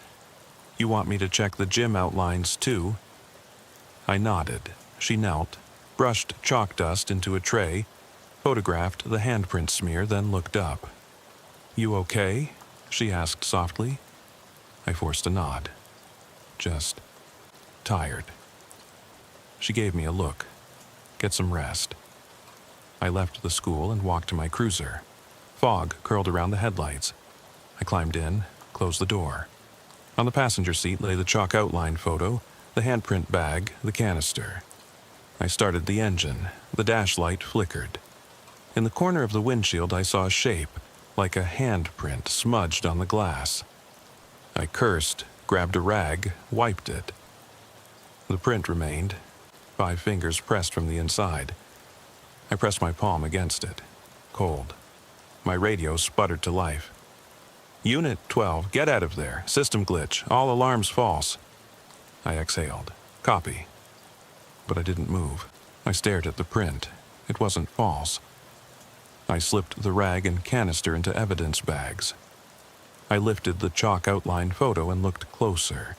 "You want me to check the gym outlines too?" I nodded. She knelt, brushed chalk dust into a tray, photographed the handprint smear, then looked up. "You okay?" she asked softly. I forced a nod. just tired. She gave me a look. Get some rest. I left the school and walked to my cruiser. Fog curled around the headlights. I climbed in, closed the door. On the passenger seat lay the chalk outline photo, the handprint bag, the canister. I started the engine. The dash light flickered. In the corner of the windshield I saw a shape, like a handprint smudged on the glass. I cursed, grabbed a rag, wiped it. The print remained, 5 fingers pressed from the inside. I pressed my palm against it, cold. My radio sputtered to life. Unit 12, get out of there. System glitch. All alarms false. I exhaled. Copy. But I didn't move. I stared at the print. It wasn't false. I slipped the rag and canister into evidence bags. I lifted the chalk outline photo and looked closer.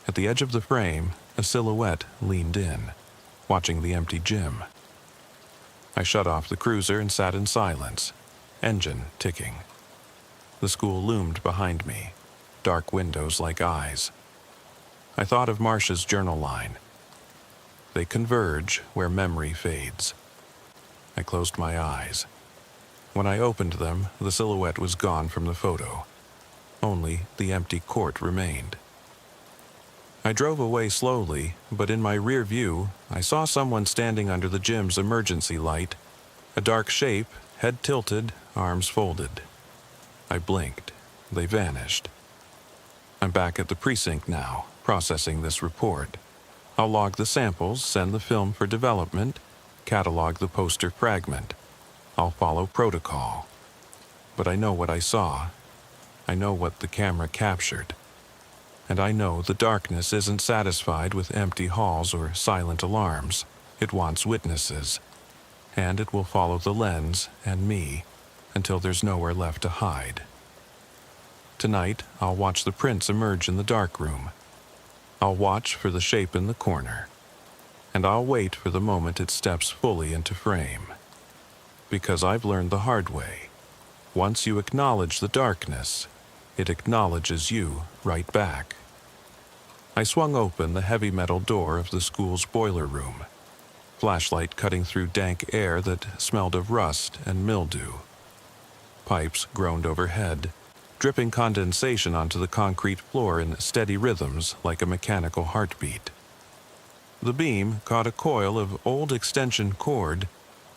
At the edge of the frame, a silhouette leaned in, watching the empty gym. I shut off the cruiser and sat in silence, engine ticking. The school loomed behind me, dark windows like eyes. I thought of Marcia's journal line. They converge where memory fades. I closed my eyes. When I opened them, the silhouette was gone from the photo. Only the empty court remained. I drove away slowly, but in my rear view, I saw someone standing under the gym's emergency light. A dark shape, head tilted, arms folded. I blinked. They vanished. I'm back at the precinct now, processing this report. I'll log the samples, send the film for development, catalog the poster fragment. I'll follow protocol. But I know what I saw. I know what the camera captured. And I know the darkness isn't satisfied with empty halls or silent alarms. It wants witnesses. And it will follow the lens and me until there's nowhere left to hide. Tonight, I'll watch the prints emerge in the dark room. I'll watch for the shape in the corner. And I'll wait for the moment it steps fully into frame. Because I've learned the hard way. Once you acknowledge the darkness, it acknowledges you right back. I swung open the heavy metal door of the school's boiler room, flashlight cutting through dank air that smelled of rust and mildew. Pipes groaned overhead, dripping condensation onto the concrete floor in steady rhythms like a mechanical heartbeat. The beam caught a coil of old extension cord,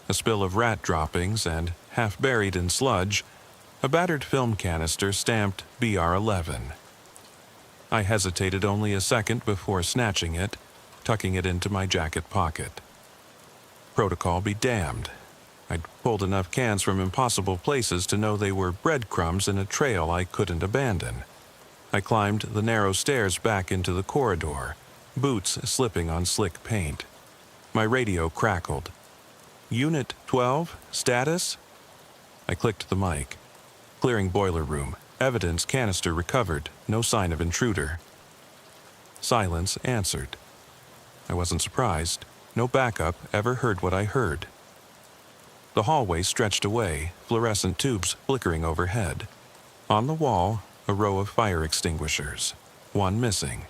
a spill of rat droppings, and, half buried in sludge, a battered film canister stamped BR11. I hesitated only a second before snatching it, tucking it into my jacket pocket. Protocol be damned. I'd pulled enough cans from impossible places to know they were breadcrumbs in a trail I couldn't abandon. I climbed the narrow stairs back into the corridor, boots slipping on slick paint. My radio crackled. Unit 12, status? I clicked the mic. Clearing boiler room. Evidence canister recovered. No sign of intruder. Silence answered. I wasn't surprised. No backup ever heard what I heard. The hallway stretched away, fluorescent tubes flickering overhead. On the wall, a row of fire extinguishers. One missing.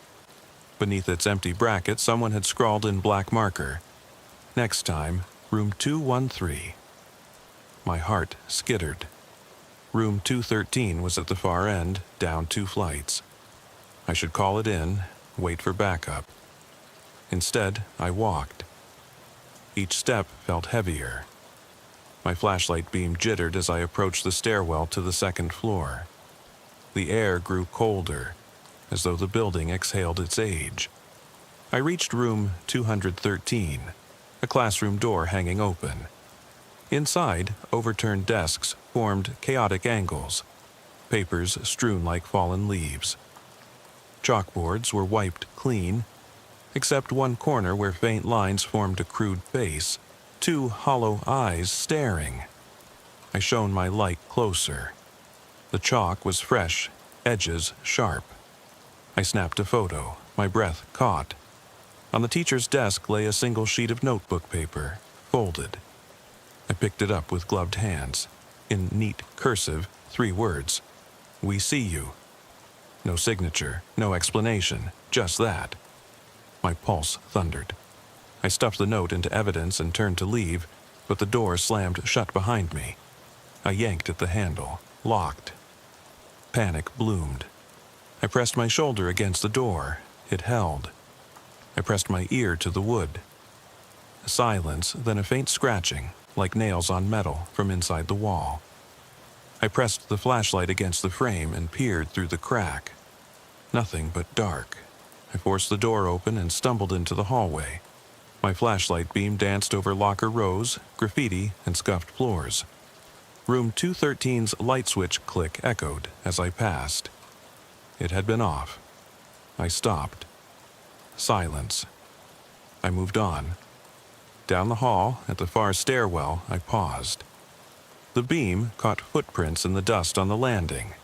Beneath its empty bracket, someone had scrawled in black marker. Next time, room 213. My heart skittered. Room 213 was at the far end, down 2 flights. I should call it in, wait for backup. Instead, I walked. Each step felt heavier. My flashlight beam jittered as I approached the stairwell to the second floor. The air grew colder, as though the building exhaled its age. I reached room 213, a classroom door hanging open. Inside, overturned desks formed chaotic angles, papers strewn like fallen leaves. Chalkboards were wiped clean, except one corner where faint lines formed a crude face, 2 hollow eyes staring. I shone my light closer. The chalk was fresh, edges sharp. I snapped a photo, my breath caught. On the teacher's desk lay a single sheet of notebook paper, folded. I picked it up with gloved hands. In neat cursive, 3 words. We see you. No signature, no explanation, just that. My pulse thundered. I stuffed the note into evidence and turned to leave, but the door slammed shut behind me. I yanked at the handle, locked. Panic bloomed. I pressed my shoulder against the door. It held. I pressed my ear to the wood. Silence, then a faint scratching, like nails on metal, from inside the wall. I pressed the flashlight against the frame and peered through the crack. Nothing but dark. I forced the door open and stumbled into the hallway. My flashlight beam danced over locker rows, graffiti, and scuffed floors. Room 213's light switch click echoed as I passed. It had been off. I stopped. Silence. I moved on. Down the hall, at the far stairwell, I paused. The beam caught footprints in the dust on the landing.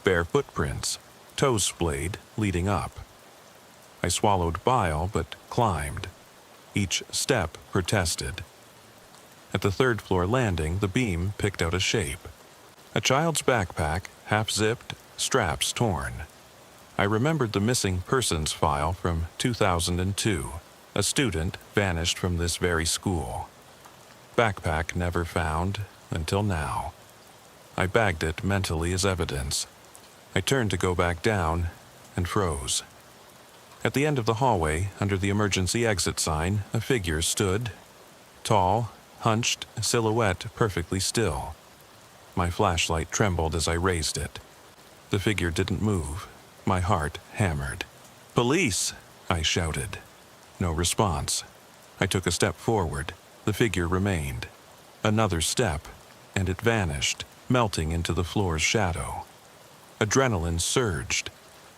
Bare footprints, toes splayed, leading up. I swallowed bile, but climbed. Each step protested. At the third-floor landing, the beam picked out a shape. A child's backpack, half-zipped, straps torn. I remembered the missing persons file from 2002. A student vanished from this very school. Backpack never found, until now. I bagged it mentally as evidence. I turned to go back down, and froze. At the end of the hallway, under the emergency exit sign, a figure stood. Tall, hunched, silhouette perfectly still. My flashlight trembled as I raised it. The figure didn't move. My heart hammered. "Police!" I shouted. No response. I took a step forward. The figure remained. Another step, and it vanished, melting into the floor's shadow. Adrenaline surged.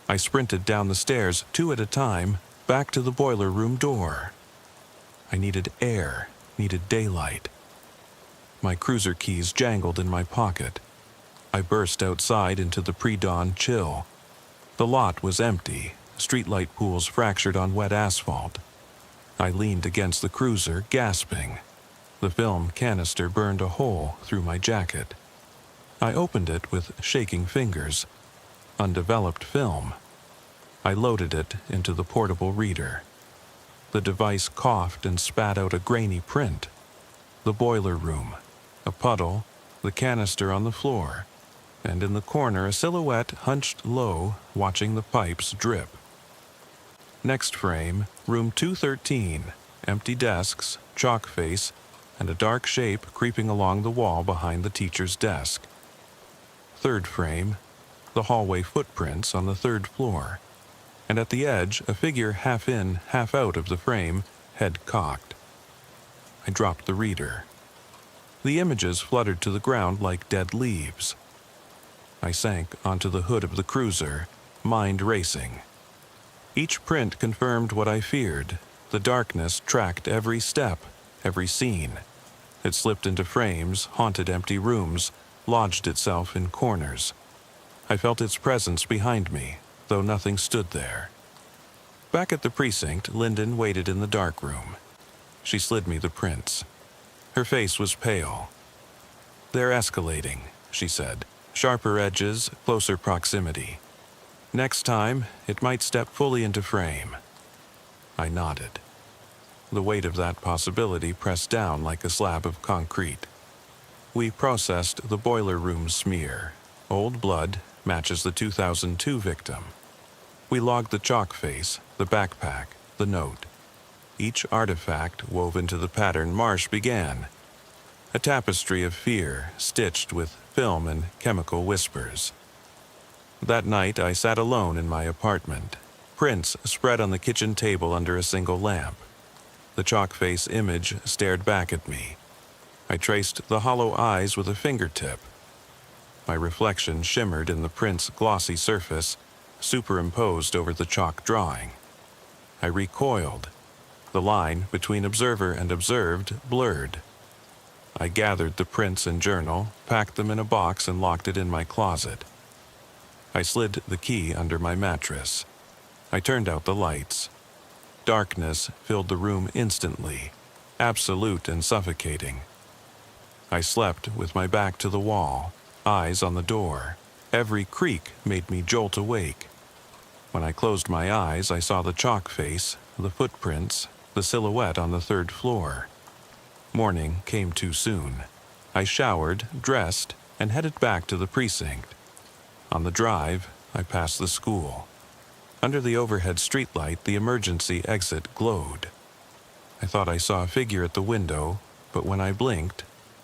I sprinted down the stairs, 2 at a time, back to the boiler room door. I needed air, needed daylight. My cruiser keys jangled in my pocket. I burst outside into the pre-dawn chill. The lot was empty, streetlight pools fractured on wet asphalt. I leaned against the cruiser, gasping. The film canister burned a hole through my jacket. I opened it with shaking fingers. Undeveloped film. I loaded it into the portable reader. The device coughed and spat out a grainy print. The boiler room, a puddle, the canister on the floor, and in the corner a silhouette hunched low, watching the pipes drip. Next frame, room 213, empty desks, chalk face, and a dark shape creeping along the wall behind the teacher's desk. Third frame, the hallway footprints on the third floor, and at the edge a figure half in, half out of the frame, head cocked. I dropped the reader. The images fluttered to the ground like dead leaves. I sank onto the hood of the cruiser, mind racing. Each print confirmed what I feared. The darkness tracked every step, every scene. It slipped into frames, haunted empty rooms, lodged itself in corners. I felt its presence behind me, though nothing stood there. Back at the precinct, Lyndon waited in the dark room. She slid me the prints. Her face was pale. "They're escalating," she said. "Sharper edges, closer proximity. Next time, it might step fully into frame." I nodded. The weight of that possibility pressed down like a slab of concrete. We processed the boiler room smear. Old blood matches the 2002 victim. We logged the chalk face, the backpack, the note. Each artifact wove into the pattern Marsh began. A tapestry of fear stitched with film and chemical whispers. That night I sat alone in my apartment. Prints spread on the kitchen table under a single lamp. The chalk face image stared back at me. I traced the hollow eyes with a fingertip. My reflection shimmered in the print's glossy surface, superimposed over the chalk drawing. I recoiled. The line between observer and observed blurred. I gathered the prints and journal, packed them in a box, and locked it in my closet. I slid the key under my mattress. I turned out the lights. Darkness filled the room instantly, absolute and suffocating. I slept with my back to the wall, eyes on the door. Every creak made me jolt awake. When I closed my eyes, I saw the chalk face, the footprints, the silhouette on the third floor. Morning came too soon. I showered, dressed, and headed back to the precinct. On the drive, I passed the school. Under the overhead streetlight, the emergency exit glowed. I thought I saw a figure at the window, but when I blinked,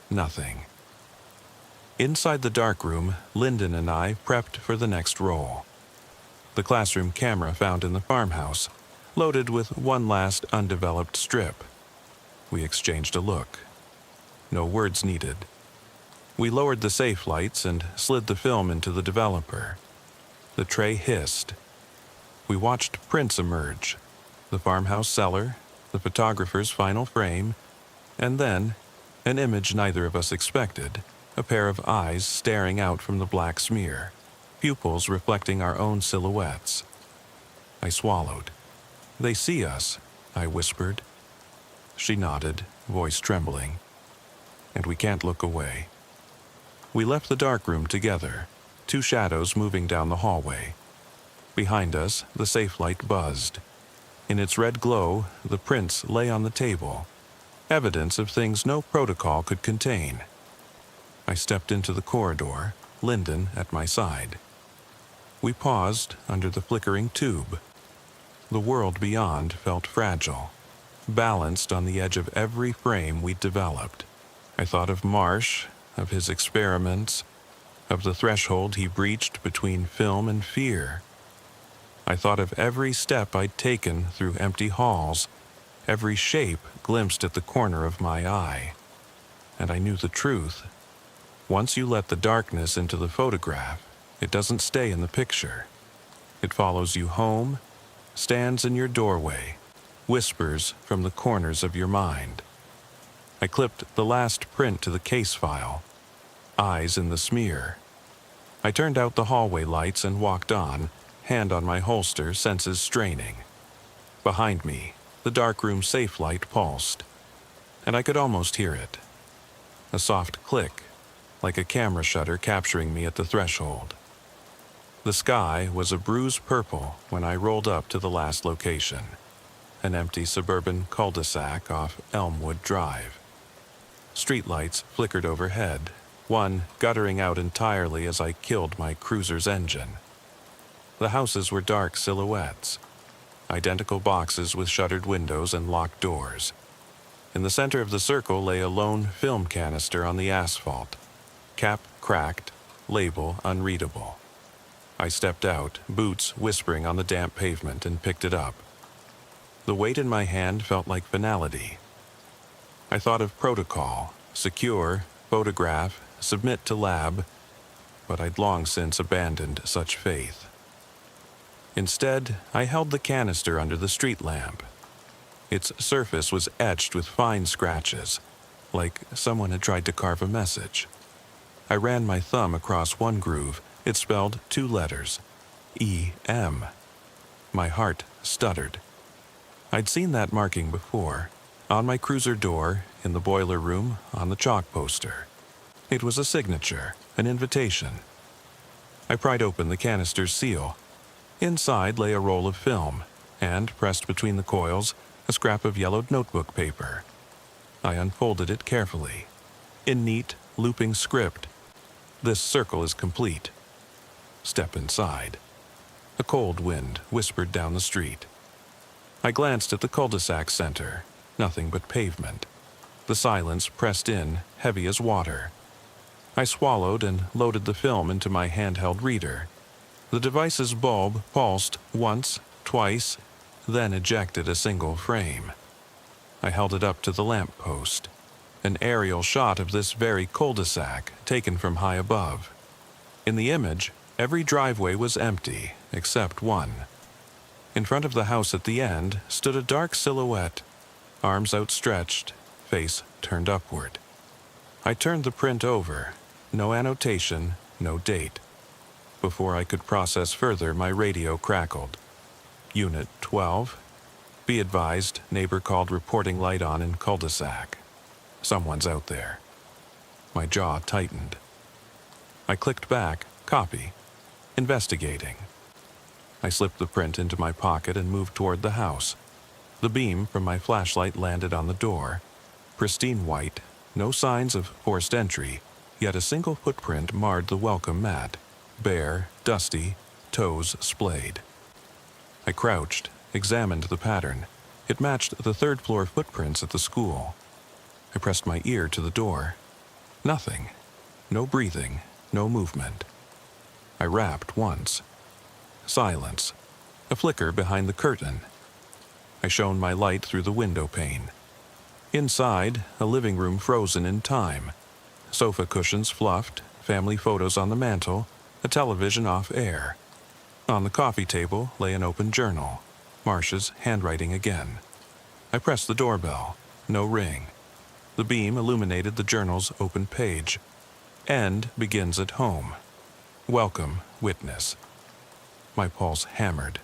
nothing. Inside the darkroom, Lyndon and I prepped for the next roll. The classroom camera found in the farmhouse, loaded with one last undeveloped strip. We exchanged a look. No words needed. We lowered the safe lights and slid the film into the developer. The tray hissed. We watched prints emerge, the farmhouse cellar, the photographer's final frame, and then, an image neither of us expected, a pair of eyes staring out from the black smear, pupils reflecting our own silhouettes. I swallowed. "They see us," I whispered. She nodded, voice trembling. "And we can't look away." We left the darkroom together, two shadows moving down the hallway. Behind us, the safe light buzzed. In its red glow, the prints lay on the table, evidence of things no protocol could contain. I stepped into the corridor, Lyndon at my side. We paused under the flickering tube. The world beyond felt fragile, balanced on the edge of every frame we'd developed. I thought of Marsh, of his experiments, of the threshold he breached between film and fear. I thought of every step I'd taken through empty halls, every shape glimpsed at the corner of my eye. And I knew the truth. Once you let the darkness into the photograph, it doesn't stay in the picture. It follows you home, stands in your doorway, whispers from the corners of your mind. I clipped the last print to the case file, eyes in the smear. I turned out the hallway lights and walked on, hand on my holster, senses straining. Behind me, the darkroom safe light pulsed, and I could almost hear it. A soft click, like a camera shutter capturing me at the threshold. The sky was a bruise purple when I rolled up to the last location, an empty suburban cul-de-sac off Elmwood Drive. Streetlights flickered overhead, one guttering out entirely as I killed my cruiser's engine. The houses were dark silhouettes, identical boxes with shuttered windows and locked doors. In the center of the circle lay a lone film canister on the asphalt, cap cracked, label unreadable. I stepped out, boots whispering on the damp pavement, and picked it up. The weight in my hand felt like finality. I thought of protocol, secure, photograph, submit to lab, but I'd long since abandoned such faith. Instead, I held the canister under the street lamp. Its surface was etched with fine scratches, like someone had tried to carve a message. I ran my thumb across one groove. It spelled two letters, E-M. My heart stuttered. I'd seen that marking before, on my cruiser door, in the boiler room, on the chalk poster. It was a signature, an invitation. I pried open the canister's seal. Inside lay a roll of film, and, pressed between the coils, a scrap of yellowed notebook paper. I unfolded it carefully. In neat, looping script, "This circle is complete. Step inside." A cold wind whispered down the street. I glanced at the cul-de-sac center. Nothing but pavement. The silence pressed in, heavy as water. I swallowed and loaded the film into my handheld reader. The device's bulb pulsed once, twice, then ejected a single frame. I held it up to the lamp post. An aerial shot of this very cul-de-sac, taken from high above. In the image, every driveway was empty, except one. In front of the house at the end stood a dark silhouette, arms outstretched, face turned upward. I turned the print over. No annotation, no date. Before I could process further, my radio crackled. Unit 12. Be advised, neighbor called reporting light on in cul-de-sac. Someone's out there. My jaw tightened. I clicked back, copy, investigating. I slipped the print into my pocket and moved toward the house. The beam from my flashlight landed on the door. Pristine white, no signs of forced entry, yet a single footprint marred the welcome mat. Bare, dusty, toes splayed. I crouched, examined the pattern. It matched the third-floor footprints at the school. I pressed my ear to the door. Nothing. No breathing, no movement. I rapped once. Silence. A flicker behind the curtain. I shone my light through the window pane. Inside, a living room frozen in time. Sofa cushions fluffed, family photos on the mantel, a television off air. On the coffee table lay an open journal. Marcia's handwriting again. I pressed the doorbell. No ring. The beam illuminated the journal's open page. End begins at home. Welcome, witness. My pulse hammered.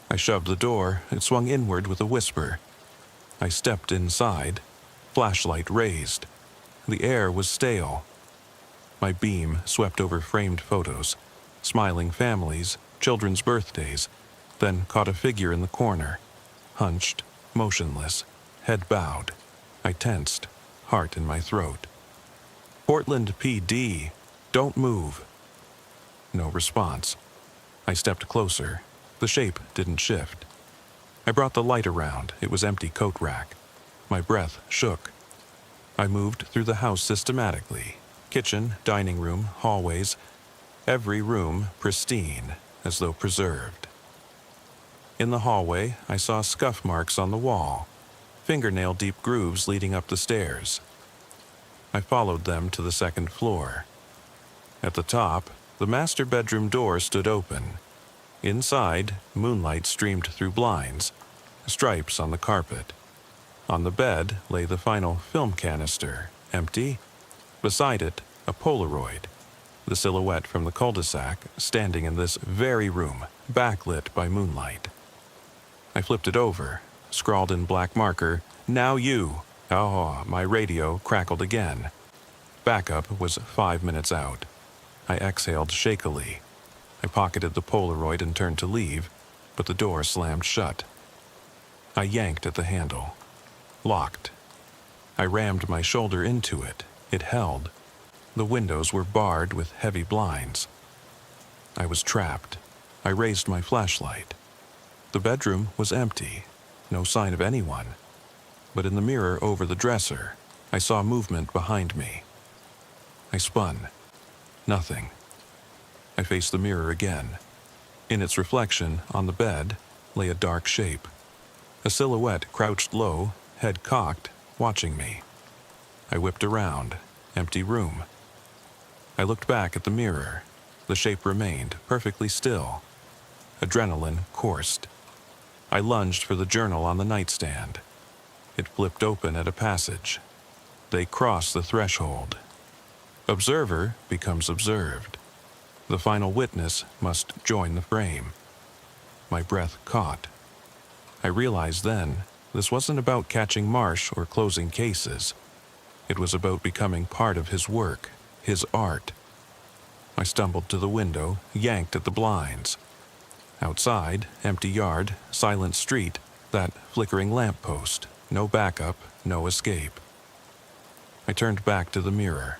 I shoved the door. It swung inward with a whisper. I stepped inside. Flashlight raised. The air was stale. My beam swept over framed photos, smiling families, children's birthdays, then caught a figure in the corner, hunched, motionless, head bowed. I tensed, heart in my throat. Portland PD, don't move. No response. I stepped closer. The shape didn't shift. I brought the light around. It was empty coat rack. My breath shook. I moved through the house systematically. Kitchen, dining room, hallways. Every room pristine, as though preserved. In the hallway, I saw scuff marks on the wall, fingernail-deep grooves leading up the stairs. I followed them to the second floor. At the top, the master bedroom door stood open. Inside, moonlight streamed through blinds, stripes on the carpet. On the bed lay the final film canister, empty. Beside it, a Polaroid, the silhouette from the cul-de-sac standing in this very room, backlit by moonlight. I flipped it over, scrawled in black marker, "Now you." Oh, my radio crackled again. Backup was 5 minutes out. I exhaled shakily. I pocketed the Polaroid and turned to leave, but the door slammed shut. I yanked at the handle. Locked. I rammed my shoulder into it. It held. The windows were barred with heavy blinds. I was trapped. I raised my flashlight. The bedroom was empty. No sign of anyone. But in the mirror over the dresser, I saw movement behind me. I spun. Nothing. I faced the mirror again. In its reflection, on the bed, lay a dark shape. A silhouette crouched low, head cocked, watching me. I whipped around. Empty room. I looked back at the mirror. The shape remained perfectly still. Adrenaline coursed. I lunged for the journal on the nightstand. It flipped open at a passage. They cross the threshold. Observer becomes observed. The final witness must join the frame. My breath caught. I realized then this wasn't about catching Marsh or closing cases. It was about becoming part of his work, his art. I stumbled to the window, yanked at the blinds. Outside, empty yard, silent street, that flickering lamppost, no backup, no escape. I turned back to the mirror.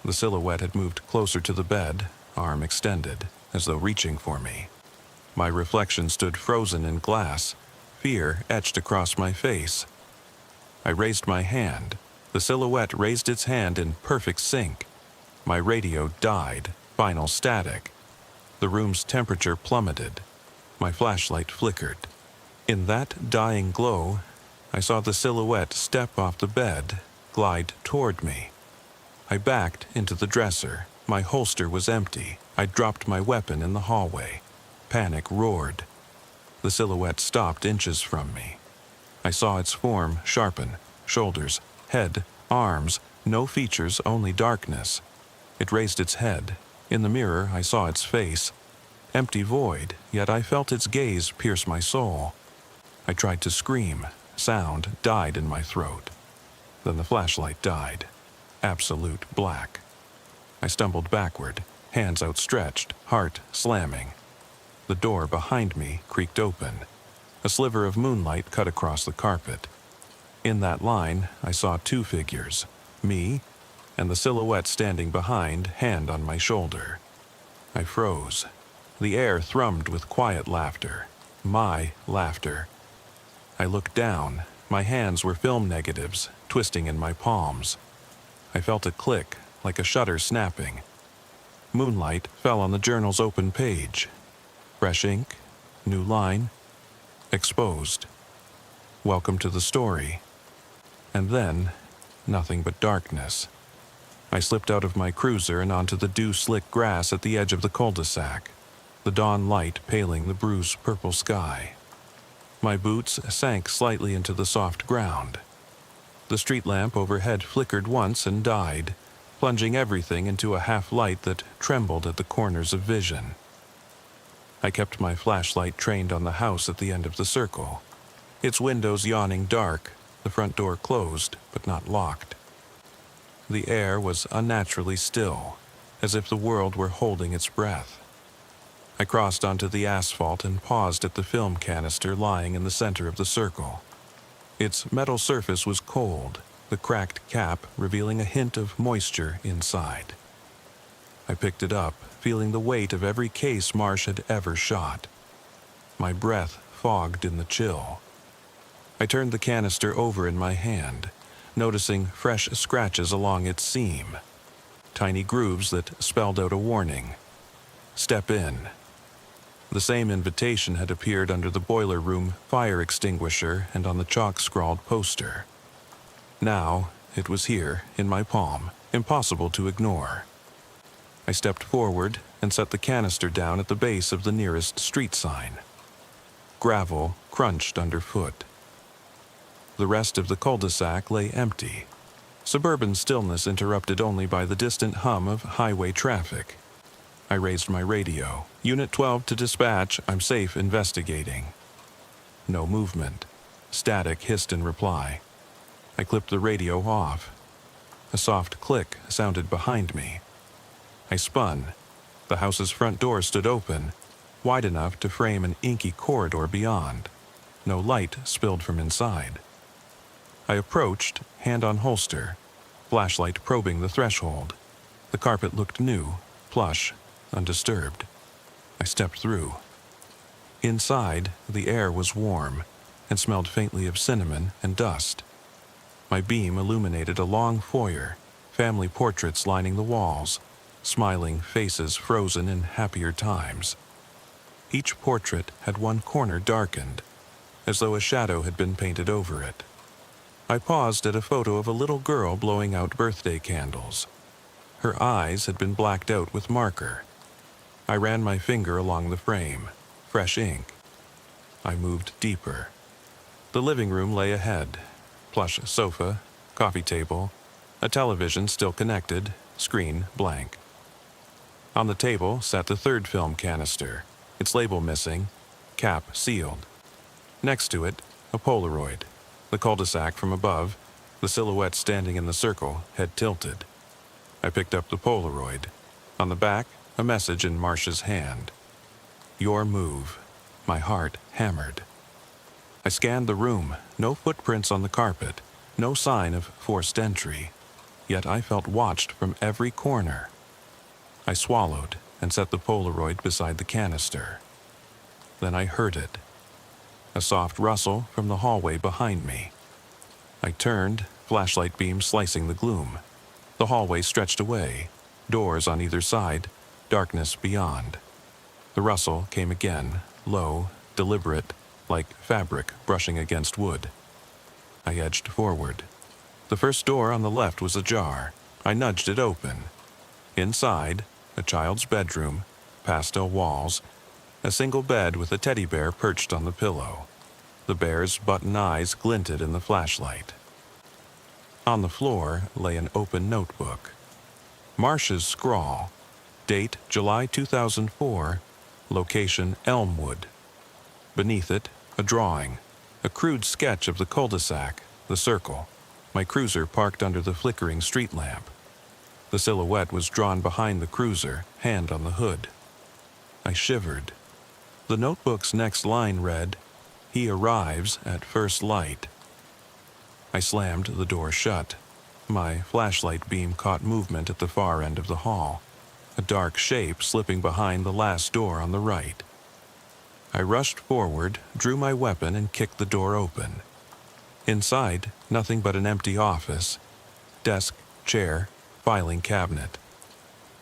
The silhouette had moved closer to the bed, arm extended, as though reaching for me. My reflection stood frozen in glass, fear etched across my face. I raised my hand. The silhouette raised its hand in perfect sync. My radio died, final static. The room's temperature plummeted. My flashlight flickered. In that dying glow, I saw the silhouette step off the bed, glide toward me. I backed into the dresser. My holster was empty. I dropped my weapon in the hallway. Panic roared. The silhouette stopped inches from me. I saw its form sharpen, shoulders, head, arms, no features, only darkness. It raised its head. In the mirror, I saw its face. Empty void, yet I felt its gaze pierce my soul. I tried to scream. Sound died in my throat. Then the flashlight died. Absolute black. I stumbled backward, hands outstretched, heart slamming. The door behind me creaked open. A sliver of moonlight cut across the carpet. In that line, I saw two figures, me and the silhouette standing behind, hand on my shoulder. I froze. The air thrummed with quiet laughter. My laughter. I looked down. My hands were film negatives, twisting in my palms. I felt a click, like a shutter snapping. Moonlight fell on the journal's open page. Fresh ink, new line, exposed. Welcome to the story. And then, nothing but darkness. I slipped out of my cruiser and onto the dew-slick grass at the edge of the cul-de-sac, the dawn light paling the bruised purple sky. My boots sank slightly into the soft ground. The street lamp overhead flickered once and died, plunging everything into a half-light that trembled at the corners of vision. I kept my flashlight trained on the house at the end of the circle, its windows yawning dark, the front door closed but not locked. The air was unnaturally still, as if the world were holding its breath. I crossed onto the asphalt and paused at the film canister lying in the center of the circle. Its metal surface was cold, the cracked cap revealing a hint of moisture inside. I picked it up, feeling the weight of every case Marsh had ever shot. My breath fogged in the chill. I turned the canister over in my hand, noticing fresh scratches along its seam, tiny grooves that spelled out a warning. Step in. The same invitation had appeared under the boiler room fire extinguisher and on the chalk-scrawled poster. Now, it was here, in my palm, impossible to ignore. I stepped forward and set the canister down at the base of the nearest street sign. Gravel crunched underfoot. The rest of the cul-de-sac lay empty, suburban stillness interrupted only by the distant hum of highway traffic. I raised my radio. Unit 12 to dispatch, I'm safe investigating. No movement. Static hissed in reply. I clipped the radio off. A soft click sounded behind me. I spun. The house's front door stood open, wide enough to frame an inky corridor beyond. No light spilled from inside. I approached, hand on holster, flashlight probing the threshold. The carpet looked new, plush, undisturbed. I stepped through. Inside, the air was warm and smelled faintly of cinnamon and dust. My beam illuminated a long foyer, family portraits lining the walls, smiling faces frozen in happier times. Each portrait had one corner darkened, as though a shadow had been painted over it. I paused at a photo of a little girl blowing out birthday candles. Her eyes had been blacked out with marker. I ran my finger along the frame. Fresh ink. I moved deeper. The living room lay ahead. Plush sofa, coffee table, a television still connected, screen blank. On the table sat the third film canister, its label missing, cap sealed. Next to it, a Polaroid. The cul-de-sac from above, the silhouette standing in the circle, head tilted. I picked up the Polaroid. On the back, a message in Marsh's hand. Your move. My heart hammered. I scanned the room. No footprints on the carpet. No sign of forced entry. Yet I felt watched from every corner. I swallowed and set the Polaroid beside the canister. Then I heard it. A soft rustle from the hallway behind me. I turned, flashlight beam slicing the gloom. The hallway stretched away, doors on either side, darkness beyond. The rustle came again, low, deliberate, like fabric brushing against wood. I edged forward. The first door on the left was ajar. I nudged it open. Inside, a child's bedroom, pastel walls, a single bed with a teddy bear perched on the pillow. The bear's button eyes glinted in the flashlight. On the floor lay an open notebook. Marsh's scrawl. Date July 2004. Location Elmwood. Beneath it, a drawing. A crude sketch of the cul-de-sac, the circle. My cruiser parked under the flickering street lamp. The silhouette was drawn behind the cruiser, hand on the hood. I shivered. The notebook's next line read, "He arrives at first light." I slammed the door shut. My flashlight beam caught movement at the far end of the hall, a dark shape slipping behind the last door on the right. I rushed forward, drew my weapon, and kicked the door open. Inside, nothing but an empty office. Desk, chair, filing cabinet.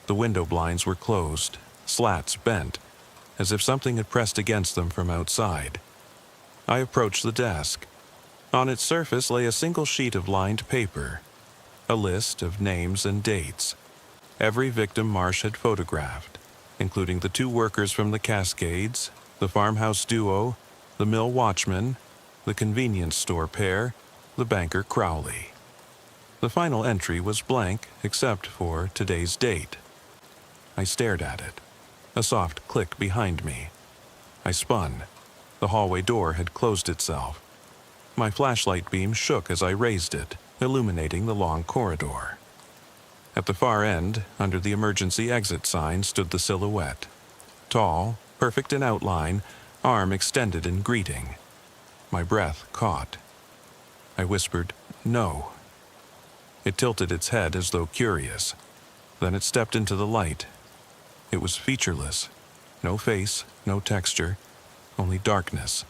The window blinds were closed, slats bent, as if something had pressed against them from outside. I approached the desk. On its surface lay a single sheet of lined paper, a list of names and dates. Every victim Marsh had photographed, including the 2 workers from the Cascades, the farmhouse duo, the mill watchman, the convenience store pair, the banker Crowley. The final entry was blank except for today's date. I stared at it. A soft click behind me. I spun. The hallway door had closed itself. My flashlight beam shook as I raised it, illuminating the long corridor. At the far end, under the emergency exit sign, stood the silhouette. Tall, perfect in outline, arm extended in greeting. My breath caught. I whispered, "No." It tilted its head as though curious. Then it stepped into the light. It was featureless. No face, no texture, only darkness.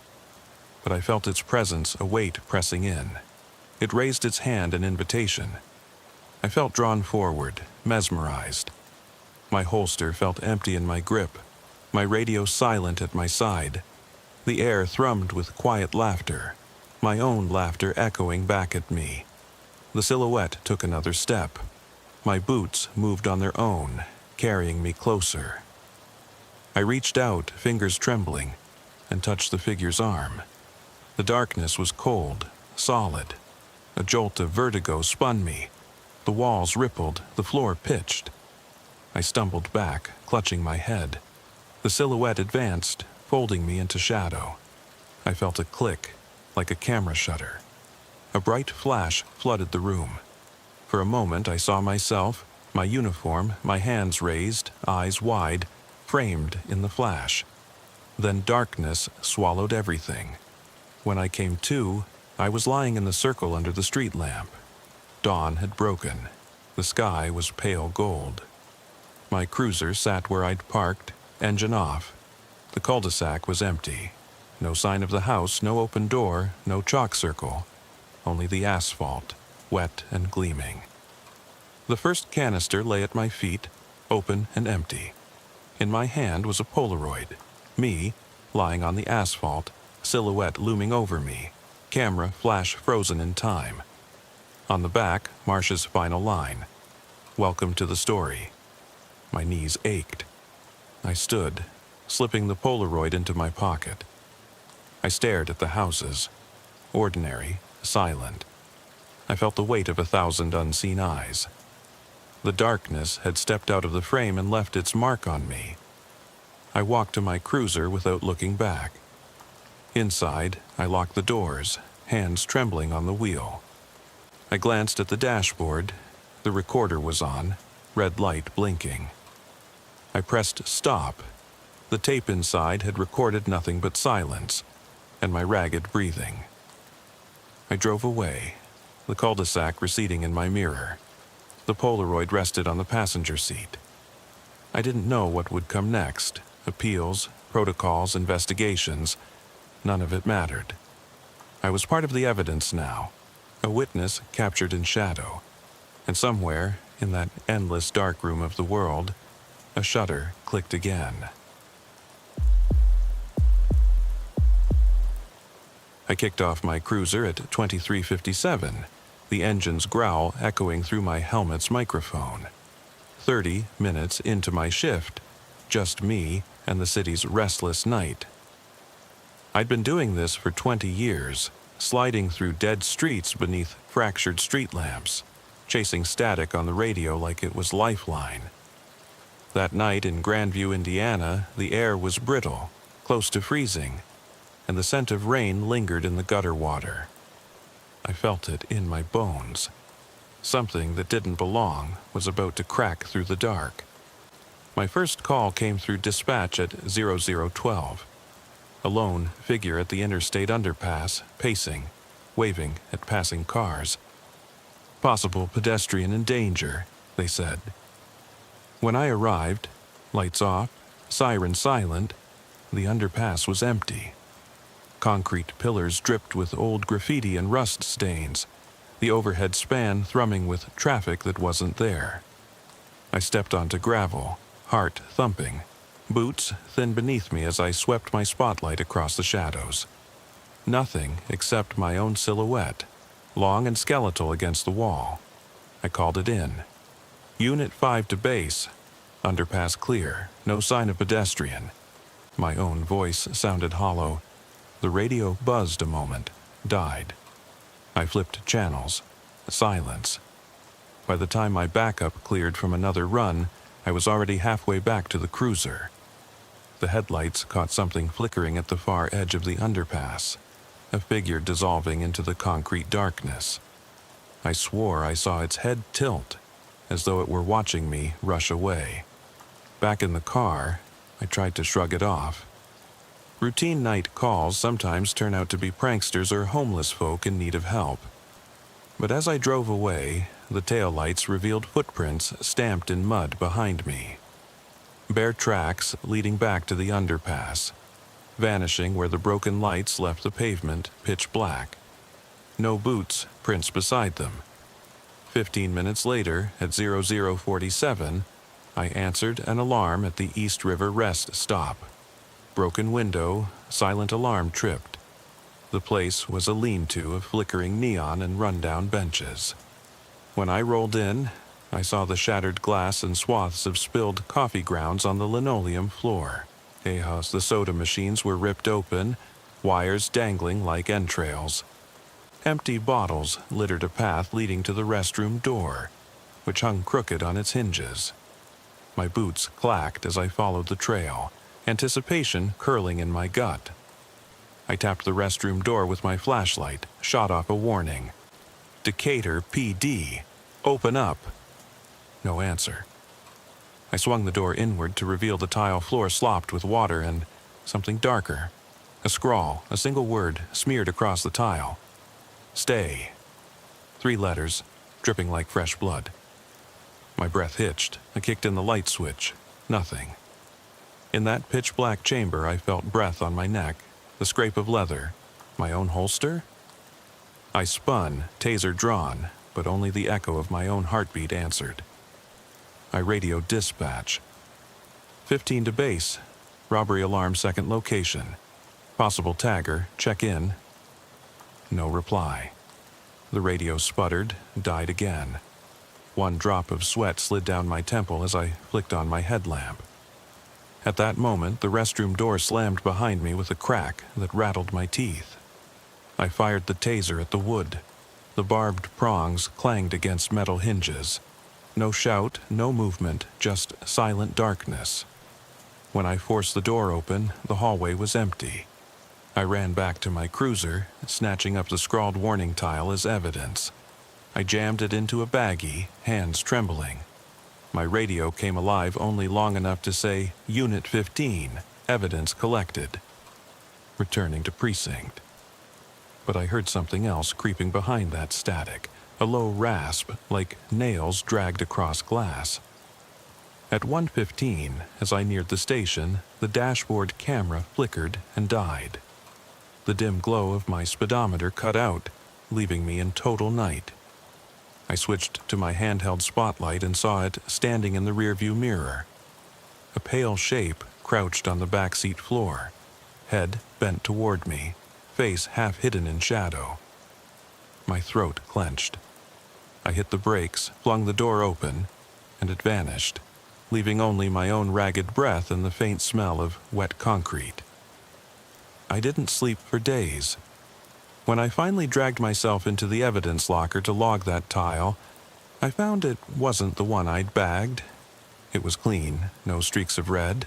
But I felt its presence, a weight pressing in. It raised its hand in invitation. I felt drawn forward, mesmerized. My holster felt empty in my grip, my radio silent at my side. The air thrummed with quiet laughter, my own laughter echoing back at me. The silhouette took another step. My boots moved on their own, carrying me closer. I reached out, fingers trembling, and touched the figure's arm. The darkness was cold, solid. A jolt of vertigo spun me. The walls rippled, the floor pitched. I stumbled back, clutching my head. The silhouette advanced, folding me into shadow. I felt a click, like a camera shutter. A bright flash flooded the room. For a moment I saw myself, my uniform, my hands raised, eyes wide, framed in the flash. Then darkness swallowed everything. When I came to, I was lying in the circle under the street lamp. Dawn had broken. The sky was pale gold. My cruiser sat where I'd parked, engine off. The cul-de-sac was empty. No sign of the house, no open door, no chalk circle. Only the asphalt, wet and gleaming. The first canister lay at my feet, open and empty. In my hand was a Polaroid. Me, lying on the asphalt, silhouette looming over me, camera flash frozen in time. On the back, Marsh's final line, "Welcome to the story." My knees ached. I stood, slipping the Polaroid into my pocket. I stared at the houses, ordinary, silent. I felt the weight of 1,000 unseen eyes. The darkness had stepped out of the frame and left its mark on me. I walked to my cruiser without looking back. Inside, I locked the doors, hands trembling on the wheel. I glanced at the dashboard. The recorder was on, red light blinking. I pressed stop. The tape inside had recorded nothing but silence, and my ragged breathing. I drove away, the cul-de-sac receding in my mirror. The Polaroid rested on the passenger seat. I didn't know what would come next. Appeals, protocols, investigations. None of it mattered. I was part of the evidence now, a witness captured in shadow. And somewhere, in that endless dark room of the world, a shutter clicked again. I kicked off my cruiser at 23:57, the engine's growl echoing through my helmet's microphone. 30 minutes into my shift, just me and the city's restless night. I'd been doing this for 20 years, sliding through dead streets beneath fractured street lamps, chasing static on the radio like it was Lifeline. That night in Grandview, Indiana, the air was brittle, close to freezing, and the scent of rain lingered in the gutter water. I felt it in my bones. Something that didn't belong was about to crack through the dark. My first call came through dispatch at 0012. a lone figure at the interstate underpass, pacing, waving at passing cars. Possible pedestrian in danger, they said. When I arrived, lights off, siren silent, the underpass was empty. Concrete pillars dripped with old graffiti and rust stains, the overhead span thrumming with traffic that wasn't there. I stepped onto gravel, heart thumping, boots thin beneath me as I swept my spotlight across the shadows. Nothing except my own silhouette, long and skeletal against the wall. I called it in. Unit 5 to base. Underpass clear, no sign of pedestrian. My own voice sounded hollow. The radio buzzed a moment, died. I flipped channels. Silence. By the time my backup cleared from another run, I was already halfway back to the cruiser. The headlights caught something flickering at the far edge of the underpass, a figure dissolving into the concrete darkness. I swore I saw its head tilt, as though it were watching me rush away. Back in the car, I tried to shrug it off. Routine night calls sometimes turn out to be pranksters or homeless folk in need of help. But as I drove away, the taillights revealed footprints stamped in mud behind me. Bare tracks leading back to the underpass, vanishing where the broken lights left the pavement pitch black. No boots, prints beside them. 15 minutes later, at 0047, I answered an alarm at the East River Rest stop. Broken window, silent alarm tripped. The place was a lean-to of flickering neon and run-down benches. When I rolled in, I saw the shattered glass and swaths of spilled coffee grounds on the linoleum floor. The soda machines were ripped open, wires dangling like entrails. Empty bottles littered a path leading to the restroom door, which hung crooked on its hinges. My boots clacked as I followed the trail, anticipation curling in my gut. I tapped the restroom door with my flashlight, shot off a warning. Decatur PD, open up. No answer. I swung the door inward to reveal the tile floor slopped with water and something darker. A scrawl, a single word, smeared across the tile. Stay. 3 letters, dripping like fresh blood. My breath hitched. I kicked in the light switch. Nothing. In that pitch-black chamber, I felt breath on my neck, the scrape of leather. My own holster? I spun, taser drawn, but only the echo of my own heartbeat answered. I radioed dispatch. 15 to base. Robbery alarm second location. Possible tagger, check in. No reply. The radio sputtered, died again. 1 drop of sweat slid down my temple as I flicked on my headlamp. At that moment, the restroom door slammed behind me with a crack that rattled my teeth. I fired the taser at the wood. The barbed prongs clanged against metal hinges. No shout, no movement, just silent darkness. When I forced the door open, the hallway was empty. I ran back to my cruiser, snatching up the scrawled warning tile as evidence. I jammed it into a baggie, hands trembling. My radio came alive only long enough to say, Unit 15, evidence collected. Returning to precinct. But I heard something else creeping behind that static, a low rasp like nails dragged across glass. At 1:15, as I neared the station, the dashboard camera flickered and died. The dim glow of my speedometer cut out, leaving me in total night. I switched to my handheld spotlight and saw it standing in the rearview mirror. A pale shape crouched on the backseat floor, head bent toward me, face half hidden in shadow. My throat clenched. I hit the brakes, flung the door open, and it vanished, leaving only my own ragged breath and the faint smell of wet concrete. I didn't sleep for days. When I finally dragged myself into the evidence locker to log that tile, I found it wasn't the one I'd bagged. It was clean, no streaks of red.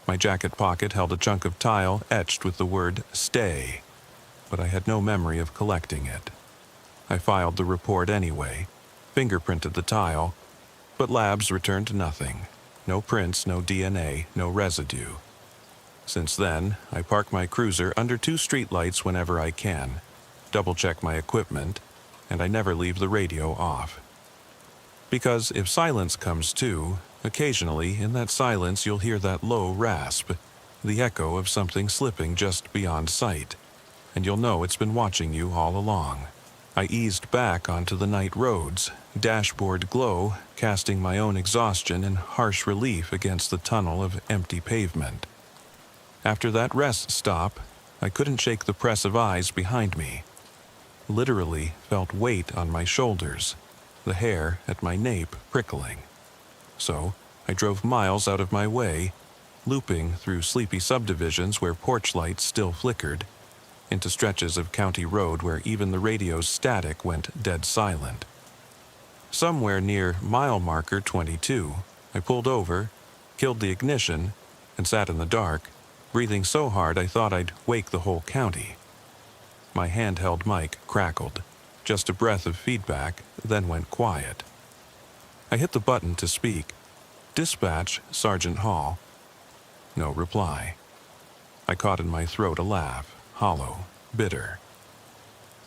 My jacket pocket held a chunk of tile etched with the word "Stay," but I had no memory of collecting it. I filed the report anyway, fingerprinted the tile, but labs returned nothing. No prints, no DNA, no residue. Since then, I park my cruiser under 2 streetlights whenever I can, double-check my equipment, and I never leave the radio off. Because if silence comes too, occasionally in that silence you'll hear that low rasp, the echo of something slipping just beyond sight, and you'll know it's been watching you all along. I eased back onto the night roads, dashboard glow casting my own exhaustion in harsh relief against the tunnel of empty pavement. After that rest stop, I couldn't shake the press of eyes behind me. Literally felt weight on my shoulders, the hair at my nape prickling. So I drove miles out of my way, looping through sleepy subdivisions where porch lights still flickered, into stretches of county road where even the radio's static went dead silent. Somewhere near mile marker 22, I pulled over, killed the ignition, and sat in the dark, breathing so hard I thought I'd wake the whole county. My handheld mic crackled, just a breath of feedback, then went quiet. I hit the button to speak. "Dispatch, Sergeant Hall." No reply. I caught in my throat a laugh, hollow, bitter.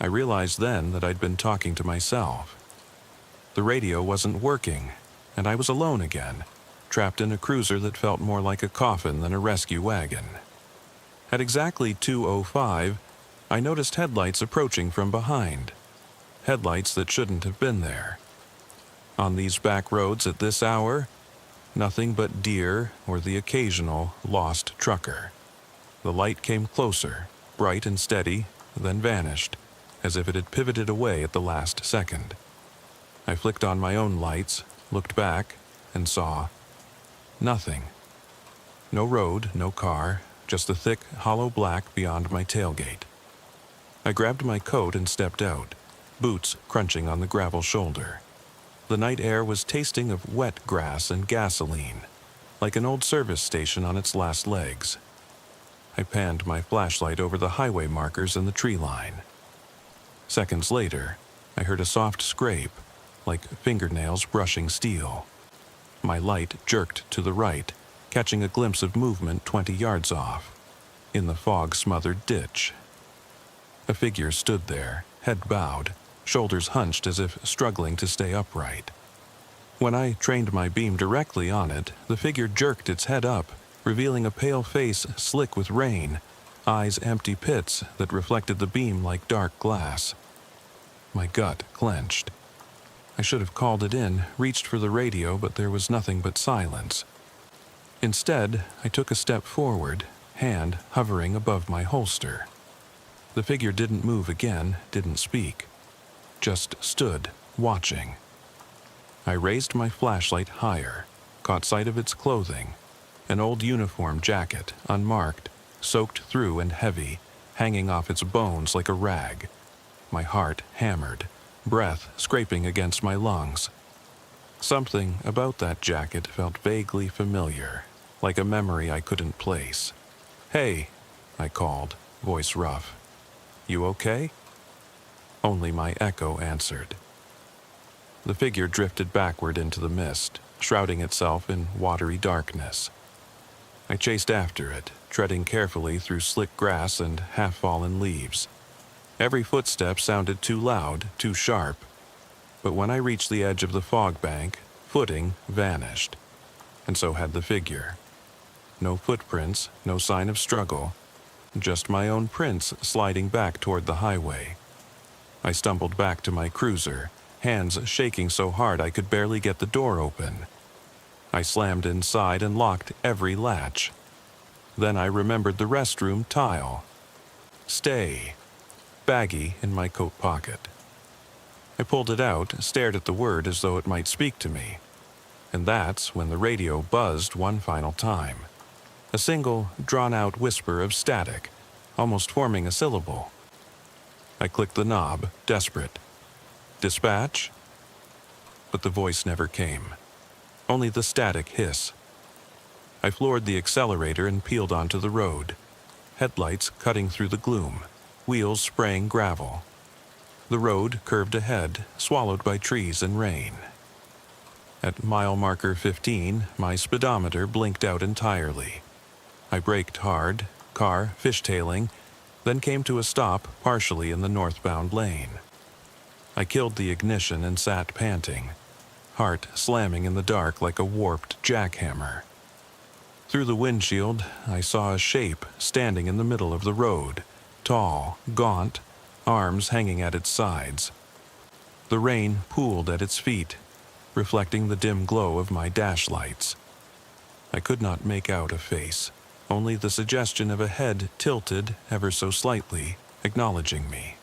I realized then that I'd been talking to myself. The radio wasn't working, and I was alone again, trapped in a cruiser that felt more like a coffin than a rescue wagon. At exactly 2:05, I noticed headlights approaching from behind. Headlights that shouldn't have been there. On these back roads at this hour, nothing but deer or the occasional lost trucker. The light came closer, bright and steady, then vanished, as if it had pivoted away at the last second. I flicked on my own lights, looked back, and saw nothing. No road, no car, just the thick, hollow black beyond my tailgate. I grabbed my coat and stepped out, boots crunching on the gravel shoulder. The night air was tasting of wet grass and gasoline, like an old service station on its last legs. I panned my flashlight over the highway markers and the tree line. Seconds later, I heard a soft scrape, like fingernails brushing steel. My light jerked to the right, catching a glimpse of movement 20 yards off, in the fog-smothered ditch. A figure stood there, head bowed, shoulders hunched as if struggling to stay upright. When I trained my beam directly on it, the figure jerked its head up, revealing a pale face slick with rain, eyes empty pits that reflected the beam like dark glass. My gut clenched. I should have called it in, reached for the radio, but there was nothing but silence. Instead, I took a step forward, hand hovering above my holster. The figure didn't move again, didn't speak. Just stood, watching. I raised my flashlight higher, caught sight of its clothing. An old uniform jacket, unmarked, soaked through and heavy, hanging off its bones like a rag. My heart hammered, breath scraping against my lungs. Something about that jacket felt vaguely familiar, like a memory I couldn't place. "Hey," I called, voice rough. "You okay?" Only my echo answered. The figure drifted backward into the mist, shrouding itself in watery darkness. I chased after it, treading carefully through slick grass and half-fallen leaves. Every footstep sounded too loud, too sharp. But when I reached the edge of the fog bank, footing vanished. And so had the figure. No footprints, no sign of struggle. Just my own prints sliding back toward the highway. I stumbled back to my cruiser, hands shaking so hard I could barely get the door open. I slammed inside and locked every latch. Then I remembered the restroom tile. Stay. Baggie in my coat pocket. I pulled it out, stared at the word as though it might speak to me. And that's when the radio buzzed one final time. A single, drawn-out whisper of static, almost forming a syllable. I clicked the knob, desperate. "Dispatch?" But the voice never came. Only the static hiss. I floored the accelerator and peeled onto the road. Headlights cutting through the gloom, wheels spraying gravel. The road curved ahead, swallowed by trees and rain. At mile marker 15, my speedometer blinked out entirely. I braked hard, car fishtailing, then came to a stop partially in the northbound lane. I killed the ignition and sat panting, heart slamming in the dark like a warped jackhammer. Through the windshield, I saw a shape standing in the middle of the road, tall, gaunt, arms hanging at its sides. The rain pooled at its feet, reflecting the dim glow of my dash lights. I could not make out a face, only the suggestion of a head tilted ever so slightly, acknowledging me.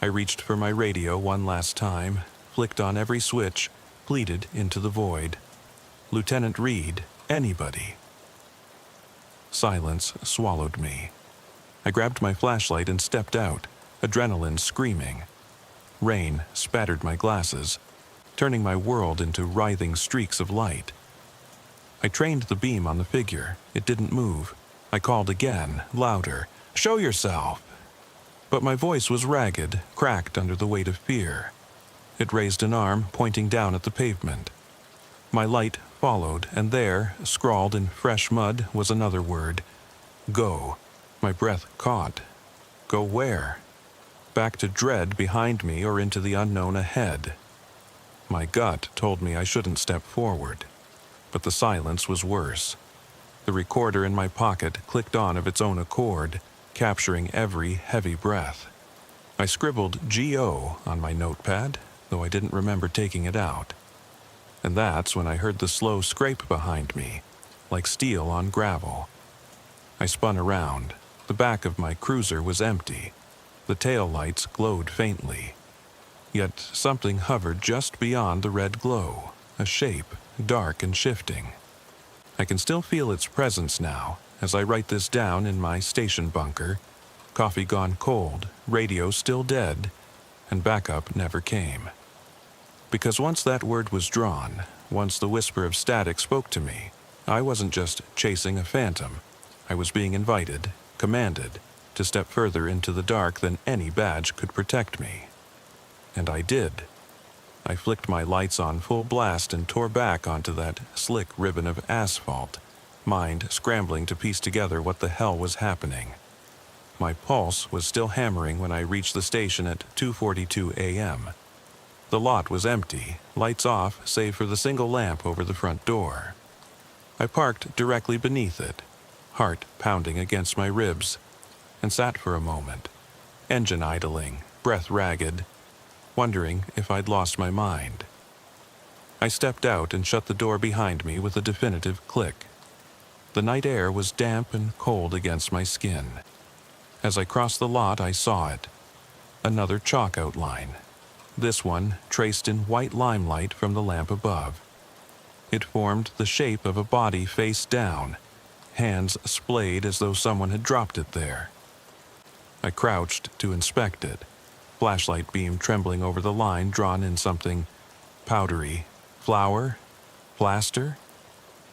I reached for my radio one last time, flicked on every switch, pleaded into the void. "Lieutenant Reed, anybody." Silence swallowed me. I grabbed my flashlight and stepped out, adrenaline screaming. Rain spattered my glasses, turning my world into writhing streaks of light. I trained the beam on the figure. It didn't move. I called again, louder, "Show yourself!" But my voice was ragged, cracked under the weight of fear. It raised an arm, pointing down at the pavement. My light followed, and there, scrawled in fresh mud, was another word. "Go." My breath caught. Go where? Back to dread behind me or into the unknown ahead? My gut told me I shouldn't step forward. But the silence was worse. The recorder in my pocket clicked on of its own accord, capturing every heavy breath. I scribbled G.O. on my notepad, though I didn't remember taking it out. And that's when I heard the slow scrape behind me, like steel on gravel. I spun around. The back of my cruiser was empty. The tail lights glowed faintly. Yet something hovered just beyond the red glow, a shape, dark and shifting. I can still feel its presence now, as I write this down in my station bunker. Coffee gone cold, radio still dead, and backup never came. Because once that word was drawn, once the whisper of static spoke to me, I wasn't just chasing a phantom. I was being invited, commanded, to step further into the dark than any badge could protect me. And I did. I flicked my lights on full blast and tore back onto that slick ribbon of asphalt, mind scrambling to piece together what the hell was happening. My pulse was still hammering when I reached the station at 2:42 a.m. The lot was empty, lights off save for the single lamp over the front door. I parked directly beneath it, heart pounding against my ribs, and sat for a moment, engine idling, breath ragged, wondering if I'd lost my mind. I stepped out and shut the door behind me with a definitive click. The night air was damp and cold against my skin. As I crossed the lot, I saw it. Another chalk outline. This one traced in white limelight from the lamp above. It formed the shape of a body face down, hands splayed as though someone had dropped it there. I crouched to inspect it, flashlight beam trembling over the line drawn in something powdery. Flour? Plaster?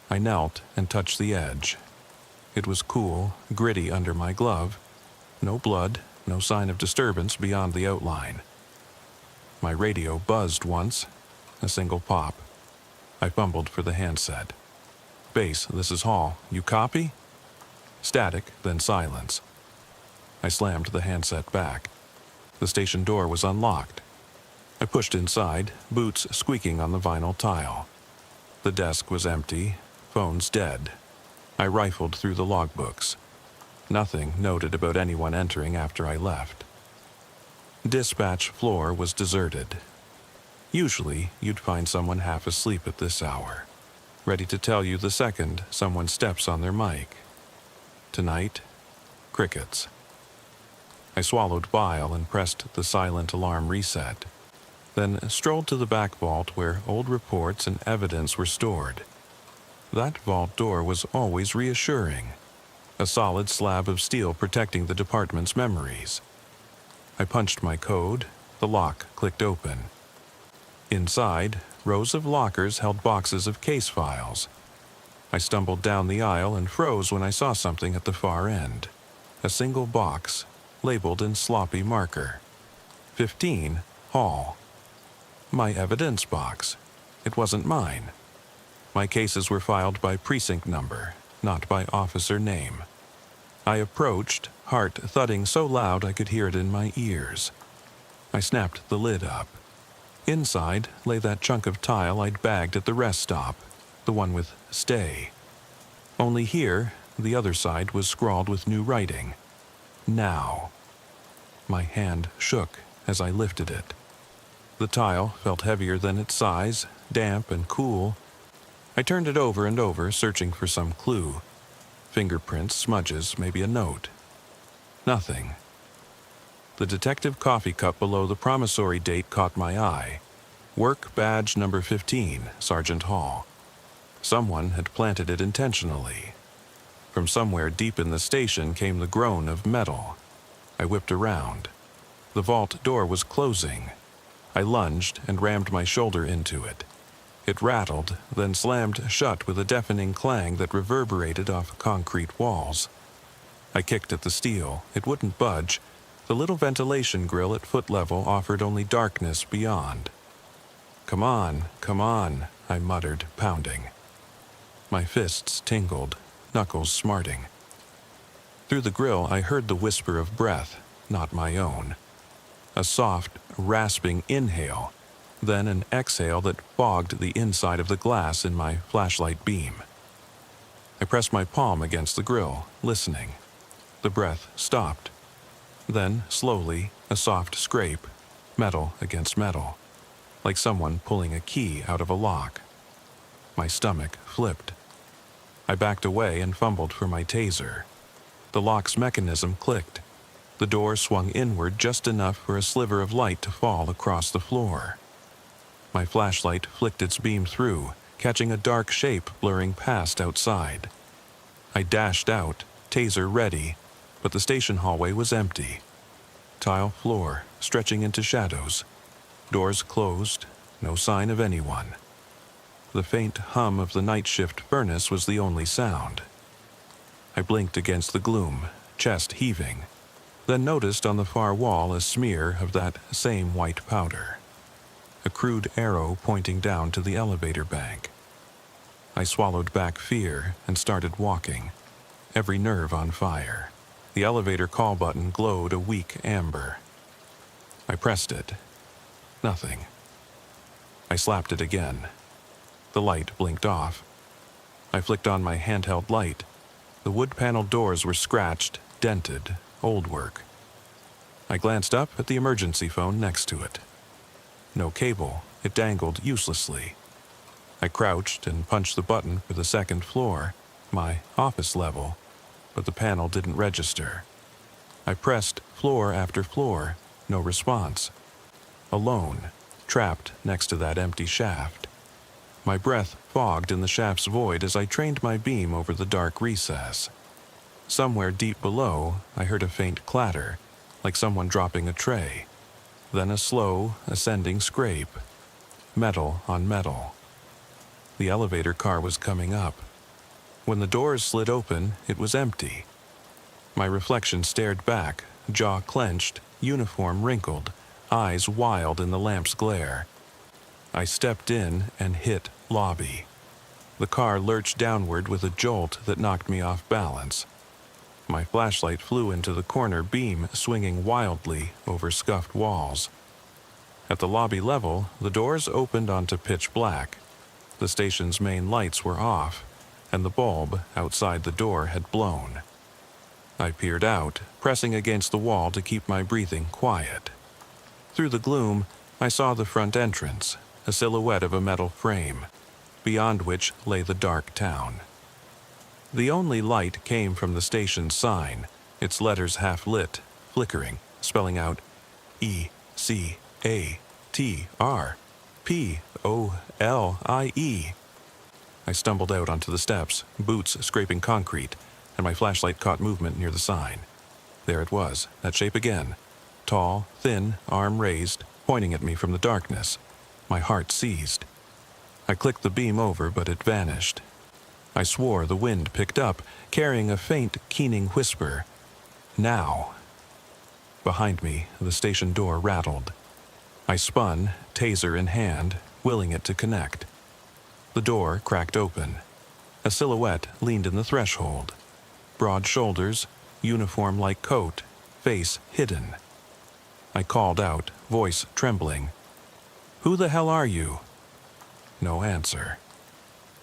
I knelt and touched the edge. It was cool, gritty under my glove. No blood, no sign of disturbance beyond the outline. My radio buzzed once, a single pop. I fumbled for the handset. "Base, this is Hall. You copy?" Static, then silence. I slammed the handset back. The station door was unlocked. I pushed inside, boots squeaking on the vinyl tile. The desk was empty, phones dead. I rifled through the logbooks. Nothing noted about anyone entering after I left. Dispatch floor was deserted. Usually, you'd find someone half asleep at this hour, ready to tell you the second someone steps on their mic. Tonight, crickets. I swallowed bile and pressed the silent alarm reset, then strolled to the back vault where old reports and evidence were stored. That vault door was always reassuring, a solid slab of steel protecting the department's memories. I punched my code, the lock clicked open. Inside, rows of lockers held boxes of case files. I stumbled down the aisle and froze when I saw something at the far end. A single box, labeled in sloppy marker. 15, Hall. My evidence box. It wasn't mine. My cases were filed by precinct number. not by officer name. I approached, heart thudding so loud I could hear it in my ears. I snapped the lid up. Inside lay that chunk of tile I'd bagged at the rest stop, the one with "Stay." Only here, the other side was scrawled with new writing. "Now." My hand shook as I lifted it. The tile felt heavier than its size, damp and cool. I turned it over and over, searching for some clue. Fingerprints, smudges, maybe a note. Nothing. The detective coffee cup below the promissory date caught my eye. Work badge number 15, Sergeant Hall. Someone had planted it intentionally. From somewhere deep in the station came the groan of metal. I whipped around. The vault door was closing. I lunged and rammed my shoulder into it. It rattled, then slammed shut with a deafening clang that reverberated off concrete walls. I kicked at the steel. It wouldn't budge. The little ventilation grill at foot level offered only darkness beyond. Come on," I muttered, pounding. My fists tingled, knuckles smarting. Through the grill I heard the whisper of breath, not my own. A soft, rasping inhale, then an exhale that fogged the inside of the glass in my flashlight beam. I pressed my palm against the grill, listening. The breath stopped. Then, slowly, a soft scrape, metal against metal, like someone pulling a key out of a lock. My stomach flipped. I backed away and fumbled for my taser. The lock's mechanism clicked. The door swung inward just enough for a sliver of light to fall across the floor. My flashlight flicked its beam through, catching a dark shape blurring past outside. I dashed out, taser ready, but the station hallway was empty. Tile floor, stretching into shadows. Doors closed, no sign of anyone. The faint hum of the night shift furnace was the only sound. I blinked against the gloom, chest heaving, then noticed on the far wall a smear of that same white powder. A crude arrow pointing down to the elevator bank. I swallowed back fear and started walking, every nerve on fire. The elevator call button glowed a weak amber. I pressed it. Nothing. I slapped it again. The light blinked off. I flicked on my handheld light. The wood-paneled doors were scratched, dented, old work. I glanced up at the emergency phone next to it. No cable, it dangled uselessly. I crouched and punched the button for the second floor, my office level, but the panel didn't register. I pressed floor after floor, no response. Alone, trapped next to that empty shaft. My breath fogged in the shaft's void as I trained my beam over the dark recess. Somewhere deep below, I heard a faint clatter, like someone dropping a tray. Then a slow, ascending scrape. Metal on metal. The elevator car was coming up. When the doors slid open, it was empty. My reflection stared back, jaw clenched, uniform wrinkled, eyes wild in the lamp's glare. I stepped in and hit lobby. The car lurched downward with a jolt that knocked me off balance. My flashlight flew into the corner beam, swinging wildly over scuffed walls. At the lobby level, the doors opened onto pitch black. The station's main lights were off, and the bulb outside the door had blown. I peered out, pressing against the wall to keep my breathing quiet. Through the gloom, I saw the front entrance, a silhouette of a metal frame, beyond which lay the dark town. The only light came from the station's sign, its letters half lit, flickering, spelling out ECATRPOLIE. I stumbled out onto the steps, boots scraping concrete, and my flashlight caught movement near the sign. There it was, that shape again. Tall, thin, arm raised, pointing at me from the darkness. My heart seized. I clicked the beam over, but it vanished. I swore the wind picked up, carrying a faint, keening whisper. Now. Behind me, the station door rattled. I spun, taser in hand, willing it to connect. The door cracked open. A silhouette leaned in the threshold. Broad shoulders, uniform-like coat, face hidden. I called out, voice trembling. "Who the hell are you?" No answer.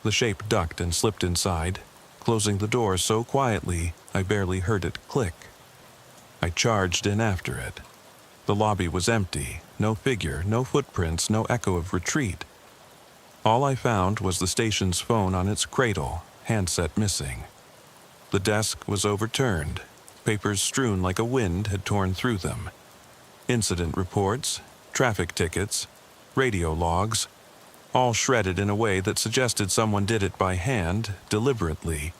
The shape ducked and slipped inside, closing the door so quietly I barely heard it click. I charged in after it. The lobby was empty, no figure, no footprints, no echo of retreat. All I found was the station's phone on its cradle, handset missing. The desk was overturned, papers strewn like a wind had torn through them. Incident reports, traffic tickets, radio logs, all shredded in a way that suggested someone did it by hand, deliberately.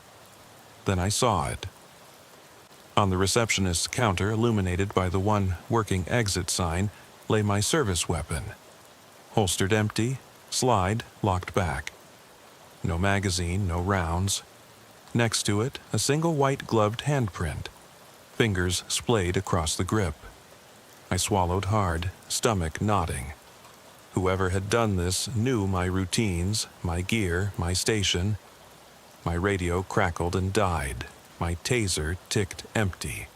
Then I saw it. On the receptionist's counter, illuminated by the one working exit sign, lay my service weapon. Holstered empty, slide locked back. No magazine, no rounds. Next to it, a single white-gloved handprint. Fingers splayed across the grip. I swallowed hard, stomach knotting. Whoever had done this knew my routines, my gear, my station. My radio crackled and died. My taser ticked empty.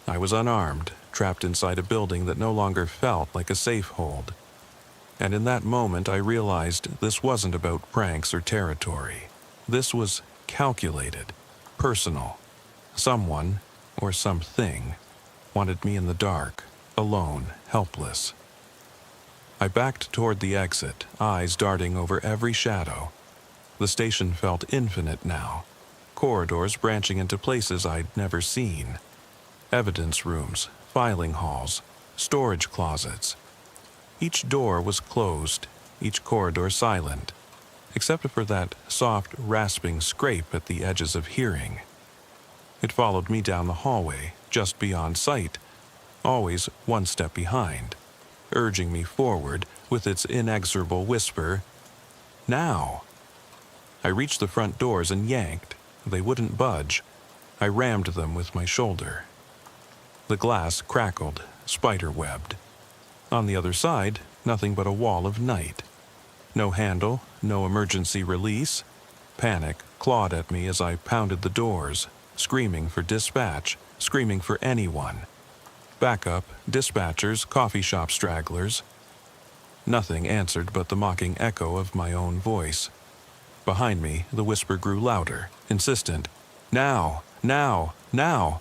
I was unarmed, trapped inside a building that no longer felt like a safe hold. And in that moment I realized this wasn't about pranks or territory. This was calculated, personal. Someone, or something, wanted me in the dark, alone, helpless. I backed toward the exit, eyes darting over every shadow. The station felt infinite now. Corridors branching into places I'd never seen. Evidence rooms, filing halls, storage closets. Each door was closed, each corridor silent, except for that soft, rasping scrape at the edges of hearing. It followed me down the hallway, just beyond sight, always one step behind, urging me forward with its inexorable whisper, "Now!" I reached the front doors and yanked. They wouldn't budge. I rammed them with my shoulder. The glass crackled, spider-webbed. On the other side, nothing but a wall of night. No handle, no emergency release. Panic clawed at me as I pounded the doors, screaming for dispatch, screaming for anyone. Backup, dispatchers, coffee shop stragglers. Nothing answered but the mocking echo of my own voice. Behind me, the whisper grew louder, insistent. "Now! Now! Now!"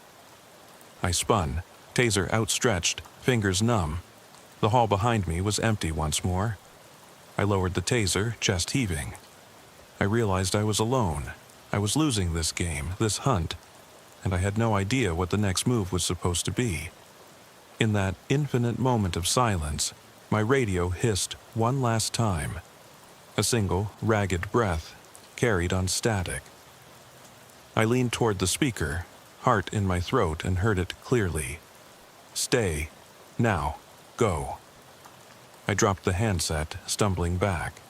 I spun, taser outstretched, fingers numb. The hall behind me was empty once more. I lowered the taser, chest heaving. I realized I was alone. I was losing this game, this hunt, and I had no idea what the next move was supposed to be. In that infinite moment of silence, my radio hissed one last time. A single, ragged breath, carried on static. I leaned toward the speaker, heart in my throat, and heard it clearly. "Stay. Now. Go." I dropped the handset, stumbling back.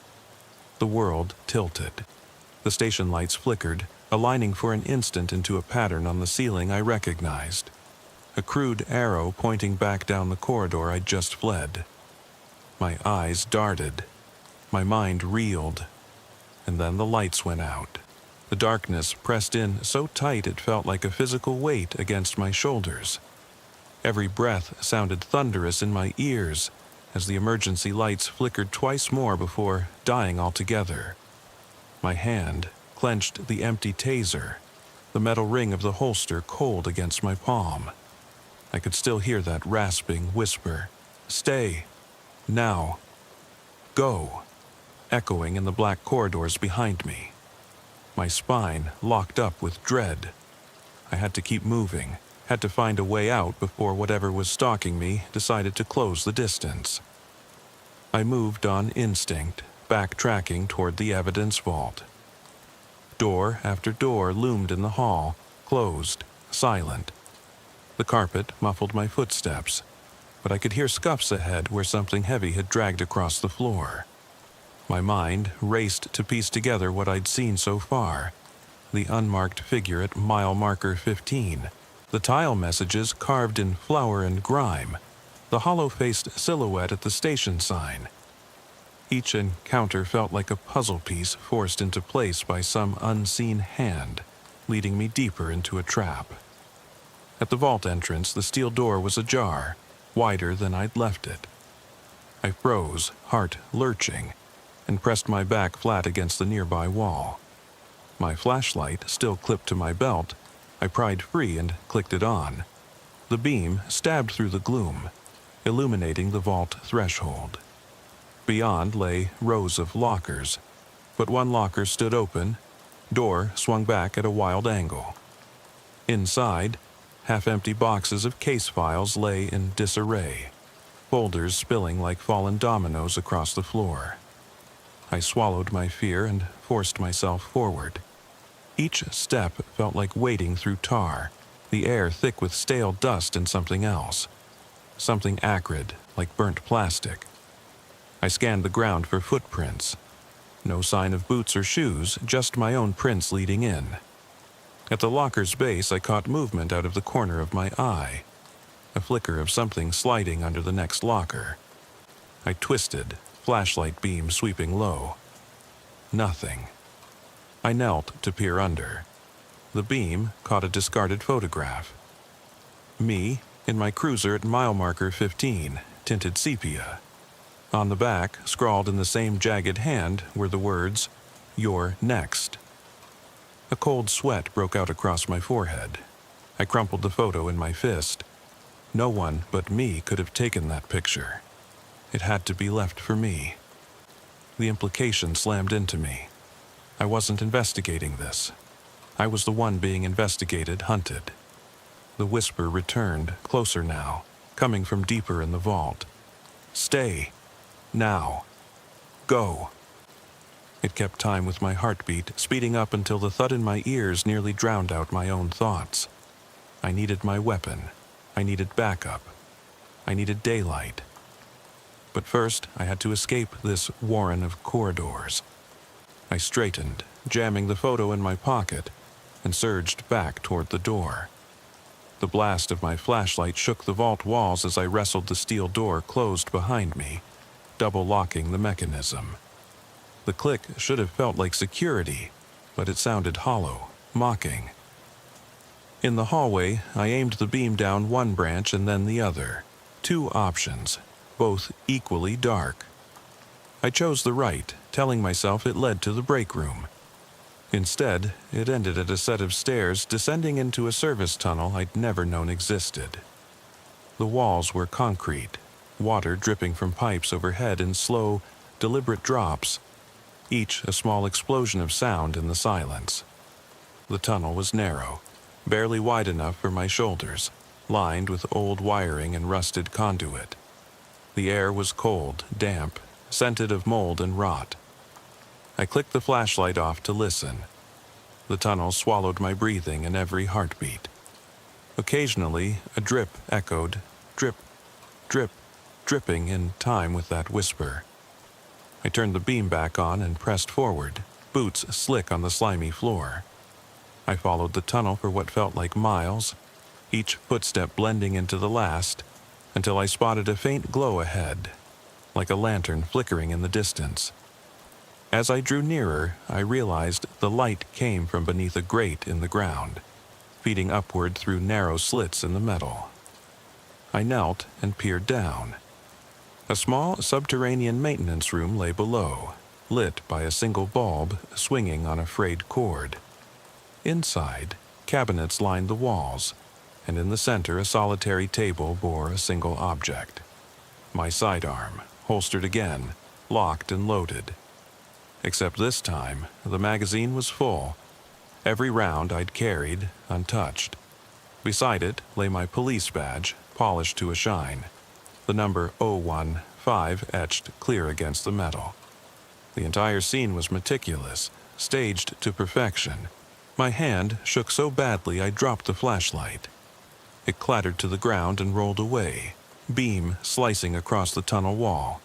The world tilted. The station lights flickered, aligning for an instant into a pattern on the ceiling I recognized. A crude arrow pointing back down the corridor I'd just fled. My eyes darted. My mind reeled. And then the lights went out. The darkness pressed in so tight it felt like a physical weight against my shoulders. Every breath sounded thunderous in my ears as the emergency lights flickered twice more before dying altogether. My hand clenched the empty taser, the metal ring of the holster cold against my palm. I could still hear that rasping whisper, "Stay. Now. Go," echoing in the black corridors behind me. My spine locked up with dread. I had to keep moving, had to find a way out before whatever was stalking me decided to close the distance. I moved on instinct, backtracking toward the evidence vault. Door after door loomed in the hall, closed, silent. The carpet muffled my footsteps, but I could hear scuffs ahead where something heavy had dragged across the floor. My mind raced to piece together what I'd seen so far. The unmarked figure at mile marker 15, the tile messages carved in flour and grime, the hollow-faced silhouette at the station sign. Each encounter felt like a puzzle piece forced into place by some unseen hand, leading me deeper into a trap. At the vault entrance, the steel door was ajar, wider than I'd left it. I froze, heart lurching, and pressed my back flat against the nearby wall. My flashlight, still clipped to my belt, I pried free and clicked it on. The beam stabbed through the gloom, illuminating the vault threshold. Beyond lay rows of lockers, but one locker stood open, door swung back at a wild angle. Inside, half-empty boxes of case files lay in disarray, folders spilling like fallen dominoes across the floor. I swallowed my fear and forced myself forward. Each step felt like wading through tar, the air thick with stale dust and something else. Something acrid, like burnt plastic. I scanned the ground for footprints. No sign of boots or shoes, just my own prints leading in. At the locker's base, I caught movement out of the corner of my eye. A flicker of something sliding under the next locker. I twisted, flashlight beam sweeping low. Nothing. I knelt to peer under. The beam caught a discarded photograph. Me, in my cruiser at mile marker 15, tinted sepia. On the back, scrawled in the same jagged hand, were the words, "You're next." A cold sweat broke out across my forehead. I crumpled the photo in my fist. No one but me could have taken that picture. It had to be left for me. The implication slammed into me. I wasn't investigating this. I was the one being investigated, hunted. The whisper returned, closer now, coming from deeper in the vault. "Stay. Now. Go." It kept time with my heartbeat, speeding up until the thud in my ears nearly drowned out my own thoughts. I needed my weapon. I needed backup. I needed daylight. But first, I had to escape this warren of corridors. I straightened, jamming the photo in my pocket, and surged back toward the door. The blast of my flashlight shook the vault walls as I wrestled the steel door closed behind me, double-locking the mechanism. The click should have felt like security, but it sounded hollow, mocking. In the hallway, I aimed the beam down one branch and then the other. 2 options, both equally dark. I chose the right, telling myself it led to the break room. Instead, it ended at a set of stairs descending into a service tunnel I'd never known existed. The walls were concrete, water dripping from pipes overhead in slow, deliberate drops, each a small explosion of sound in the silence. The tunnel was narrow, barely wide enough for my shoulders, lined with old wiring and rusted conduit. The air was cold, damp, scented of mold and rot. I clicked the flashlight off to listen. The tunnel swallowed my breathing and every heartbeat. Occasionally, a drip echoed, drip, drip, dripping in time with that whisper. I turned the beam back on and pressed forward, boots slick on the slimy floor. I followed the tunnel for what felt like miles, each footstep blending into the last, until I spotted a faint glow ahead, like a lantern flickering in the distance. As I drew nearer, I realized the light came from beneath a grate in the ground, feeding upward through narrow slits in the metal. I knelt and peered down. A small subterranean maintenance room lay below, lit by a single bulb swinging on a frayed cord. Inside, cabinets lined the walls, and in the center a solitary table bore a single object. My sidearm, holstered again, locked and loaded. Except this time, the magazine was full, every round I'd carried untouched. Beside it lay my police badge, polished to a shine, the number 015 etched clear against the metal. The entire scene was meticulous, staged to perfection. My hand shook so badly I dropped the flashlight. It clattered to the ground and rolled away, beam slicing across the tunnel wall.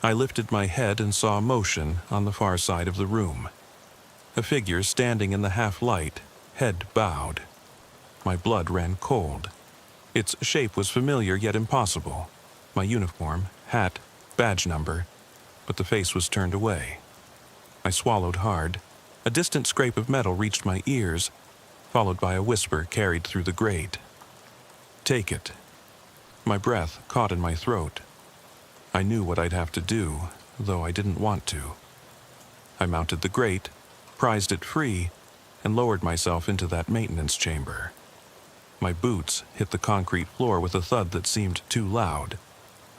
I lifted my head and saw motion on the far side of the room. A figure standing in the half-light, head bowed. My blood ran cold. Its shape was familiar yet impossible. My uniform, hat, badge number. but the face was turned away. I swallowed hard. A distant scrape of metal reached my ears, followed by a whisper carried through the grate. "Take it." My breath caught in my throat. I knew what I'd have to do, though I didn't want to. I mounted the grate, prized it free, and lowered myself into that maintenance chamber. My boots hit the concrete floor with a thud that seemed too loud.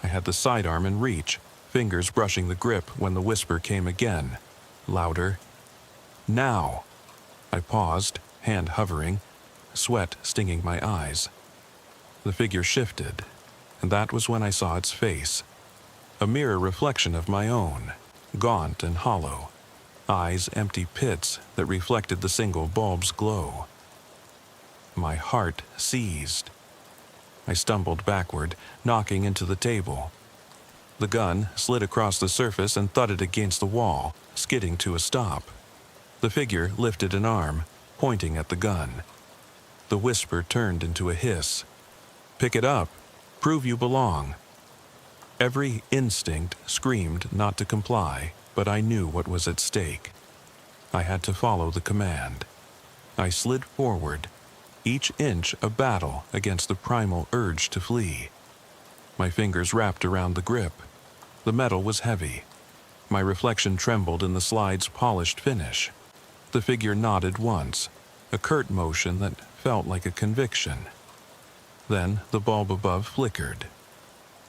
I had the sidearm in reach, fingers brushing the grip when the whisper came again, louder. "Now!" I paused, hand hovering, sweat stinging my eyes. The figure shifted, and that was when I saw its face. A mirror reflection of my own, gaunt and hollow, eyes empty pits that reflected the single bulb's glow. My heart seized. I stumbled backward, knocking into the table. The gun slid across the surface and thudded against the wall, skidding to a stop. The figure lifted an arm, pointing at the gun. The whisper turned into a hiss. "Pick it up. Prove you belong." Every instinct screamed not to comply, but I knew what was at stake. I had to follow the command. I slid forward, each inch a battle against the primal urge to flee. My fingers wrapped around the grip. The metal was heavy. My reflection trembled in the slide's polished finish. The figure nodded once, a curt motion that felt like a conviction. Then the bulb above flickered.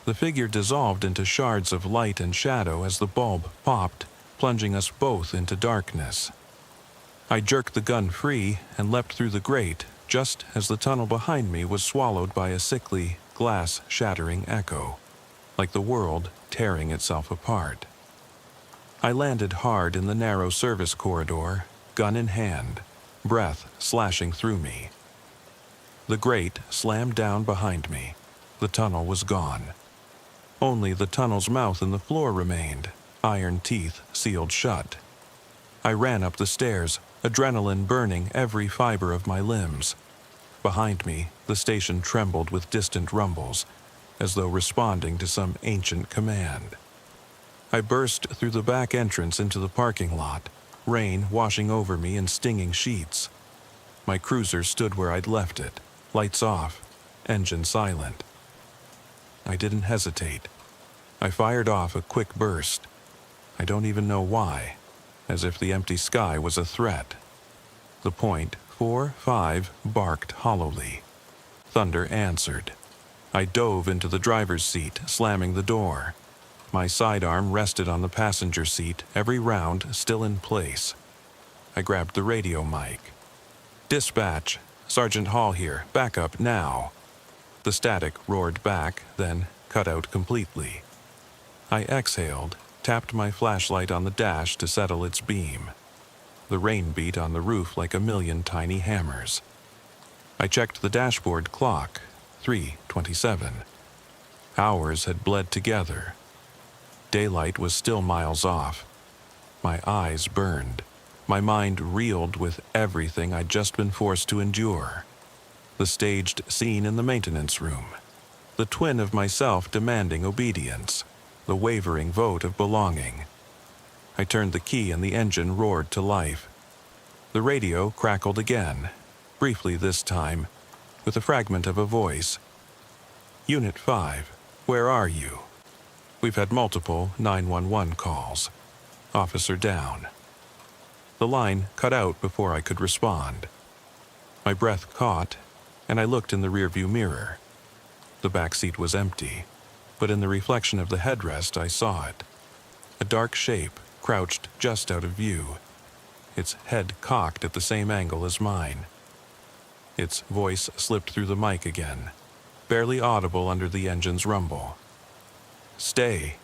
The figure dissolved into shards of light and shadow as the bulb popped, plunging us both into darkness. I jerked the gun free and leapt through the grate, just as the tunnel behind me was swallowed by a sickly, glass-shattering echo, like the world tearing itself apart. I landed hard in the narrow service corridor, gun in hand, breath slashing through me. The grate slammed down behind me. The tunnel was gone. Only the tunnel's mouth and the floor remained, iron teeth sealed shut. I ran up the stairs, adrenaline burning every fiber of my limbs. Behind me, the station trembled with distant rumbles, as though responding to some ancient command. I burst through the back entrance into the parking lot, rain washing over me in stinging sheets. My cruiser stood where I'd left it, lights off, engine silent. I didn't hesitate. I fired off a quick burst. I don't even know why, as if the empty sky was a threat. The .45 barked hollowly. Thunder answered. I dove into the driver's seat, slamming the door. My sidearm rested on the passenger seat, every round still in place. I grabbed the radio mic. "Dispatch, Sergeant Hall here, back up now." The static roared back, then cut out completely. I exhaled, tapped my flashlight on the dash to settle its beam. The rain beat on the roof like a million tiny hammers. I checked the dashboard clock, 3:27. Hours had bled together. Daylight was still miles off. My eyes burned. My mind reeled with everything I'd just been forced to endure. The staged scene in the maintenance room. The twin of myself demanding obedience. The wavering vote of belonging. I turned the key and the engine roared to life. The radio crackled again, briefly this time, with a fragment of a voice. "Unit 5, where are you? We've had multiple 911 calls. Officer down." The line cut out before I could respond. My breath caught, and I looked in the rearview mirror. The back seat was empty, but in the reflection of the headrest I saw it. A dark shape crouched just out of view, its head cocked at the same angle as mine. Its voice slipped through the mic again, barely audible under the engine's rumble. "Stay,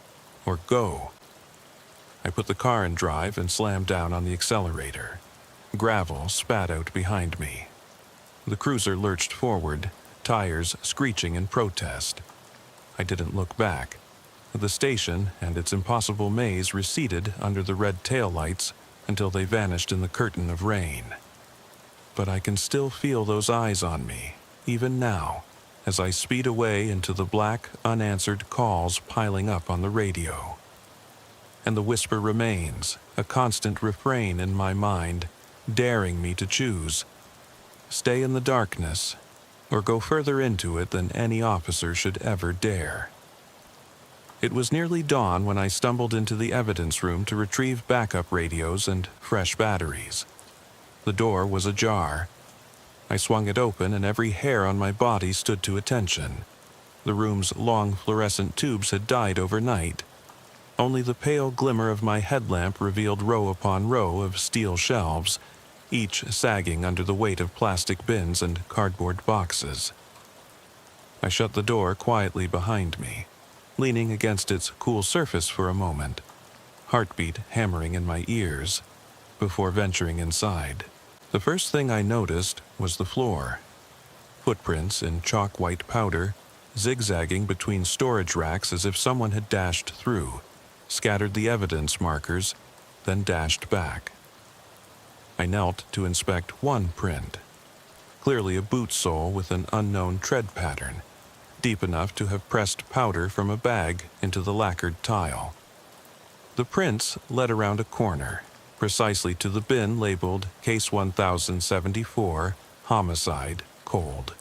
or go." I put the car in drive and slammed down on the accelerator. Gravel spat out behind me. The cruiser lurched forward, tires screeching in protest. I didn't look back. The station and its impossible maze receded under the red taillights until they vanished in the curtain of rain. But I can still feel those eyes on me, even now, as I speed away into the black, unanswered calls piling up on the radio. and the whisper remains, a constant refrain in my mind, daring me to choose. Stay in the darkness, or go further into it than any officer should ever dare. It was nearly dawn when I stumbled into the evidence room to retrieve backup radios and fresh batteries. The door was ajar. I swung it open and every hair on my body stood to attention. The room's long fluorescent tubes had died overnight. Only the pale glimmer of my headlamp revealed row upon row of steel shelves, each sagging under the weight of plastic bins and cardboard boxes. I shut the door quietly behind me, leaning against its cool surface for a moment, heartbeat hammering in my ears, before venturing inside. The first thing I noticed was the floor. Footprints in chalk white powder, zigzagging between storage racks as if someone had dashed through, scattered the evidence markers, then dashed back. I knelt to inspect one print, clearly a boot sole with an unknown tread pattern, deep enough to have pressed powder from a bag into the lacquered tile. The prints led around a corner, precisely to the bin labeled Case 1074, Homicide, Cold.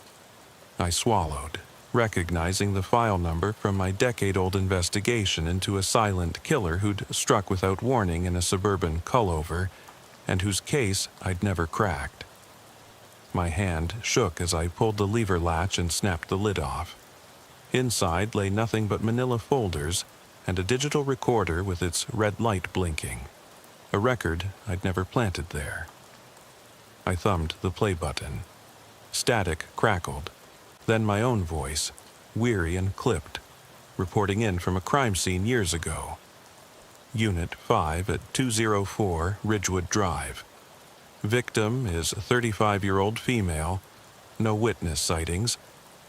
I swallowed, recognizing the file number from my decade-old investigation into a silent killer who'd struck without warning in a suburban cullover, and whose case I'd never cracked. My hand shook as I pulled the lever latch and snapped the lid off. Inside lay nothing but manila folders and a digital recorder with its red light blinking, a record I'd never planted there. I thumbed the play button. Static crackled, then my own voice, weary and clipped, reporting in from a crime scene years ago. Unit 5 at 204 Ridgewood Drive. Victim is a 35-year-old female. No witness sightings.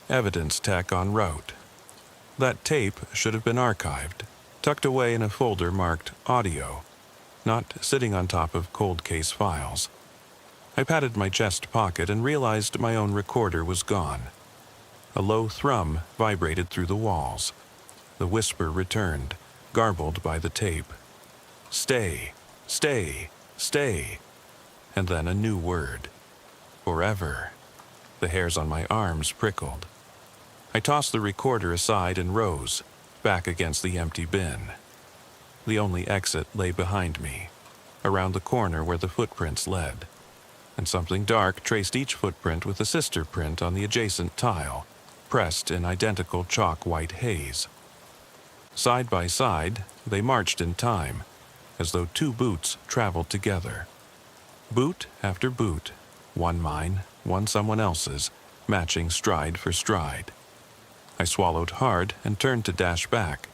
Evidence tech en route. That tape should have been archived, tucked away in a folder marked Audio, not sitting on top of cold case files. I patted my chest pocket and realized my own recorder was gone. A low thrum vibrated through the walls. The whisper returned, garbled by the tape. Stay, stay, stay. And then a new word. Forever. The hairs on my arms prickled. I tossed the recorder aside and rose, back against the empty bin. The only exit lay behind me, around the corner where the footprints led, and something dark traced each footprint with a sister print on the adjacent tile, pressed in identical chalk white haze. Side by side, they marched in time, as though two boots traveled together. Boot after boot, one mine, one someone else's, matching stride for stride. I swallowed hard and turned to dash back.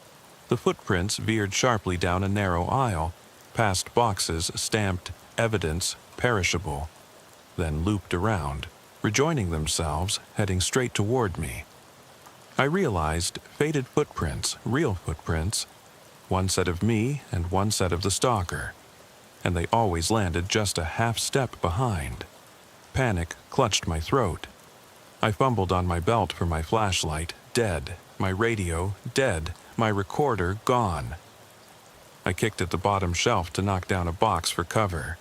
The footprints veered sharply down a narrow aisle, past boxes stamped Evidence Perishable, then looped around, rejoining themselves, heading straight toward me. I realized faded footprints, real footprints, one set of me and one set of the stalker, and they always landed just a half step behind. Panic clutched my throat. I fumbled on my belt for my flashlight, dead, my radio, dead, my recorder, gone. I kicked at the bottom shelf to knock down a box for cover.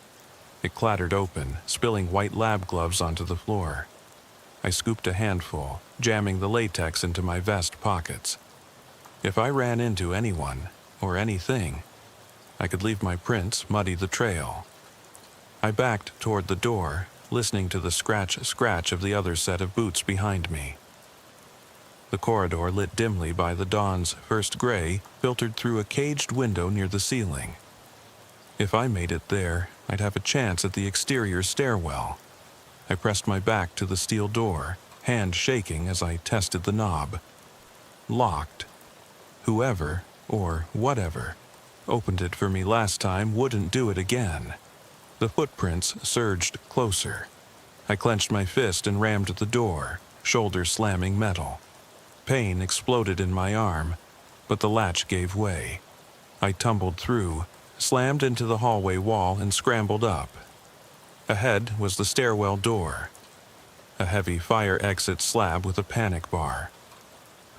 It clattered open, spilling white lab gloves onto the floor. I scooped a handful, jamming the latex into my vest pockets. If I ran into anyone, or anything, I could leave my prints muddy the trail. I backed toward the door, listening to the scratch of the other set of boots behind me. The corridor, lit dimly by the dawn's first gray, filtered through a caged window near the ceiling. If I made it there, I'd have a chance at the exterior stairwell. I pressed my back to the steel door, hand shaking as I tested the knob. Locked. Whoever, or whatever, opened it for me last time wouldn't do it again. The footprints surged closer. I clenched my fist and rammed the door, shoulder slamming metal. Pain exploded in my arm, but the latch gave way. I tumbled through, slammed into the hallway wall and scrambled up. Ahead was the stairwell door, a heavy fire exit slab with a panic bar.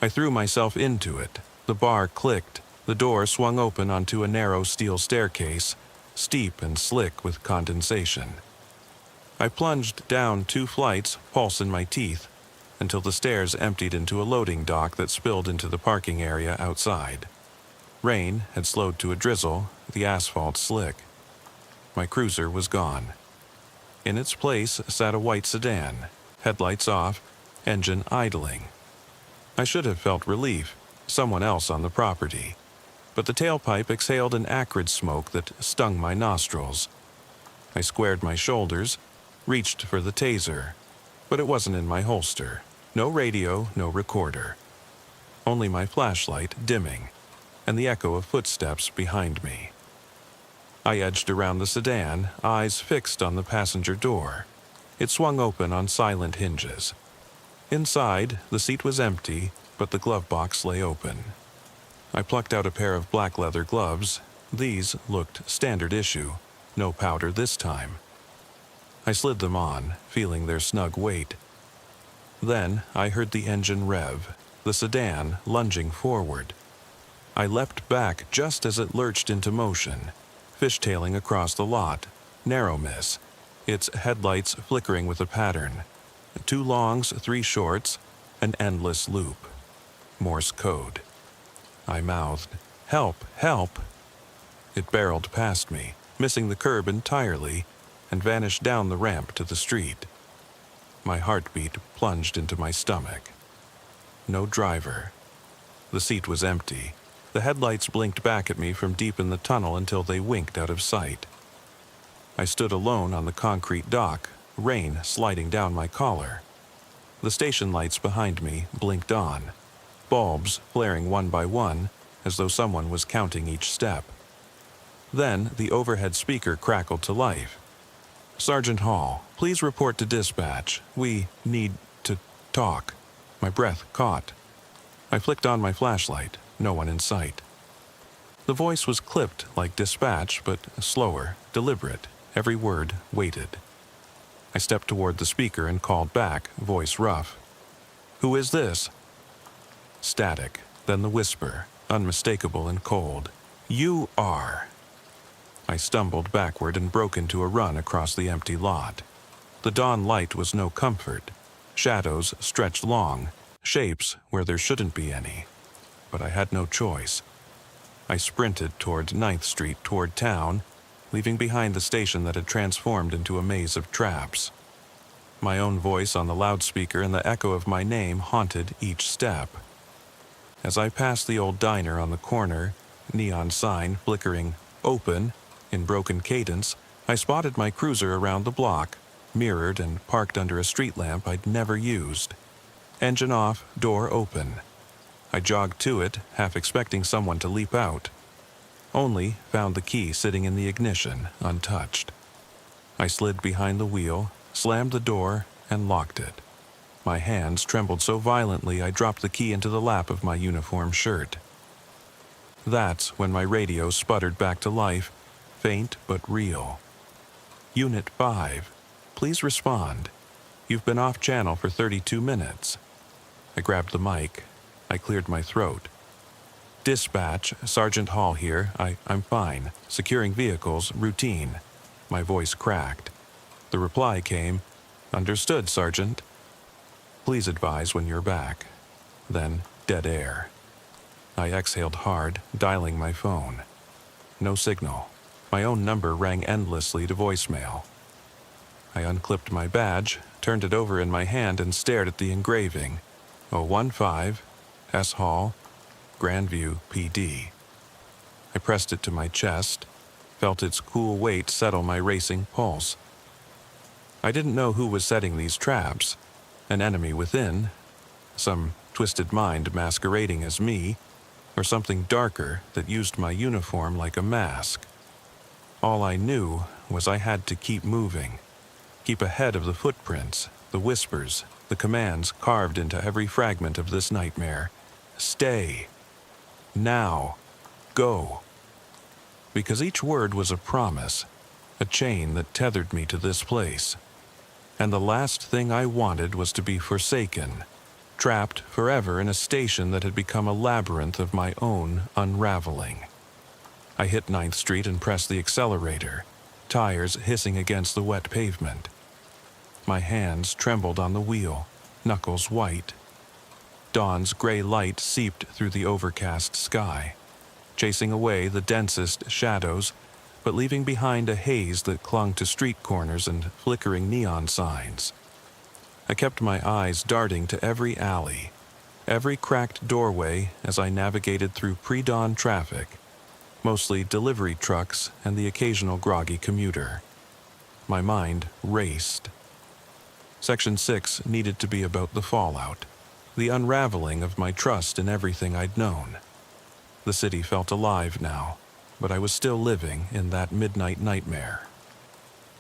I threw myself into it. The bar clicked, The door swung open onto a narrow steel staircase, steep and slick with condensation. I plunged down 2 flights, pulse in my teeth, until the stairs emptied into a loading dock that spilled into the parking area outside. Rain had slowed to a drizzle, the asphalt slick. My cruiser was gone. In its place sat a white sedan, headlights off, engine idling. I should have felt relief, someone else on the property, but the tailpipe exhaled an acrid smoke that stung my nostrils. I squared my shoulders, reached for the taser, but it wasn't in my holster. No radio, no recorder. Only my flashlight dimming, and the echo of footsteps behind me. I edged around the sedan, eyes fixed on the passenger door. It swung open on silent hinges. Inside, the seat was empty, but the glove box lay open. I plucked out a pair of black leather gloves. These looked standard issue, no powder this time. I slid them on, feeling their snug weight. Then I heard the engine rev, the sedan lunging forward. I leapt back just as it lurched into motion, fishtailing across the lot, narrow miss, its headlights flickering with a pattern. 2 longs, 3 shorts, an endless loop. Morse code. I mouthed, "Help, help!" It barreled past me, missing the curb entirely, and vanished down the ramp to the street. My heartbeat plunged into my stomach. No driver. The seat was empty. The headlights blinked back at me from deep in the tunnel until they winked out of sight. I stood alone on the concrete dock, rain sliding down my collar. The station lights behind me blinked on, bulbs flaring one by one as though someone was counting each step. Then the overhead speaker crackled to life. "Sergeant Hall, please report to dispatch. We need to talk." My breath caught. I flicked on my flashlight. No one in sight. The voice was clipped like dispatch, but slower, deliberate, every word weighted. I stepped toward the speaker and called back, voice rough. "Who is this?" Static, then the whisper, unmistakable and cold. "You are." I stumbled backward and broke into a run across the empty lot. The dawn light was no comfort. Shadows stretched long, shapes where there shouldn't be any. But I had no choice. I sprinted toward 9th Street, toward town, leaving behind the station that had transformed into a maze of traps. My own voice on the loudspeaker and the echo of my name haunted each step. As I passed the old diner on the corner, neon sign flickering "Open" in broken cadence, I spotted my cruiser around the block, mirrored and parked under a street lamp I'd never used. Engine off, door open. I jogged to it, half expecting someone to leap out. Only found the key sitting in the ignition, untouched. I slid behind the wheel, slammed the door, and locked it. My hands trembled so violently I dropped the key into the lap of my uniform shirt. That's when my radio sputtered back to life, faint but real. "Unit 5, please respond. You've been off channel for 32 minutes. I grabbed the mic. I cleared my throat. "Dispatch, Sergeant Hall here. I'm fine. Securing vehicles, routine." My voice cracked. The reply came, "Understood, Sergeant." "Please advise when you're back." Then dead air. I exhaled hard, dialing my phone. No signal. My own number rang endlessly to voicemail. I unclipped my badge, turned it over in my hand, and stared at the engraving. 015, S. Hall, Grandview, PD. I pressed it to my chest, felt its cool weight settle my racing pulse. I didn't know who was setting these traps. An enemy within, some twisted mind masquerading as me, or something darker that used my uniform like a mask. All I knew was I had to keep moving, keep ahead of the footprints, the whispers, the commands carved into every fragment of this nightmare. Stay. Now. Go. Because each word was a promise, a chain that tethered me to this place. And the last thing I wanted was to be forsaken, trapped forever in a station that had become a labyrinth of my own unraveling. I hit 9th Street and pressed the accelerator, tires hissing against the wet pavement. My hands trembled on the wheel, knuckles white. Dawn's gray light seeped through the overcast sky, chasing away the densest shadows, but leaving behind a haze that clung to street corners and flickering neon signs. I kept my eyes darting to every alley, every cracked doorway as I navigated through pre-dawn traffic, mostly delivery trucks and the occasional groggy commuter. My mind raced. Section 6 needed to be about the fallout, the unraveling of my trust in everything I'd known. The city felt alive now, but I was still living in that midnight nightmare.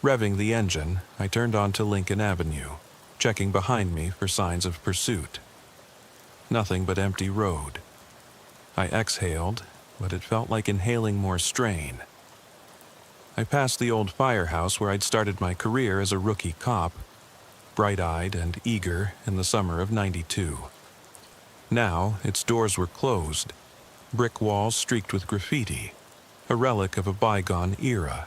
Revving the engine, I turned onto Lincoln Avenue, checking behind me for signs of pursuit. Nothing but empty road. I exhaled, but it felt like inhaling more strain. I passed the old firehouse where I'd started my career as a rookie cop, bright-eyed and eager in the summer of '92. Now, its doors were closed, brick walls streaked with graffiti, a relic of a bygone era.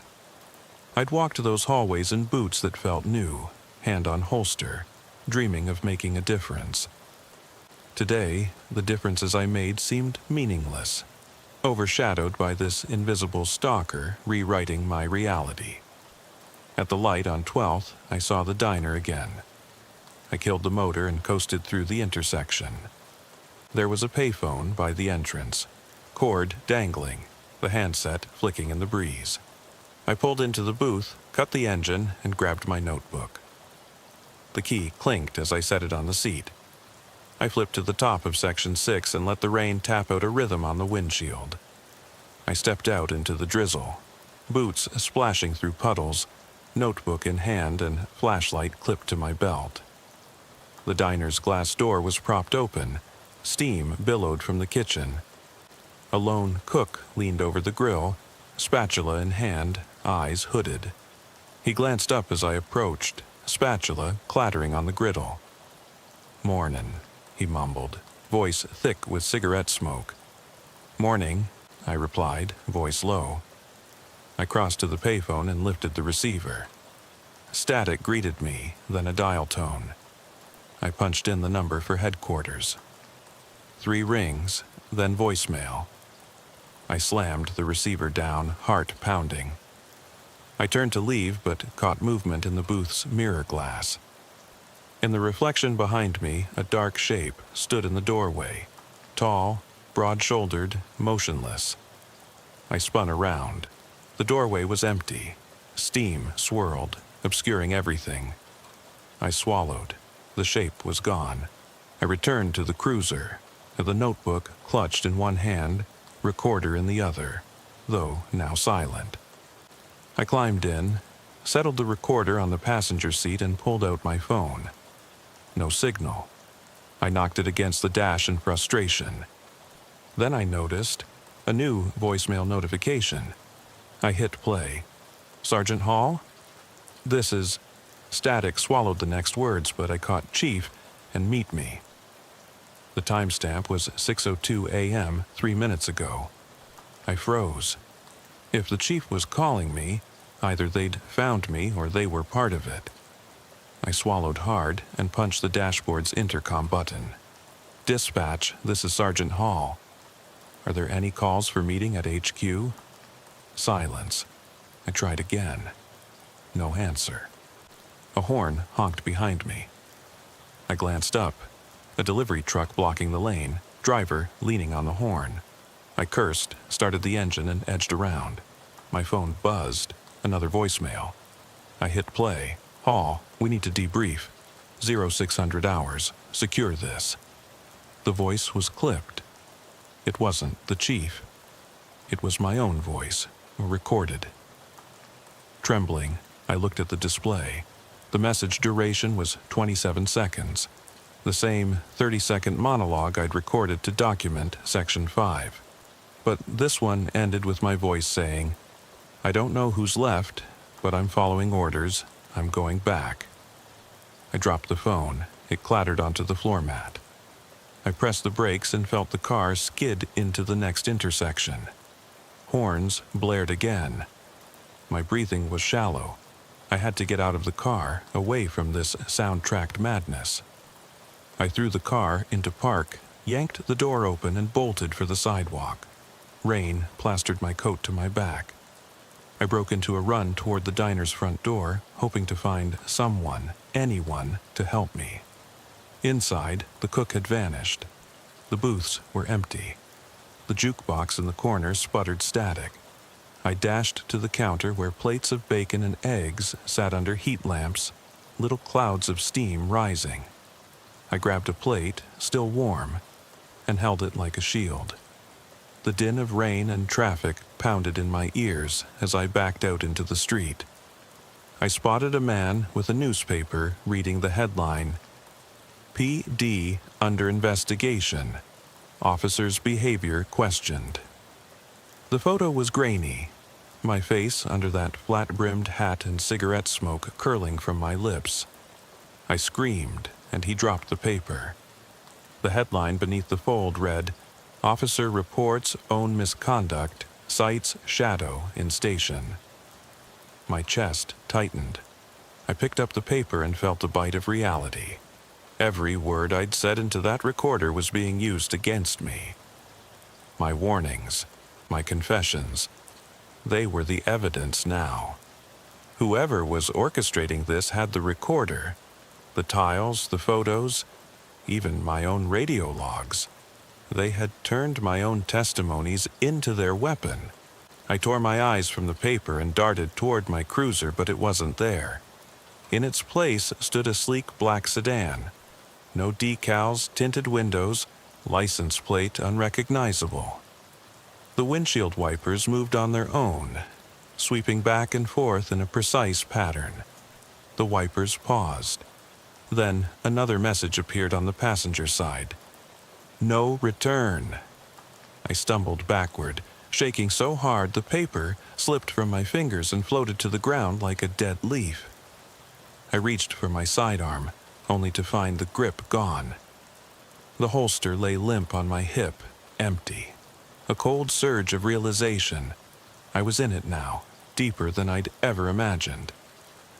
I'd walked those hallways in boots that felt new, hand on holster, dreaming of making a difference. Today, the differences I made seemed meaningless, overshadowed by this invisible stalker rewriting my reality. At the light on 12th, I saw the diner again. I killed the motor and coasted through the intersection. There was a payphone by the entrance, cord dangling, the handset flicking in the breeze. I pulled into the booth, cut the engine, and grabbed my notebook. The key clinked as I set it on the seat. I flipped to the top of Section 6 and let the rain tap out a rhythm on the windshield. I stepped out into the drizzle, boots splashing through puddles, notebook in hand and flashlight clipped to my belt. The diner's glass door was propped open, steam billowed from the kitchen. A lone cook leaned over the grill, spatula in hand, eyes hooded. He glanced up as I approached, spatula clattering on the griddle. "Mornin'," he mumbled, voice thick with cigarette smoke. "Morning," I replied, voice low. I crossed to the payphone and lifted the receiver. Static greeted me, then a dial tone. I punched in the number for headquarters. 3 rings, then voicemail. I slammed the receiver down, heart pounding. I turned to leave, but caught movement in the booth's mirror glass. In the reflection behind me, a dark shape stood in the doorway, tall, broad-shouldered, motionless. I spun around. The doorway was empty. Steam swirled, obscuring everything. I swallowed. The shape was gone. I returned to the cruiser, the notebook clutched in one hand, recorder in the other, though now silent. I climbed in, settled the recorder on the passenger seat and pulled out my phone. No signal. I knocked it against the dash in frustration. Then I noticed a new voicemail notification. I hit play. "Sergeant Hall? This is..." Static swallowed the next words, but I caught Chief and "meet me." The timestamp was 6:02 a.m. 3 minutes ago. I froze. If the chief was calling me, either they'd found me or they were part of it. I swallowed hard and punched the dashboard's intercom button. "Dispatch, this is Sergeant Hall. Are there any calls for meeting at HQ?" Silence. I tried again. No answer. A horn honked behind me. I glanced up. A delivery truck blocking the lane, driver leaning on the horn. I cursed, started the engine, and edged around. My phone buzzed. Another voicemail. I hit play. "Hall, we need to debrief. 0600 hours. Secure this." The voice was clipped. It wasn't the chief. It was my own voice, recorded. Trembling, I looked at the display. The message duration was 27 seconds. The same 30-second monologue I'd recorded to document Section 5. But this one ended with my voice saying, "I don't know who's left, but I'm following orders. I'm going back." I dropped the phone. It clattered onto the floor mat. I pressed the brakes and felt the car skid into the next intersection. Horns blared again. My breathing was shallow. I had to get out of the car, away from this soundtracked madness. I threw the car into park, yanked the door open, and bolted for the sidewalk. Rain plastered my coat to my back. I broke into a run toward the diner's front door, hoping to find someone, anyone, to help me. Inside, the cook had vanished. The booths were empty. The jukebox in the corner sputtered static. I dashed to the counter where plates of bacon and eggs sat under heat lamps, little clouds of steam rising. I grabbed a plate, still warm, and held it like a shield. The din of rain and traffic pounded in my ears as I backed out into the street. I spotted a man with a newspaper reading the headline, "PD under investigation. Officer's behavior questioned." The photo was grainy, my face under that flat-brimmed hat and cigarette smoke curling from my lips. I screamed, and he dropped the paper. The headline beneath the fold read, "Officer reports own misconduct, cites shadow in station." My chest tightened. I picked up the paper and felt a bite of reality. Every word I'd said into that recorder was being used against me. My warnings, my confessions, they were the evidence now. Whoever was orchestrating this had the recorder, the tiles, the photos, even my own radio logs. They had turned my own testimonies into their weapon. I tore my eyes from the paper and darted toward my cruiser, but it wasn't there. In its place stood a sleek black sedan. No decals, tinted windows, license plate unrecognizable. The windshield wipers moved on their own, sweeping back and forth in a precise pattern. The wipers paused. Then another message appeared on the passenger side. "No return." I stumbled backward, shaking so hard the paper slipped from my fingers and floated to the ground like a dead leaf. I reached for my sidearm, only to find the grip gone. The holster lay limp on my hip, empty. A cold surge of realization. I was in it now, deeper than I'd ever imagined.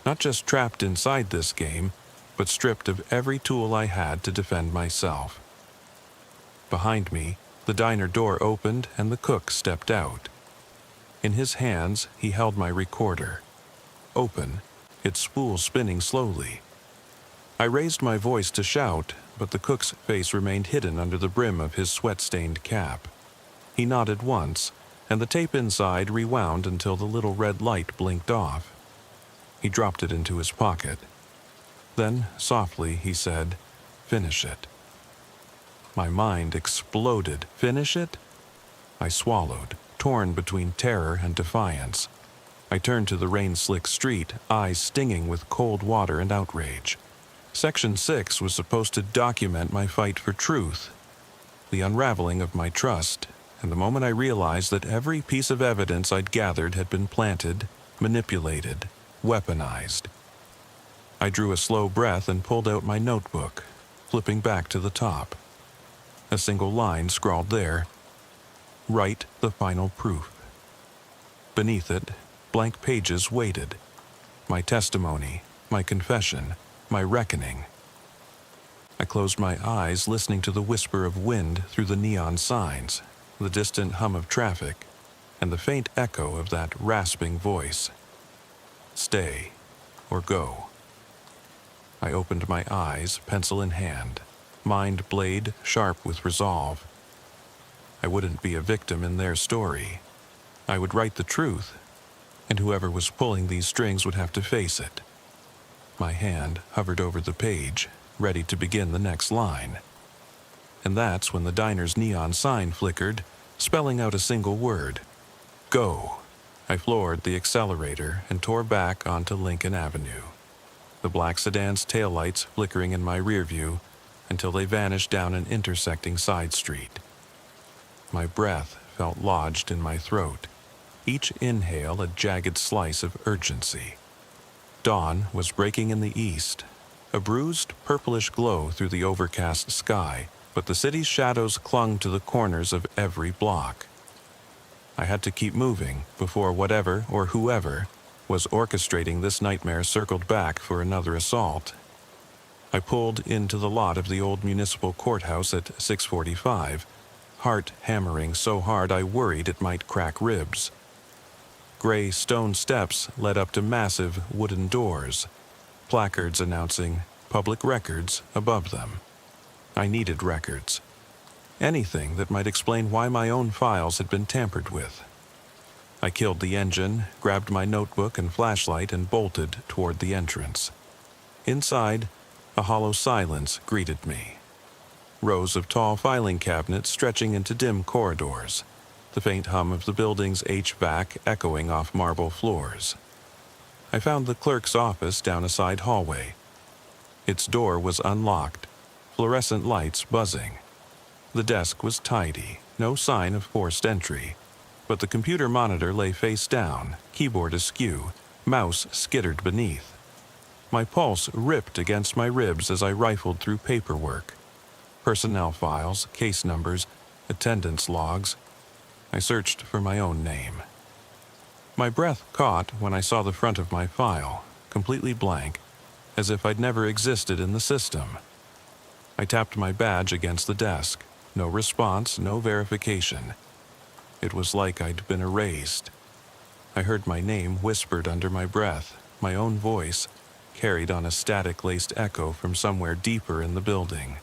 Not just trapped inside this game, but stripped of every tool I had to defend myself. Behind me, the diner door opened and the cook stepped out. In his hands, he held my recorder. Open, its spool spinning slowly. I raised my voice to shout, but the cook's face remained hidden under the brim of his sweat-stained cap. He nodded once, and the tape inside rewound until the little red light blinked off. He dropped it into his pocket. Then, softly, he said, "Finish it." My mind exploded. Finish it? I swallowed, torn between terror and defiance. I turned to the rain-slick street, eyes stinging with cold water and outrage. Section 6 was supposed to document my fight for truth, the unraveling of my trust, and the moment I realized that every piece of evidence I'd gathered had been planted, manipulated, weaponized. I drew a slow breath and pulled out my notebook, flipping back to the top. A single line scrawled there, "Write the final proof." Beneath it, blank pages waited. My testimony, my confession, my reckoning. I closed my eyes, listening to the whisper of wind through the neon signs, the distant hum of traffic, and the faint echo of that rasping voice. Stay or go. I opened my eyes, pencil in hand, mind blade sharp with resolve. I wouldn't be a victim in their story. I would write the truth, and whoever was pulling these strings would have to face it. My hand hovered over the page, ready to begin the next line. And that's when the diner's neon sign flickered, spelling out a single word. Go. I floored the accelerator and tore back onto Lincoln Avenue, the black sedan's taillights flickering in my rear view until they vanished down an intersecting side street. My breath felt lodged in my throat, each inhale a jagged slice of urgency. Dawn was breaking in the east, a bruised purplish glow through the overcast sky but the city's shadows clung to the corners of every block. I had to keep moving before whatever or whoever was orchestrating this nightmare circled back for another assault. I pulled into the lot of the old municipal courthouse at 6:45, heart hammering so hard I worried it might crack ribs. Gray stone steps led up to massive wooden doors, placards announcing public records above them. I needed records. Anything that might explain why my own files had been tampered with. I killed the engine, grabbed my notebook and flashlight, and bolted toward the entrance. Inside, a hollow silence greeted me. Rows of tall filing cabinets stretching into dim corridors, the faint hum of the building's HVAC echoing off marble floors. I found the clerk's office down a side hallway. Its door was unlocked, fluorescent lights buzzing. The desk was tidy, no sign of forced entry, but the computer monitor lay face down, keyboard askew, mouse skittered beneath. My pulse ripped against my ribs as I rifled through paperwork. Personnel files, case numbers, attendance logs. I searched for my own name. My breath caught when I saw the front of my file, completely blank, as if I'd never existed in the system. I tapped my badge against the desk. No response, no verification. It was like I'd been erased. I heard my name whispered under my breath, my own voice, carried on a static-laced echo from somewhere deeper in the building.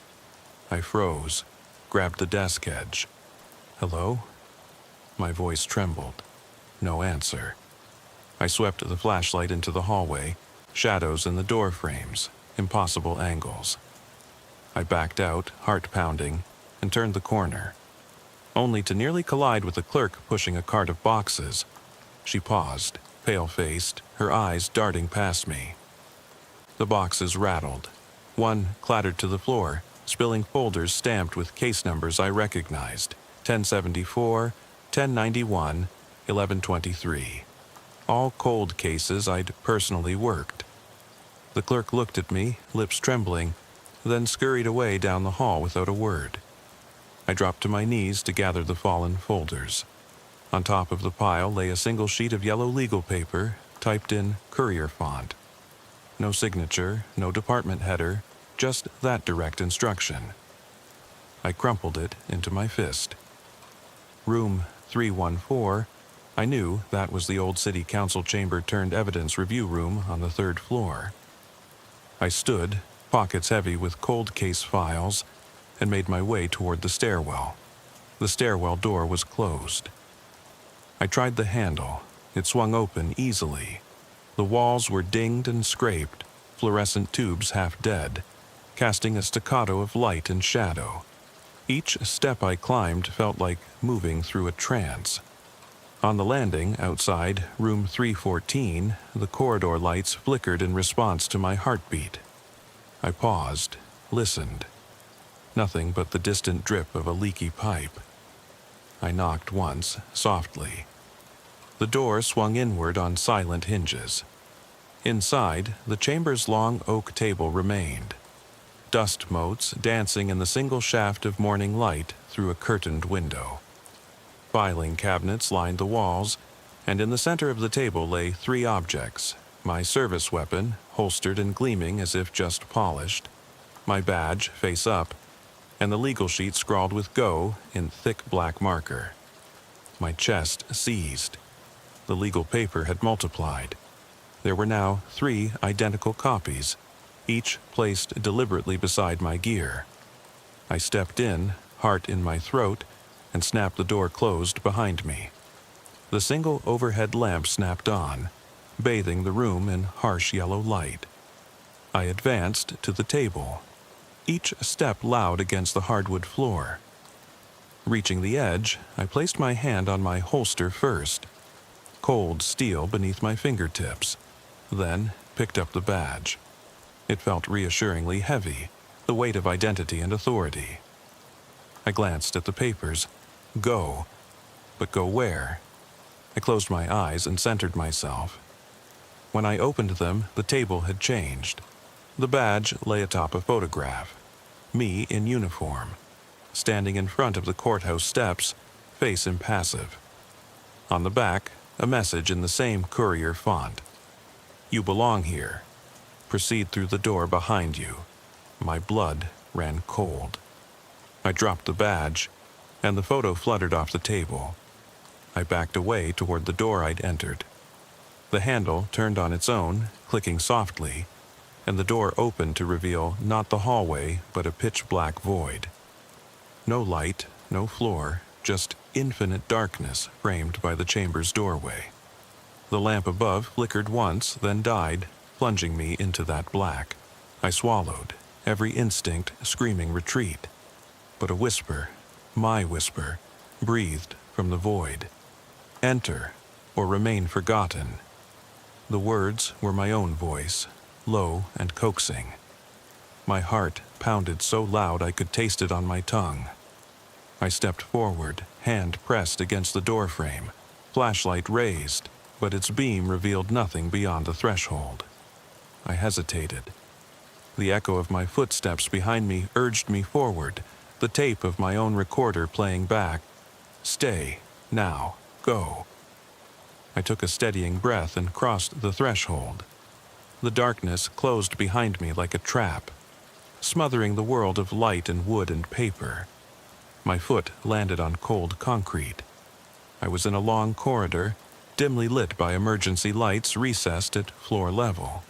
I froze, grabbed the desk edge. "Hello?" My voice trembled. No answer. I swept the flashlight into the hallway, shadows in the door frames, impossible angles. I backed out, heart pounding, and turned the corner, only to nearly collide with the clerk pushing a cart of boxes. She paused, pale-faced, her eyes darting past me. The boxes rattled. One clattered to the floor, spilling folders stamped with case numbers I recognized: 1074, 1091, 1123. All cold cases I'd personally worked. The clerk looked at me, lips trembling, then scurried away down the hall without a word. I dropped to my knees to gather the fallen folders. On top of the pile lay a single sheet of yellow legal paper, typed in courier font. No signature, no department header, just that direct instruction. I crumpled it into my fist. Room 314, I knew that was the old city council chamber turned evidence review room on the 3rd floor. I stood, pockets heavy with cold case files, and made my way toward the stairwell. The stairwell door was closed. I tried the handle. It swung open easily. The walls were dinged and scraped, fluorescent tubes half dead, casting a staccato of light and shadow. Each step I climbed felt like moving through a trance. On the landing outside room 314, the corridor lights flickered in response to my heartbeat. I paused, listened. Nothing but the distant drip of a leaky pipe. I knocked once, softly. The door swung inward on silent hinges. Inside, the chamber's long oak table remained, dust motes dancing in the single shaft of morning light through a curtained window. Filing cabinets lined the walls, and in the center of the table lay 3 objects: my service weapon, holstered and gleaming as if just polished, my badge, face up, and the legal sheet scrawled with "Go" in thick black marker. My chest seized. The legal paper had multiplied. There were now 3 identical copies, each placed deliberately beside my gear. I stepped in, heart in my throat, and snapped the door closed behind me. The single overhead lamp snapped on, bathing the room in harsh yellow light. I advanced to the table, each step loud against the hardwood floor. Reaching the edge, I placed my hand on my holster first, cold steel beneath my fingertips, then picked up the badge. It felt reassuringly heavy, the weight of identity and authority. I glanced at the papers. Go. But go where? I closed my eyes and centered myself. When I opened them, the table had changed. The badge lay atop a photograph. Me in uniform. standing in front of the courthouse steps, face impassive. On the back, a message in the same courier font. "You belong here. Proceed through the door behind you." My blood ran cold. I dropped the badge, and the photo fluttered off the table. I backed away toward the door I'd entered. The handle turned on its own, clicking softly, and the door opened to reveal not the hallway, but a pitch-black void. No light, no floor, just infinite darkness framed by the chamber's doorway. The lamp above flickered once, then died, plunging me into that black. I swallowed, every instinct screaming retreat. But a whisper, my whisper, breathed from the void. "Enter, or remain forgotten." The words were my own voice, low and coaxing. My heart pounded so loud I could taste it on my tongue. I stepped forward, hand pressed against the doorframe, flashlight raised, but its beam revealed nothing beyond the threshold. I hesitated. The echo of my footsteps behind me urged me forward, the tape of my own recorder playing back. "Stay, now, go." I took a steadying breath and crossed the threshold. The darkness closed behind me like a trap, smothering the world of light and wood and paper. My foot landed on cold concrete. I was in a long corridor, dimly lit by emergency lights recessed at floor level.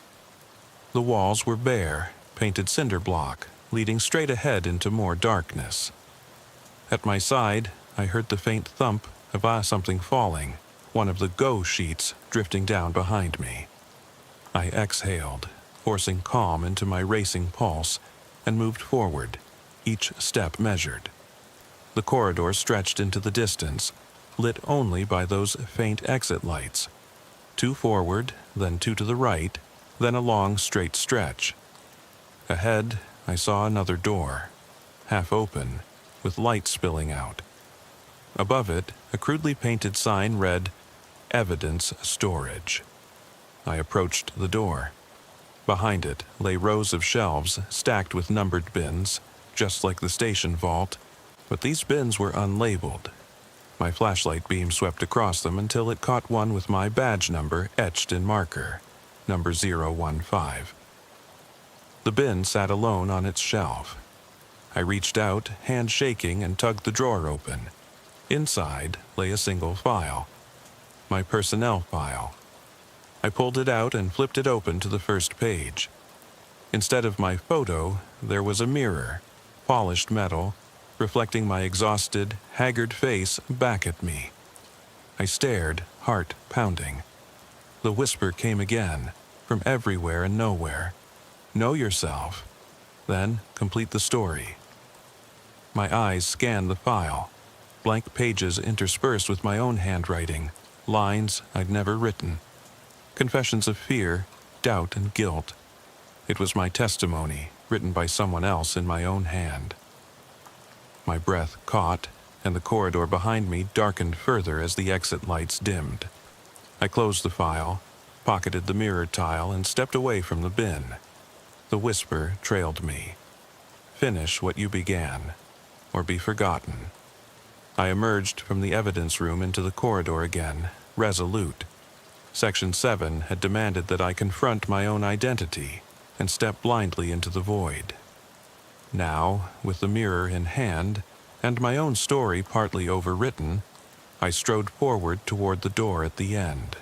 The walls were bare, painted cinder block, leading straight ahead into more darkness. At my side, I heard the faint thump of something falling, one of the go sheets drifting down behind me. I exhaled, forcing calm into my racing pulse, and moved forward, each step measured. The corridor stretched into the distance, lit only by those faint exit lights. 2 forward, then 2 to the right, then a long straight stretch. Ahead, I saw another door, half open, with light spilling out. Above it, a crudely painted sign read, "Evidence Storage." I approached the door. Behind it lay rows of shelves stacked with numbered bins, just like the station vault, but these bins were unlabeled. My flashlight beam swept across them until it caught one with my badge number etched in marker, number 015. The bin sat alone on its shelf. I reached out, hand shaking, and tugged the drawer open. Inside lay a single file, my personnel file. I pulled it out and flipped it open to the first page. Instead of my photo, there was a mirror, polished metal, reflecting my exhausted, haggard face back at me. I stared, heart pounding. The whisper came again, from everywhere and nowhere. "Know yourself, then complete the story." My eyes scanned the file, blank pages interspersed with my own handwriting, lines I'd never written. Confessions of fear, doubt, and guilt. It was my testimony, written by someone else in my own hand. My breath caught, and the corridor behind me darkened further as the exit lights dimmed. I closed the file, pocketed the mirror tile, and stepped away from the bin. The whisper trailed me. "Finish what you began, or be forgotten." I emerged from the evidence room into the corridor again, resolute. Section 7 had demanded that I confront my own identity and step blindly into the void. Now, with the mirror in hand, and my own story partly overwritten, I strode forward toward the door at the end.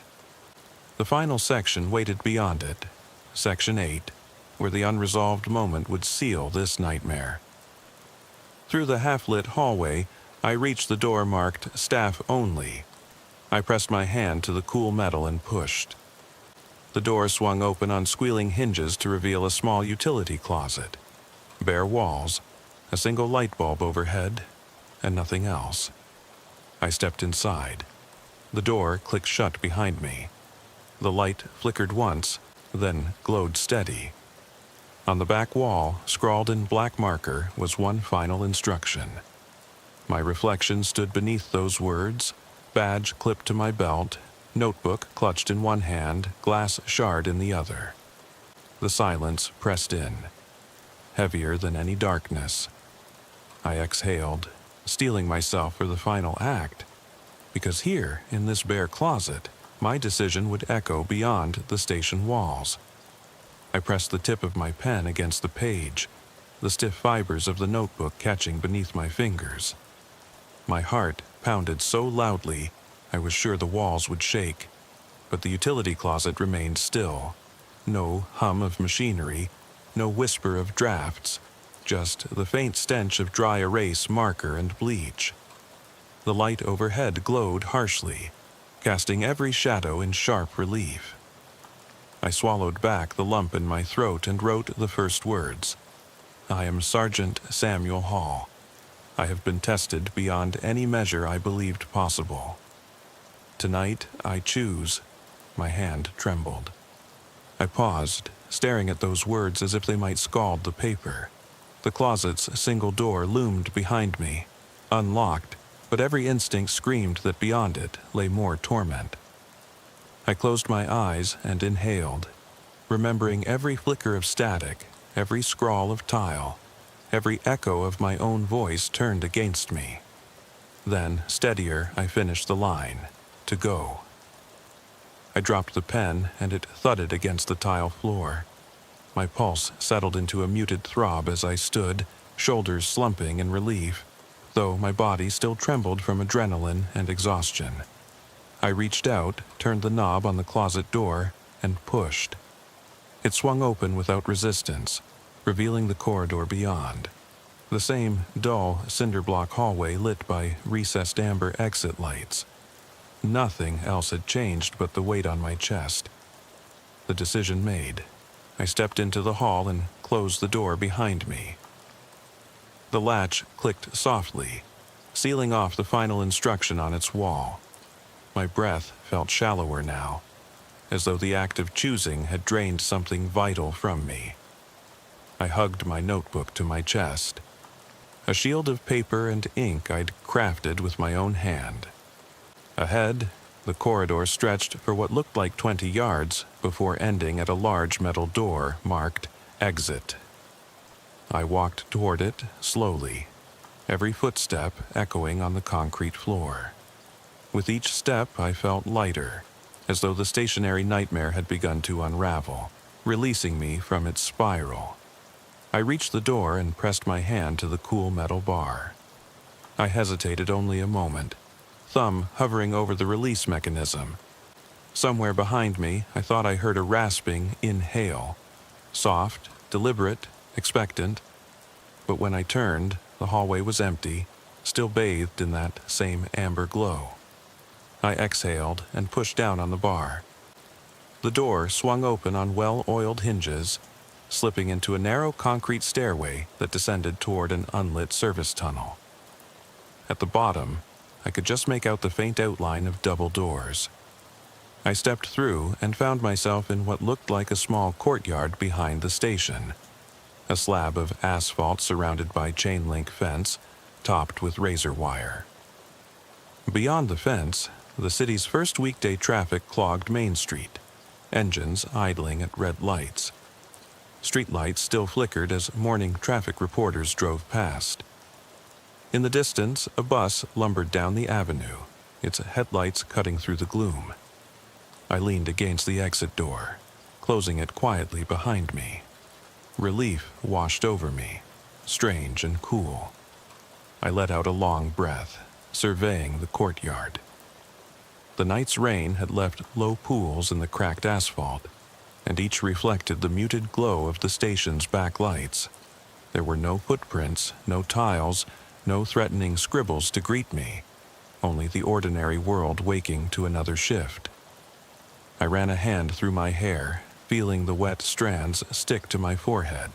The final section waited beyond it, Section 8, where the unresolved moment would seal this nightmare. Through the half-lit hallway, I reached the door marked "Staff Only." I pressed my hand to the cool metal and pushed. The door swung open on squealing hinges to reveal a small utility closet. Bare walls, a single light bulb overhead, and nothing else. I stepped inside. The door clicked shut behind me. The light flickered once, then glowed steady. On the back wall, scrawled in black marker, was one final instruction. My reflection stood beneath those words, badge clipped to my belt, notebook clutched in one hand, glass shard in the other. The silence pressed in, heavier than any darkness. I exhaled, steeling myself for the final act, because here, in this bare closet, my decision would echo beyond the station walls. I pressed the tip of my pen against the page, the stiff fibers of the notebook catching beneath my fingers. My heart pounded so loudly I was sure the walls would shake, but the utility closet remained still. No hum of machinery, no whisper of drafts, just the faint stench of dry erase marker and bleach. The light overhead glowed harshly, casting every shadow in sharp relief. I swallowed back the lump in my throat and wrote the first words. I am Sergeant Samuel Hall. I have been tested beyond any measure I believed possible. Tonight I choose. My hand trembled. I paused, staring at those words as if they might scald the paper. The closet's single door loomed behind me, unlocked, but every instinct screamed that beyond it lay more torment. I closed my eyes and inhaled, remembering every flicker of static, every scrawl of tile, every echo of my own voice turned against me. Then, steadier, I finished the line, to go. I dropped the pen and it thudded against the tile floor. My pulse settled into a muted throb as I stood, shoulders slumping in relief, though my body still trembled from adrenaline and exhaustion. I reached out, turned the knob on the closet door, and pushed. It swung open without resistance, revealing the corridor beyond. The same dull, cinder-block hallway lit by recessed amber exit lights. Nothing else had changed but the weight on my chest. The decision made, I stepped into the hall and closed the door behind me. The latch clicked softly, sealing off the final instruction on its wall. My breath felt shallower now, as though the act of choosing had drained something vital from me. I hugged my notebook to my chest, a shield of paper and ink I'd crafted with my own hand. Ahead, the corridor stretched for what looked like 20 yards before ending at a large metal door marked Exit. I walked toward it slowly, every footstep echoing on the concrete floor. With each step, I felt lighter, as though the stationary nightmare had begun to unravel, releasing me from its spiral. I reached the door and pressed my hand to the cool metal bar. I hesitated only a moment, thumb hovering over the release mechanism. Somewhere behind me, I thought I heard a rasping inhale, soft, deliberate, expectant. But when I turned, the hallway was empty, still bathed in that same amber glow. I exhaled and pushed down on the bar. The door swung open on well-oiled hinges, slipping into a narrow concrete stairway that descended toward an unlit service tunnel. At the bottom, I could just make out the faint outline of double doors. I stepped through and found myself in what looked like a small courtyard behind the station, a slab of asphalt surrounded by chain-link fence, topped with razor wire. Beyond the fence, the city's first weekday traffic clogged Main Street, engines idling at red lights. Streetlights still flickered as morning traffic reporters drove past. In the distance, a bus lumbered down the avenue, its headlights cutting through the gloom. I leaned against the exit door, closing it quietly behind me. Relief washed over me, strange and cool. I let out a long breath, surveying the courtyard. The night's rain had left low pools in the cracked asphalt, and each reflected the muted glow of the station's backlights. There were no footprints, no tiles, no threatening scribbles to greet me, only the ordinary world waking to another shift. I ran a hand through my hair, feeling the wet strands stick to my forehead.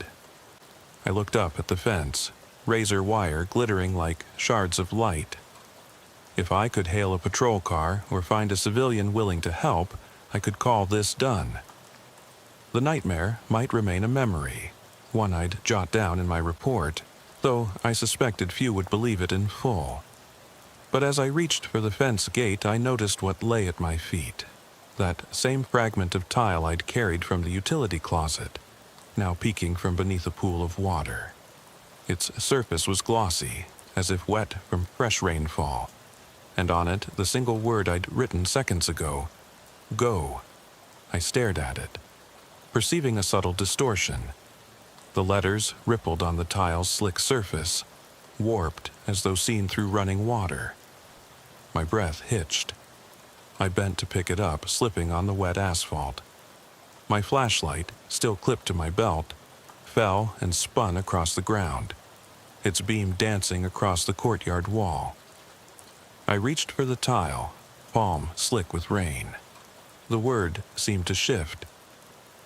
I looked up at the fence, razor wire glittering like shards of light. If I could hail a patrol car or find a civilian willing to help, I could call this done. The nightmare might remain a memory, one I'd jot down in my report, though I suspected few would believe it in full. But as I reached for the fence gate, I noticed what lay at my feet. That same fragment of tile I'd carried from the utility closet, now peeking from beneath a pool of water. Its surface was glossy, as if wet from fresh rainfall, and on it the single word I'd written seconds ago, "Go." I stared at it, perceiving a subtle distortion. The letters rippled on the tile's slick surface, warped as though seen through running water. My breath hitched. I bent to pick it up, slipping on the wet asphalt. My flashlight, still clipped to my belt, fell and spun across the ground, its beam dancing across the courtyard wall. I reached for the tile, palm slick with rain. The word seemed to shift.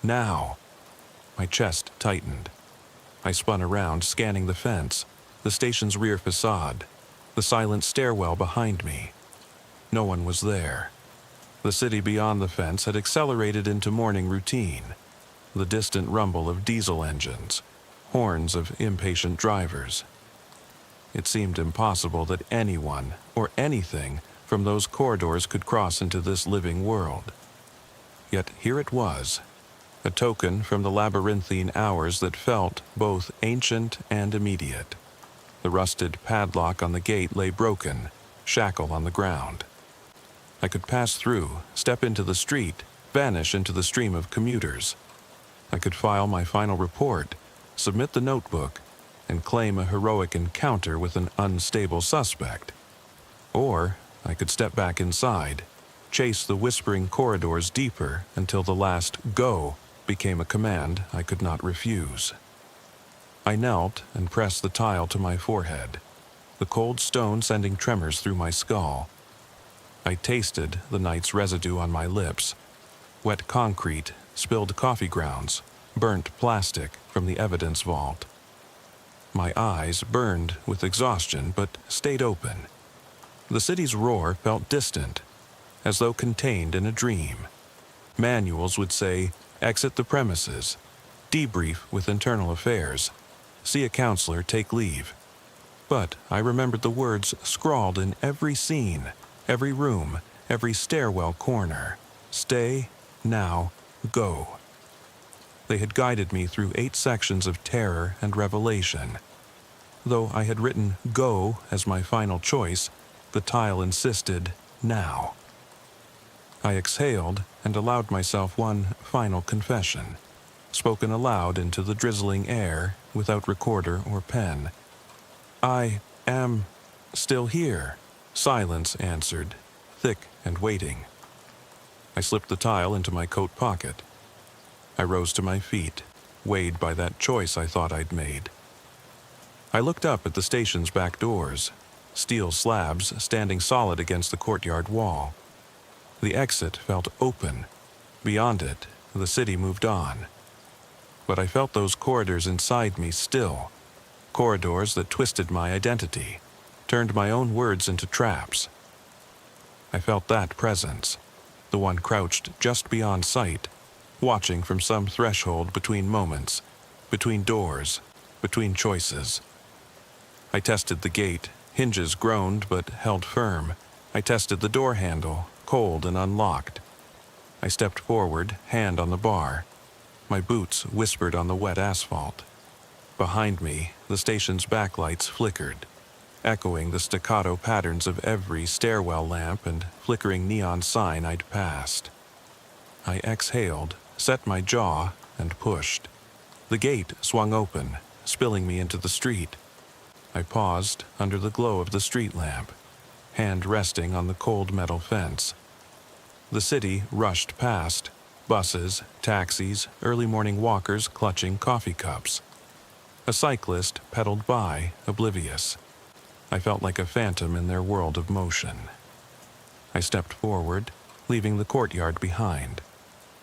Now. My chest tightened. I spun around, scanning the fence, the station's rear facade, the silent stairwell behind me. No one was there. The city beyond the fence had accelerated into morning routine, the distant rumble of diesel engines, horns of impatient drivers. It seemed impossible that anyone or anything from those corridors could cross into this living world. Yet here it was, a token from the labyrinthine hours that felt both ancient and immediate. The rusted padlock on the gate lay broken, shackle on the ground. I could pass through, step into the street, vanish into the stream of commuters. I could file my final report, submit the notebook, and claim a heroic encounter with an unstable suspect. Or I could step back inside, chase the whispering corridors deeper until the last "go" became a command I could not refuse. I knelt and pressed the tile to my forehead, the cold stone sending tremors through my skull. I tasted the night's residue on my lips, wet concrete, spilled coffee grounds, burnt plastic from the evidence vault. My eyes burned with exhaustion but stayed open. The city's roar felt distant, as though contained in a dream. Manuals would say, "Exit the premises," "Debrief with internal affairs," "See a counselor, take leave." But I remembered the words scrawled in every scene, every room, every stairwell corner. "Stay, now, go." They had guided me through 8 sections of terror and revelation. Though I had written "go" as my final choice, the tile insisted "now." I exhaled and allowed myself one final confession, spoken aloud into the drizzling air without recorder or pen. "I am still here," silence answered, thick and waiting. I slipped the tile into my coat pocket. I rose to my feet, weighed by that choice I thought I'd made. I looked up at the station's back doors, steel slabs standing solid against the courtyard wall. The exit felt open. Beyond it, the city moved on. But I felt those corridors inside me still, corridors that twisted my identity, turned my own words into traps. I felt that presence, the one crouched just beyond sight, watching from some threshold between moments, between doors, between choices. I tested the gate, hinges groaned but held firm. I tested the door handle, cold and unlocked. I stepped forward, hand on the bar. My boots whispered on the wet asphalt. Behind me, the station's backlights flickered, echoing the staccato patterns of every stairwell lamp and flickering neon sign I'd passed. I exhaled, set my jaw, and pushed. The gate swung open, spilling me into the street. I paused under the glow of the street lamp, hand resting on the cold metal fence. The city rushed past, buses, taxis, early morning walkers clutching coffee cups. A cyclist pedaled by, oblivious. I felt like a phantom in their world of motion. I stepped forward, leaving the courtyard behind.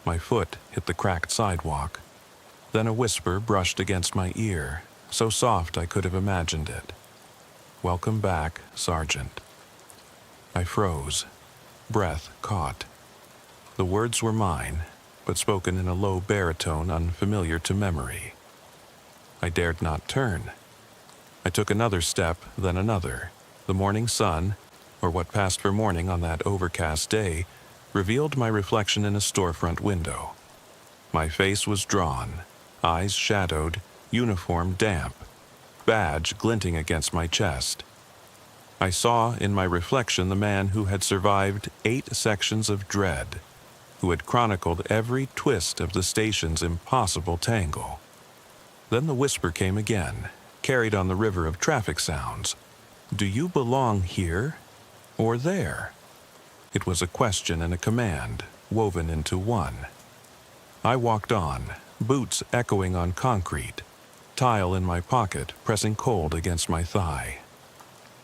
My foot hit the cracked sidewalk. Then a whisper brushed against my ear, so soft I could have imagined it. "Welcome back, Sergeant." I froze. Breath caught. The words were mine, but spoken in a low baritone unfamiliar to memory. I dared not turn. I took another step, then another. The morning sun, or what passed for morning on that overcast day, revealed my reflection in a storefront window. My face was drawn, eyes shadowed, uniform damp. badge glinting against my chest. I saw in my reflection the man who had survived 8 sections of dread, who had chronicled every twist of the station's impossible tangle. Then the whisper came again, carried on the river of traffic sounds. Do you belong here or there? It was a question and a command, woven into one. I walked on, boots echoing on concrete, tile in my pocket pressing cold against my thigh.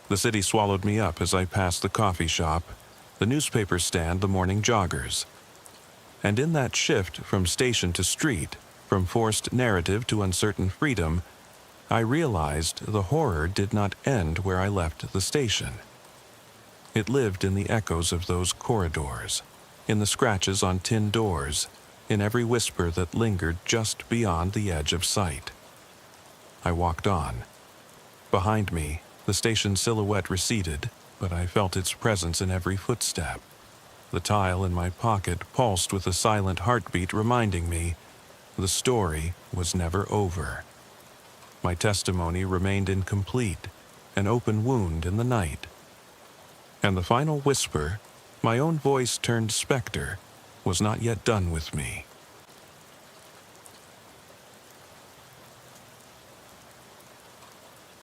The city swallowed me up as I passed the coffee shop, the newspaper stand, the morning joggers. And in that shift from station to street, from forced narrative to uncertain freedom, I realized the horror did not end where I left the station. It lived in the echoes of those corridors, in the scratches on tin doors, in every whisper that lingered just beyond the edge of sight. I walked on. Behind me, the station silhouette receded, but I felt its presence in every footstep. The tile in my pocket pulsed with a silent heartbeat reminding me the story was never over. My testimony remained incomplete, an open wound in the night. And the final whisper, my own voice turned specter, was not yet done with me.